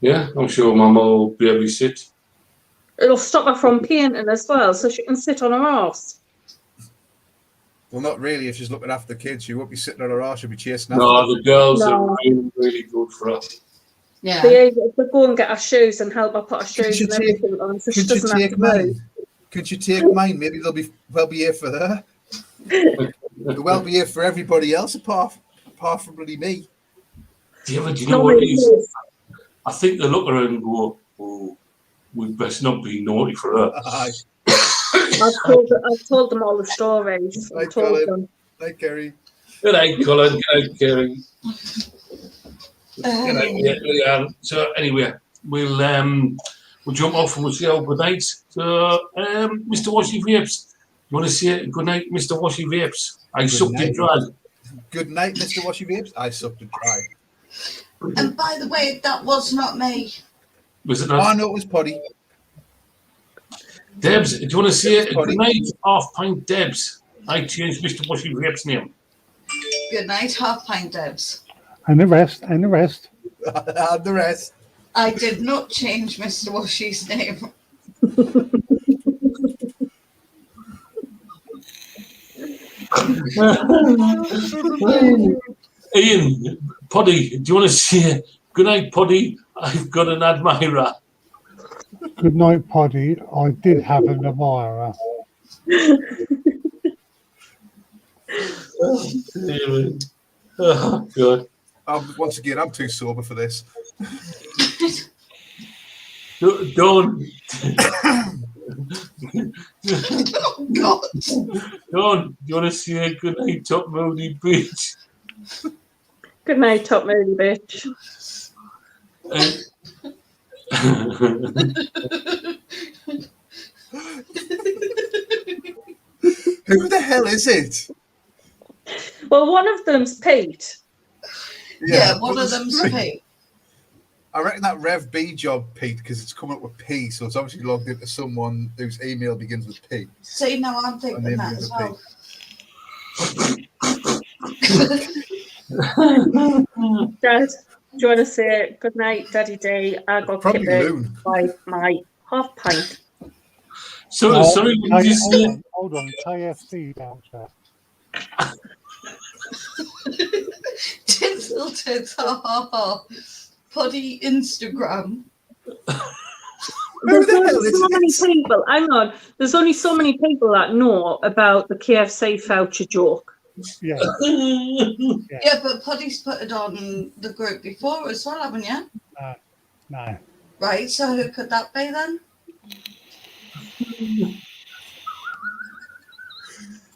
B: Yeah, I'm sure Mum will be able to sit.
D: It'll stop her from painting as well, so she can sit on her arse.
C: Well, not really. If she's looking after the kids, she won't be sitting on her arse. She'll be chasing after
B: them. The girls are really, really good for her.
F: Yeah.
D: They go and get our shoes and help her put our shoes
C: you
D: and
C: take-
D: everything on, so she
C: Could you
D: doesn't have
C: take
D: to move.
C: mine? Could you take mine? Maybe they'll be here for her. They'll be here for everybody else apart from bloody me.
B: Do you know
D: No,
B: what it
D: it
B: is?
D: is.
B: I think they look at her and go, "Oh, we best not be naughty for her."
C: Aye.
D: I've told them all the stories.
C: Hi,
D: I've told
C: Colin.
D: them.
C: Hi, Kerry.
B: Good night, Colin. Good night, Kerry. Good night, yeah. So anyway, we'll jump off and we'll say our good night. So, Mr. Washy Vapes, you want to say good night, Mr. Washy Vapes? I sucked it dry.
C: Good night, Mr. Washy Vapes. I sucked it dry.
F: And by the way, that was not me.
B: Was it not?
C: Oh, no, it was Poddy.
B: Debs, do you want to say
C: Poddy.
B: good night, half pint Debs? I changed Mr. Washy Vapes' name.
F: Good night, half pint Debs.
E: And the rest.
C: And the rest.
F: I did not change Mr. Washy's name.
B: Ian, Poddy, do you want to say good night, Poddy? I've got an admirer.
E: Good night, Poddy. I did have an admirer.
B: Oh, God.
C: Once again, I'm too sober for this.
B: Don't.
F: Oh, God.
B: Don, do you want to say good night, Top Moody Beach?
D: Good night, Top Moody bitch.
C: Who the hell is it?
D: Well, one of them's Pete.
F: Yeah, one of them's Pete.
C: I reckon that Rev B job, Pete, because it's coming up with P, so it's obviously logged into someone whose email begins with P.
F: See, now I'm thinking
C: And
F: that
C: then
F: as well.
D: Dad, do you want to say good night, Daddy D? I got
C: Probably
D: kippered
C: Loon.
D: by my half pint.
B: So, sorry, what did you say?
E: Hold on, KFC voucher.
F: Tinsel tits, ha ha ha. Poddy Instagram.
D: There's
C: the
D: only
C: hell is
D: so many
C: this?
D: people. Hang on. There's only so many people that know about the KFC voucher joke.
E: Yeah.
F: Yeah, but Poddy's put it on the group before as well, haven't you?
E: No.
F: Right, so who could that be then?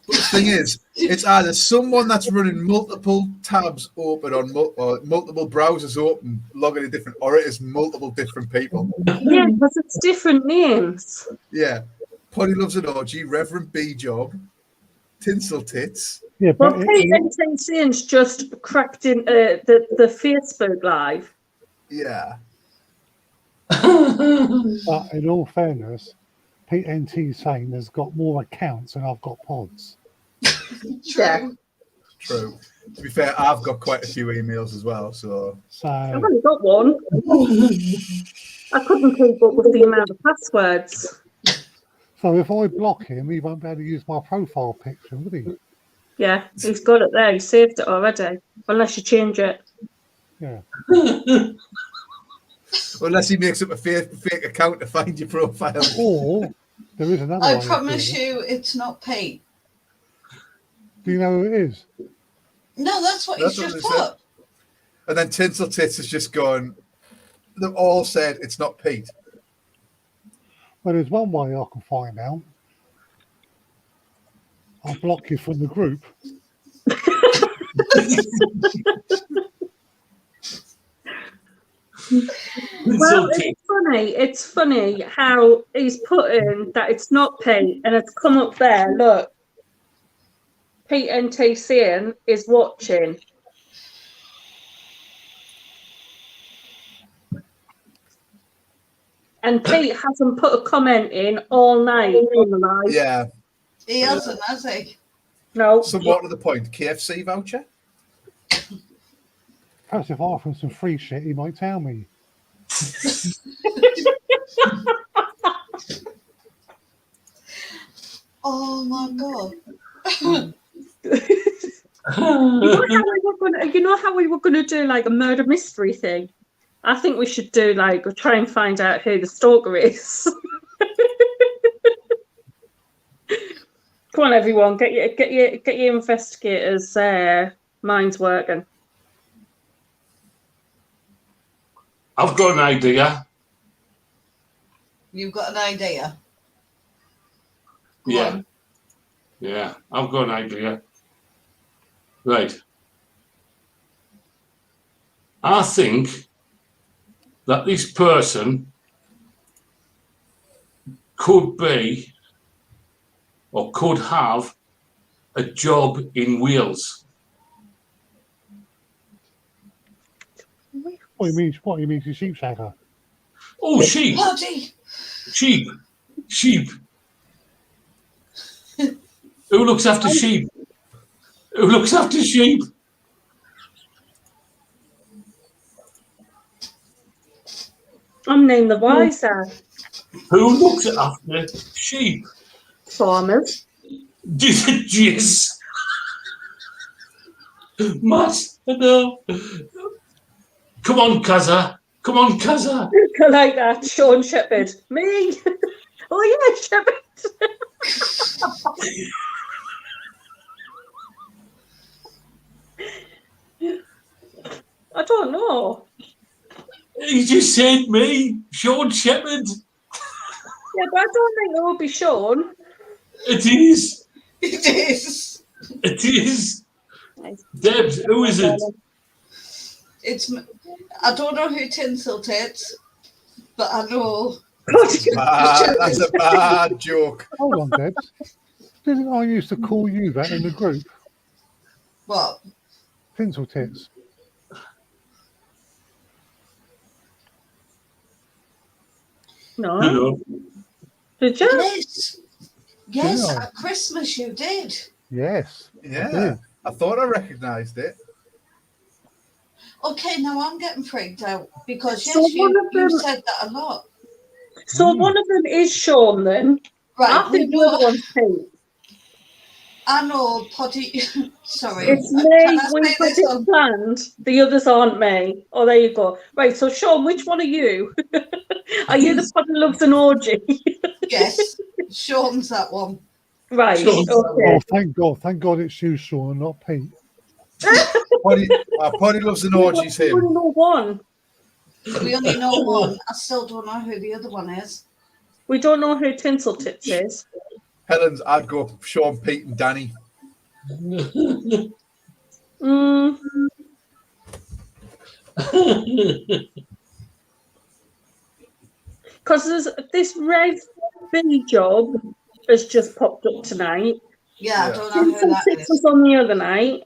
C: But the thing is, it's either someone that's running multiple tabs open on or multiple browsers open, logging in different, or it is multiple different people.
D: Yeah, because it's different names.
C: Yeah. Poddy Loves an Orgy, Reverend B Job, Tinsel Tits.
E: Yeah,
D: Well,
E: but
D: Pete and Tinsin's just cracked in the Facebook Live.
C: Yeah.
E: but in all fairness, Pete NT saying there's got more accounts than I've got pods.
D: Yeah.
C: True. To be fair, I've got quite a few emails as well, so.
D: I've
E: So
D: only got one. I couldn't keep up with the amount of passwords.
E: if I block him, he won't be able to use my profile picture, would he?
D: Yeah, he's got it there. He saved it already. Unless you change it.
E: Yeah.
C: Unless he makes up a fake account to find your profile.
E: Or there is another
F: I
E: way of
F: promise
E: doing it.
F: you it's not Pete.
E: Do you know who it is?
F: No, that's what
C: That's
F: he's
C: what
F: just
C: they said.
F: put.
C: And then Tinsel Tits has just gone, they've all said it's not Pete.
E: Well, there's one way I can find out. I'll block you from the group.
D: Well, it's funny how he's put in that it's not Pete and it's come up there. Look, Pete NTCN is watching. And Pete hasn't put a comment in all night on the live.
C: Yeah.
F: He hasn't, has he?
D: No.
C: Somewhat to the point. KFC voucher?
E: Perhaps if I offer him some free shit, he might tell me.
F: Oh my God.
D: You know how we were gonna do like a murder mystery thing? I think we should do try and find out who the stalker is. Come on, everyone, get your investigators' minds working.
B: I've got an idea.
F: You've got an idea? Go
B: Yeah.
F: on.
B: Yeah, I've got an idea. Right. I think that this person could be or could have a job in Wales.
E: What do you mean, she's sheep shacker?
B: Oh, sheep.
F: Bloody.
B: Sheep. Who looks after sheep? Who looks after sheep?
D: I'm named the wiser.
B: Who looks after sheep?
D: Farmers.
B: Yes. Matt, no. Come on, Kaza.
D: I like that. Sean Shepherd. Me. Oh, yeah, Shepherd. I don't know.
B: He just said me, Sean Shepherd.
D: Yeah, but I don't think it will be Sean.
B: It is.
F: It is.
B: It is. Debs, who is it?
F: I don't know who Tinsel tits, but I know.
C: That's a bad joke.
E: Hold on, Debs. Didn't I used to call you that in the group?
F: What?
E: Tinsel tits.
D: No. Did you?
F: Yes. Yes,
E: Yeah.
F: at Christmas you did.
E: Yes.
C: Yeah, I thought I recognised it.
F: Okay, now I'm getting freaked out because yes,
D: So one of
F: you
D: them-
F: said that a lot.
D: So one of them is Sean then.
F: Right,
D: I think the other one's Pete.
F: I know, Poddy. Sorry.
D: It's
F: Can
D: me.
F: I
D: We've
F: say
D: got
F: this
D: it
F: on?
D: planned. The others aren't me. Oh, there you go. Right, so Sean, which one are you? Are you the pod that loves an orgy?
F: Yes, Sean's that one.
D: Right,
B: Sean's that
D: okay.
E: Oh, thank God it's you, Sean, not Pete.
C: Poddy loves an orgies
D: We
C: him.
D: only know one.
F: We only know one. I still don't know who the other one is.
D: We don't know who Tinsel Tits is.
C: Helen's, I'd go Sean, Pete, and Danny.
D: Mm, because there's this Rev B job has just popped up tonight.
F: Yeah, I don't know who
D: Tinsel
F: that
D: Tits
F: is.
D: was on the other night.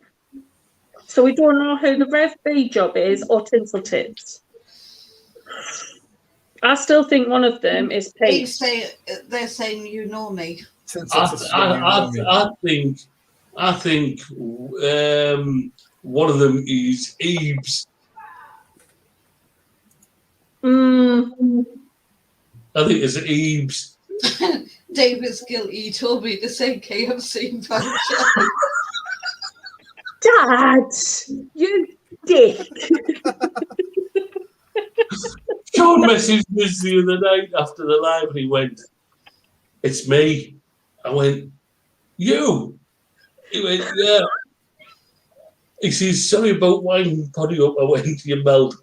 D: So we don't know who the Rev B job is or Tinsel Tits. I still think one of them is Pete.
F: They're saying you know me.
B: I think one of them is Eves. I think it's Eves.
F: David's guilty. He told me to say KFC voucher.
D: Dad, you dick.
B: Sean messaged us the other night after the live and he went, "It's me." I went, "You?" He went, "Yeah." He says, "Sorry about winding Poddy up." I went, "You melt."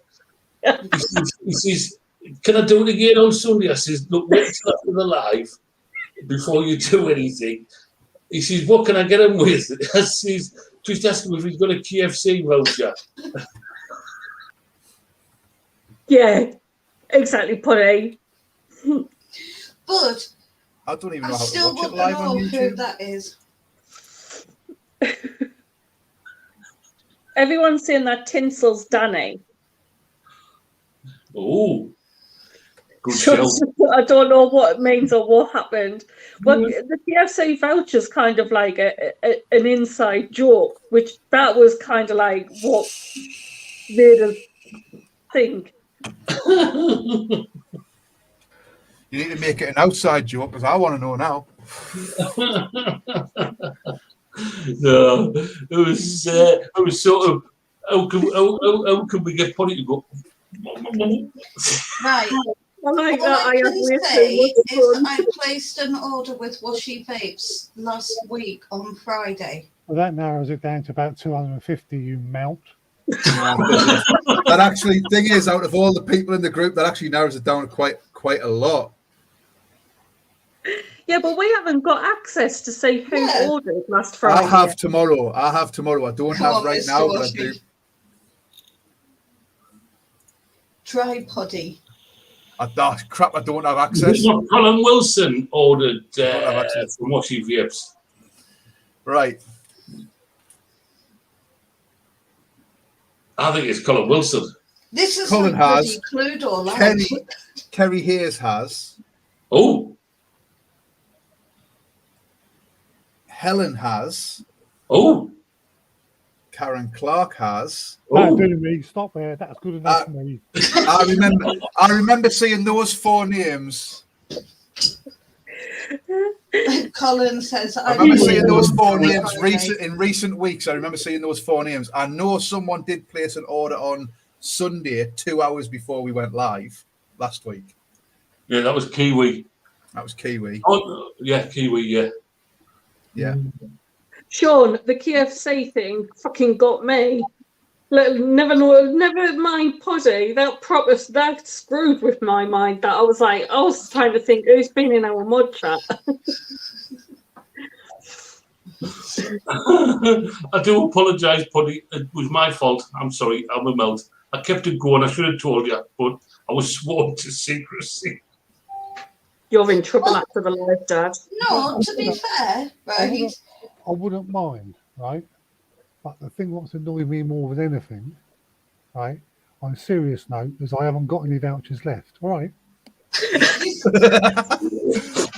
B: He says, "Can I do it again on Sunday?" I says, "Look, wait till after the live before you do anything." He says, "What can I get him with?" I says, "Just ask him if he's got a KFC voucher."
D: Yeah, exactly, Poddy.
F: But
C: I don't even know
F: I
C: how to
F: still
C: watch it
F: want to
C: live on
F: know who
C: YouTube.
F: that is.
D: Everyone's saying that Tinsel's Danny.
B: Oh, good
D: So
B: show.
D: I don't know what it means or what happened. But the KFC voucher's kind of like an inside joke, which that was kind of like what made us think.
C: You need to make it an outside joke because I want to know now.
B: No, it was sort of how can we get Poddy to go?
F: Right.
D: I like
F: All
D: that.
F: I
D: I have
F: can
D: with
F: say
D: me.
F: is I placed an order with Washy Vapes last week on Friday.
E: Well, that narrows it down to about 250, you mount.
C: That actually, thing is, out of all the people in the group, that actually narrows it down quite a lot.
D: Yeah, but we haven't got access to see who
F: Yeah.
D: ordered last Friday.
C: I have tomorrow. I don't
F: Come
C: have
F: on,
C: right
F: Mr.
C: now, but I
F: Washy.
C: do.
F: Tripoddy.
C: Crap, I don't have
B: Is
C: access.
B: it not Colin Wilson ordered
C: Don't have access.
B: from Washy Vapes?
C: Right.
B: I think it's Colin Wilson.
F: This is
C: Colin
F: a
C: has.
F: bloody Cluedo live.
C: Kerry Hayes has.
B: Oh,
C: Helen has.
B: oh,
C: Karen Clark has.
E: That'll
B: oh.
E: do me. Stop there. That's good enough for me.
C: I remember seeing those 4 names.
F: Colin says,
C: I remember seeing those 4
F: Friday.
C: names in recent weeks. I remember seeing those 4 names. I know someone did place an order on Sunday, 2 hours before we went live last week.
B: Yeah, that was Kiwi.
C: That was Kiwi.
B: Oh, yeah, Kiwi, yeah.
C: Yeah.
D: Sean, the KFC thing fucking got me. Never mind Poddy. That screwed with my mind. That I was trying to think who's been in our mod chat.
B: I do apologise, Puddy. It was my fault. I'm sorry. I'm a melt. I kept it going. I should have told you, but I was sworn to secrecy.
D: You're in trouble after the live, Dad.
F: No, to be fair, right?
E: I wouldn't mind, right? But the thing what's annoying me more than anything, right, on a serious note, is I haven't got any vouchers left. All right.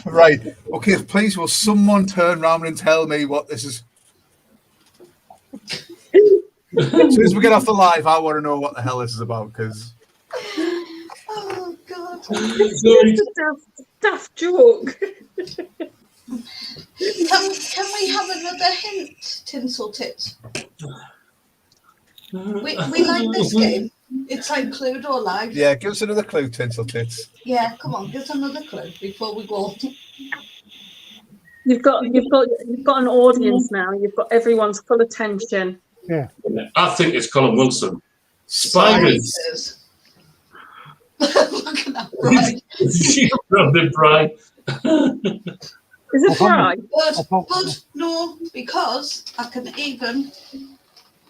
C: Right. Okay, please, will someone turn around and tell me what this is? As soon as we get off the live, I want to know what the hell this is about, because...
F: Oh, God.
D: It's a daft joke.
F: Can we have another hint, Tinsel Tits? We like this game. It's like Cluedo Live.
C: Yeah, give us another clue, Tinsel Tits.
F: Yeah, come on, give us another clue before we go.
D: You've got an audience now. You've got everyone's full attention.
E: Yeah.
B: I think it's Colin Wilson. Spiders.
F: Look at that, right?
B: She rubbed it bright.
D: Is it right?
F: But no, because I can even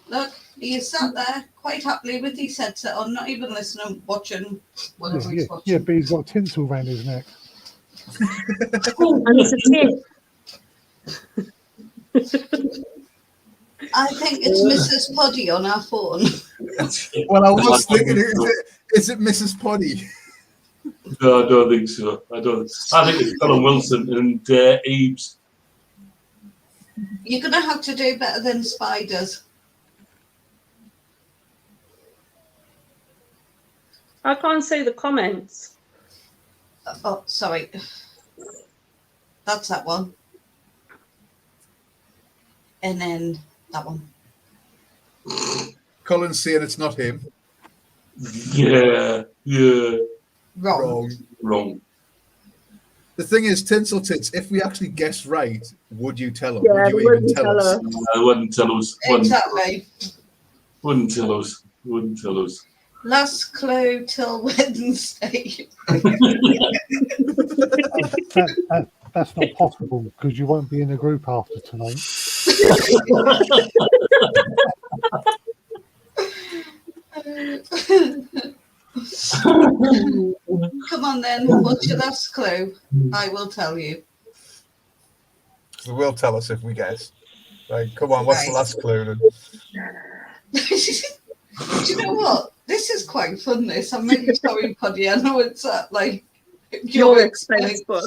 F: look. He is sat there quite happily with his headset on, not even listening, watching whatever he's watching.
E: Yeah, but he's got tinsel around his neck.
D: And it's a tip.
F: I think it's Mrs. Poddy on our phone.
C: Well, I was thinking, is it Mrs. Poddy?
B: No, I don't think so. I think it's Colin Wilson and Eves.
F: You're going to have to do better than spiders.
D: I can't see the comments.
F: Oh, sorry. That's that one. And then that one.
C: Colin's saying it's not him.
B: Yeah.
F: Wrong.
C: The thing is, Tinsel Tits, if we actually guess right, would you tell us?
D: Yeah,
C: Would you even tell us?
B: I wouldn't tell us.
F: Exactly.
B: Wouldn't tell us.
F: Last clue till Wednesday.
E: That's not possible because you won't be in a group after tonight.
F: Come on then, what's your last clue? I will tell you.
C: They will tell us if we guess. Right, come on, what's the last clue then?
F: Do you know what? This is quite fun, this. I'm really sorry, Poddy. I know it's like
D: Your expense,
F: but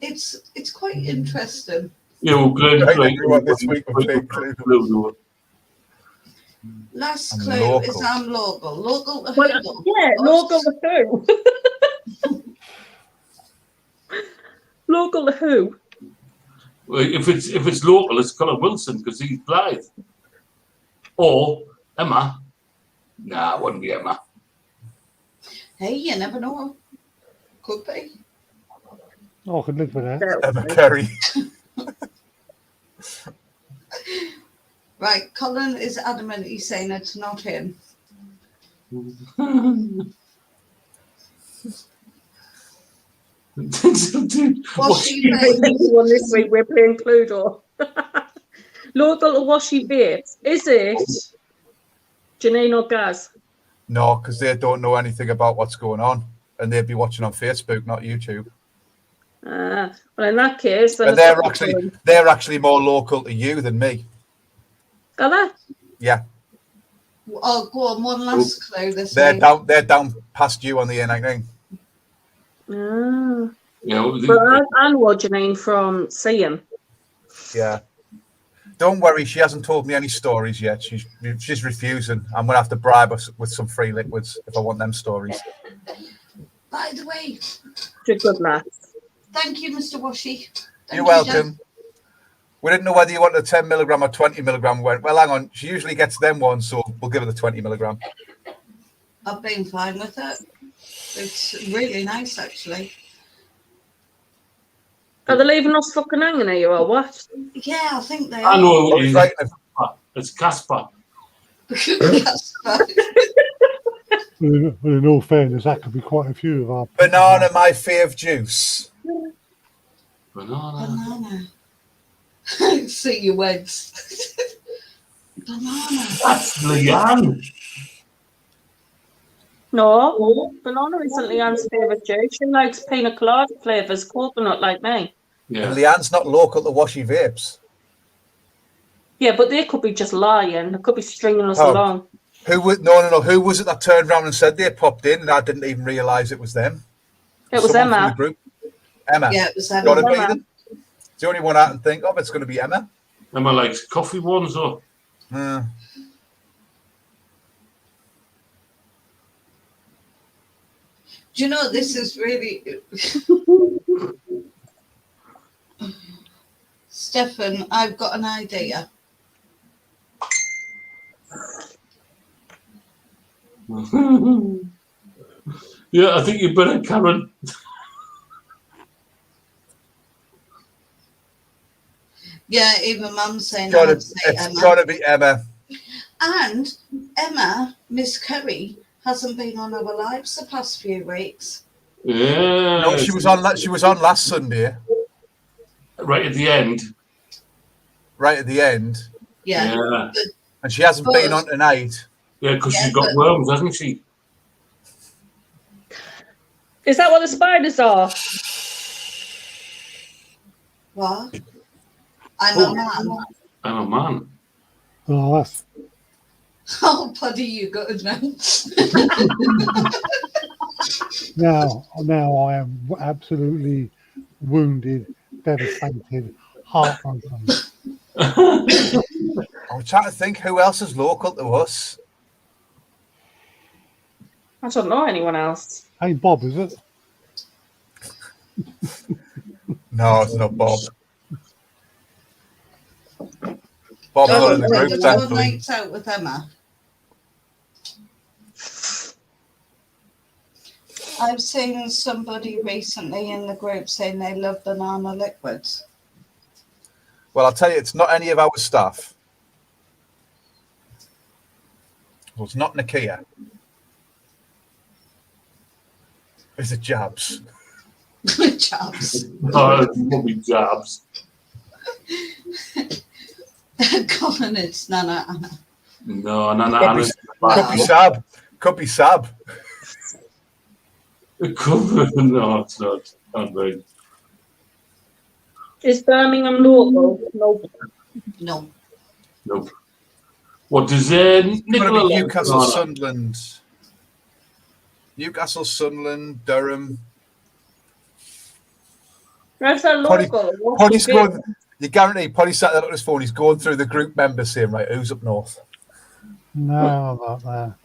F: it's quite interesting.
B: Yeah, well, great.
C: This week we're playing Clue.
F: Last clue is I'm local. Local to
D: Well,
F: who?
D: yeah, local to who? Local to who?
B: Well, if it's local, it's Colin Wilson because he's Blythe. Or Emma. Nah, it wouldn't be Emma.
F: Hey, you never know. Could be.
E: Oh, I could live with that.
C: Emma Kerry.
F: Right, Colin is adamant. He's saying it's not him.
B: What's
F: she
D: One this week we're playing Cluedo. Local to Washy Vapes. Is it Janine or Gaz?
C: No, because they don't know anything about what's going on, and they'd be watching on Facebook, not YouTube.
D: Well, in that case, then
C: And they're actually more local to you than me.
D: Are they?
C: Yeah.
F: Oh, go on. One last clue.
C: They're down past you on the A19.
B: Yeah,
D: but I know Janine from Seaham.
C: Yeah. Don't worry, she hasn't told me any stories yet. She's refusing. I'm gonna have to bribe us with some free liquids if I want them stories.
F: By the way,
D: Good lad.
F: thank you, Mr. Washy.
C: You're welcome. We didn't know whether you wanted a 10 milligram or 20 milligram. Well, hang on. She usually gets them ones, so we'll give her the 20 milligram.
F: I've been fine with it. It's really nice, actually.
D: Are they leaving us fucking hanging here or what?
F: Yeah, I think they
B: I
F: are.
B: know it's Casper.
E: In all fairness, that could be quite a few of our
C: Banana, my fave juice.
B: Banana.
F: See your words. Banana.
B: That's Leanne.
D: No, banana isn't Leanne's favourite juice. She likes pina colada flavours, coconut like me.
B: Yeah.
C: And Leanne's not local to Washy Vapes.
D: Yeah, but they could be just lying. They could be stringing us along.
C: Who was no? Who was it that turned around and said they popped in and I didn't even realise it was them?
D: It was
C: Someone
D: Emma.
C: from the group. Emma.
F: Yeah, it was Emma.
C: Gotta be them. It's the only one I can think of. It's going to be Emma.
B: Emma likes coffee ones, or?
F: Do you know, this is really... Stefan, I've got an idea.
B: Yeah, I think you better, Karen.
F: Yeah, even Mum's saying
C: It's got to be Emma.
F: And Emma, Miss Curry, hasn't been on our lives the past few weeks.
B: Yeah.
C: No, she was on. She was on last Sunday.
B: Right at the end.
C: Right at the end.
F: Yeah.
C: And she hasn't been on tonight.
B: Yeah, because she's got worms, hasn't she?
D: Is that what the spiders are?
F: What? I'm a man.
B: I'm a man.
E: Oh, that's...
F: Oh, Paddy, you got to know.
E: Now I am absolutely wounded, devastated, heartbroken.
C: I'm trying to think who else is local to us.
D: I don't know anyone else.
E: Ain't Bob, is it?
C: No, it's not Bob. Bob's not in the group, thankfully.
F: Nights out with Emma. I've seen somebody recently in the group saying they love banana liquids.
C: Well, I'll tell you, it's not any of our staff. Well, it's not Nakia. Is it Jabs?
F: Jabs.
B: Oh, it's probably Jabs.
F: Colin, it's Nana Anna.
B: No, Nana
C: Could be Sab. Could be Sab.
B: No, it's not. Right.
D: Is Birmingham local? Nope.
F: No.
B: What does Nicola like?
C: Newcastle, Sunderland. Newcastle, Sunderland, Durham.
D: That's a local.
C: Poddy's going. You guarantee Poddy sat there on his phone. He's going through the group members saying, right, who's up north?
E: No, not there.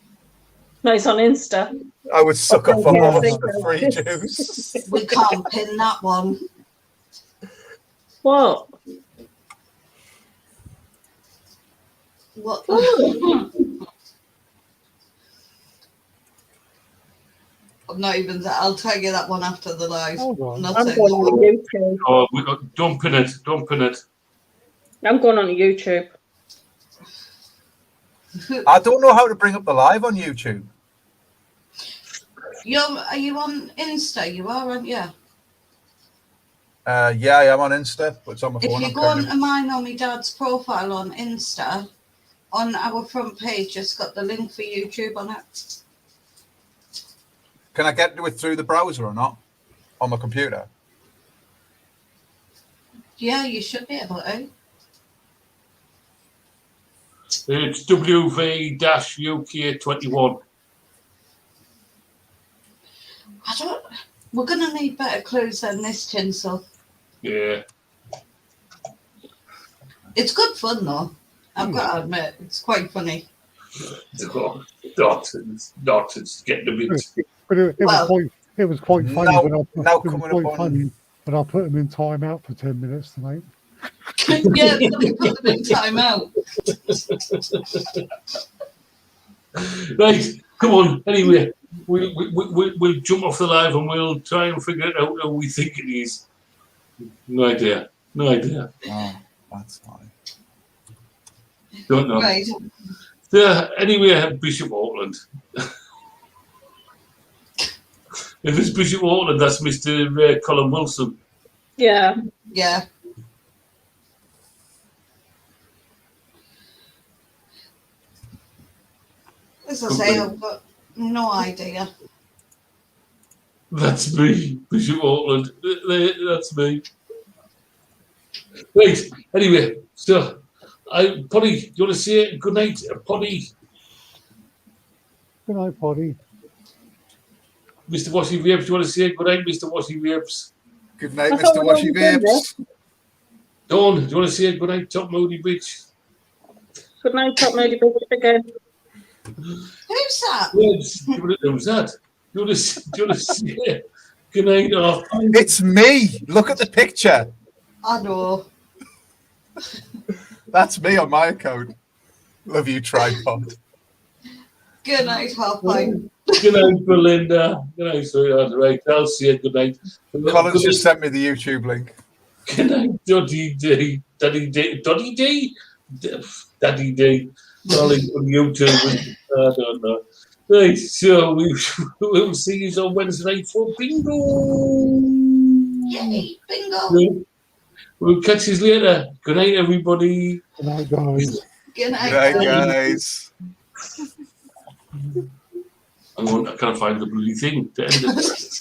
D: No, it's on Insta.
C: I would suck up for
E: Yeah.
C: free juice.
F: We can't pin that one.
D: What?
F: What? I'm not even. I'll tell you that one after the live.
E: Hold on.
F: Not
D: I'm
F: saying
D: going on
F: that.
D: YouTube.
B: Oh, don't pin it. Don't pin it.
D: I'm going on YouTube.
C: I don't know how to bring up the live on YouTube.
F: Are you on Insta? You are, aren't you?
C: Yeah, I am on Insta, but it's on my
F: If
C: phone.
F: you go on to mine or my dad's profile on Insta, on our front page, it's got the link for YouTube on it.
C: Can I get to it through the browser or not? On my computer?
F: Yeah, you should be able to.
B: It's WV-UK21.
F: We're going to need better clues than this, Tinsel.
B: Yeah.
F: It's good fun, though. I've got to admit, it's quite funny.
B: No, it's not. It's getting a bit.
E: But it was quite funny.
C: Now
E: When I put him in timeout for 10 minutes tonight.
F: Yeah, somebody put them in timeout.
B: Right, come on. Anyway, we'll jump off the live and we'll try and figure it out how we think it is. No idea.
C: Oh, that's fine.
B: Don't know.
F: Right.
B: Anyway, Bishop Auckland. If it's Bishop Auckland, that's Mr. Colin Wilson.
D: Yeah.
F: Yeah. As I say, I've got no idea.
B: That's me, Bishop Auckland. That's me. Right, anyway, so Poddy, do you want to say good night, Poddy?
E: Good night, Poddy.
B: Mr. Washy Vapes, do you want to say good night, Mr. Washy Vapes?
C: Good night, Mr. Washy Vapes.
B: Dawn, do you want to say good night, Top Moody Bitch?
D: Good night, Top Moody Bitch again.
F: Who's that?
B: Who's that? Do you want to say good night? Oh.
C: It's me. Look at the picture.
F: I know.
C: That's me on my account. Love you, tripod.
F: Good night, Halfpipe.
B: Good night, Belinda. Good night, sweetheart. Right, I'll see you. Good night.
C: Colin's just sent me the YouTube link.
B: Good night, Daddy D. Daddy D. Daddy D. Daddy D. Darling on YouTube. I don't know. Right, so we'll see you on Wednesday night for bingo.
F: Yay, bingo.
B: We'll catch you later. Good night, everybody.
E: Good night, guys.
F: Good night,
C: guys.
B: I can't find the bloody thing to end it.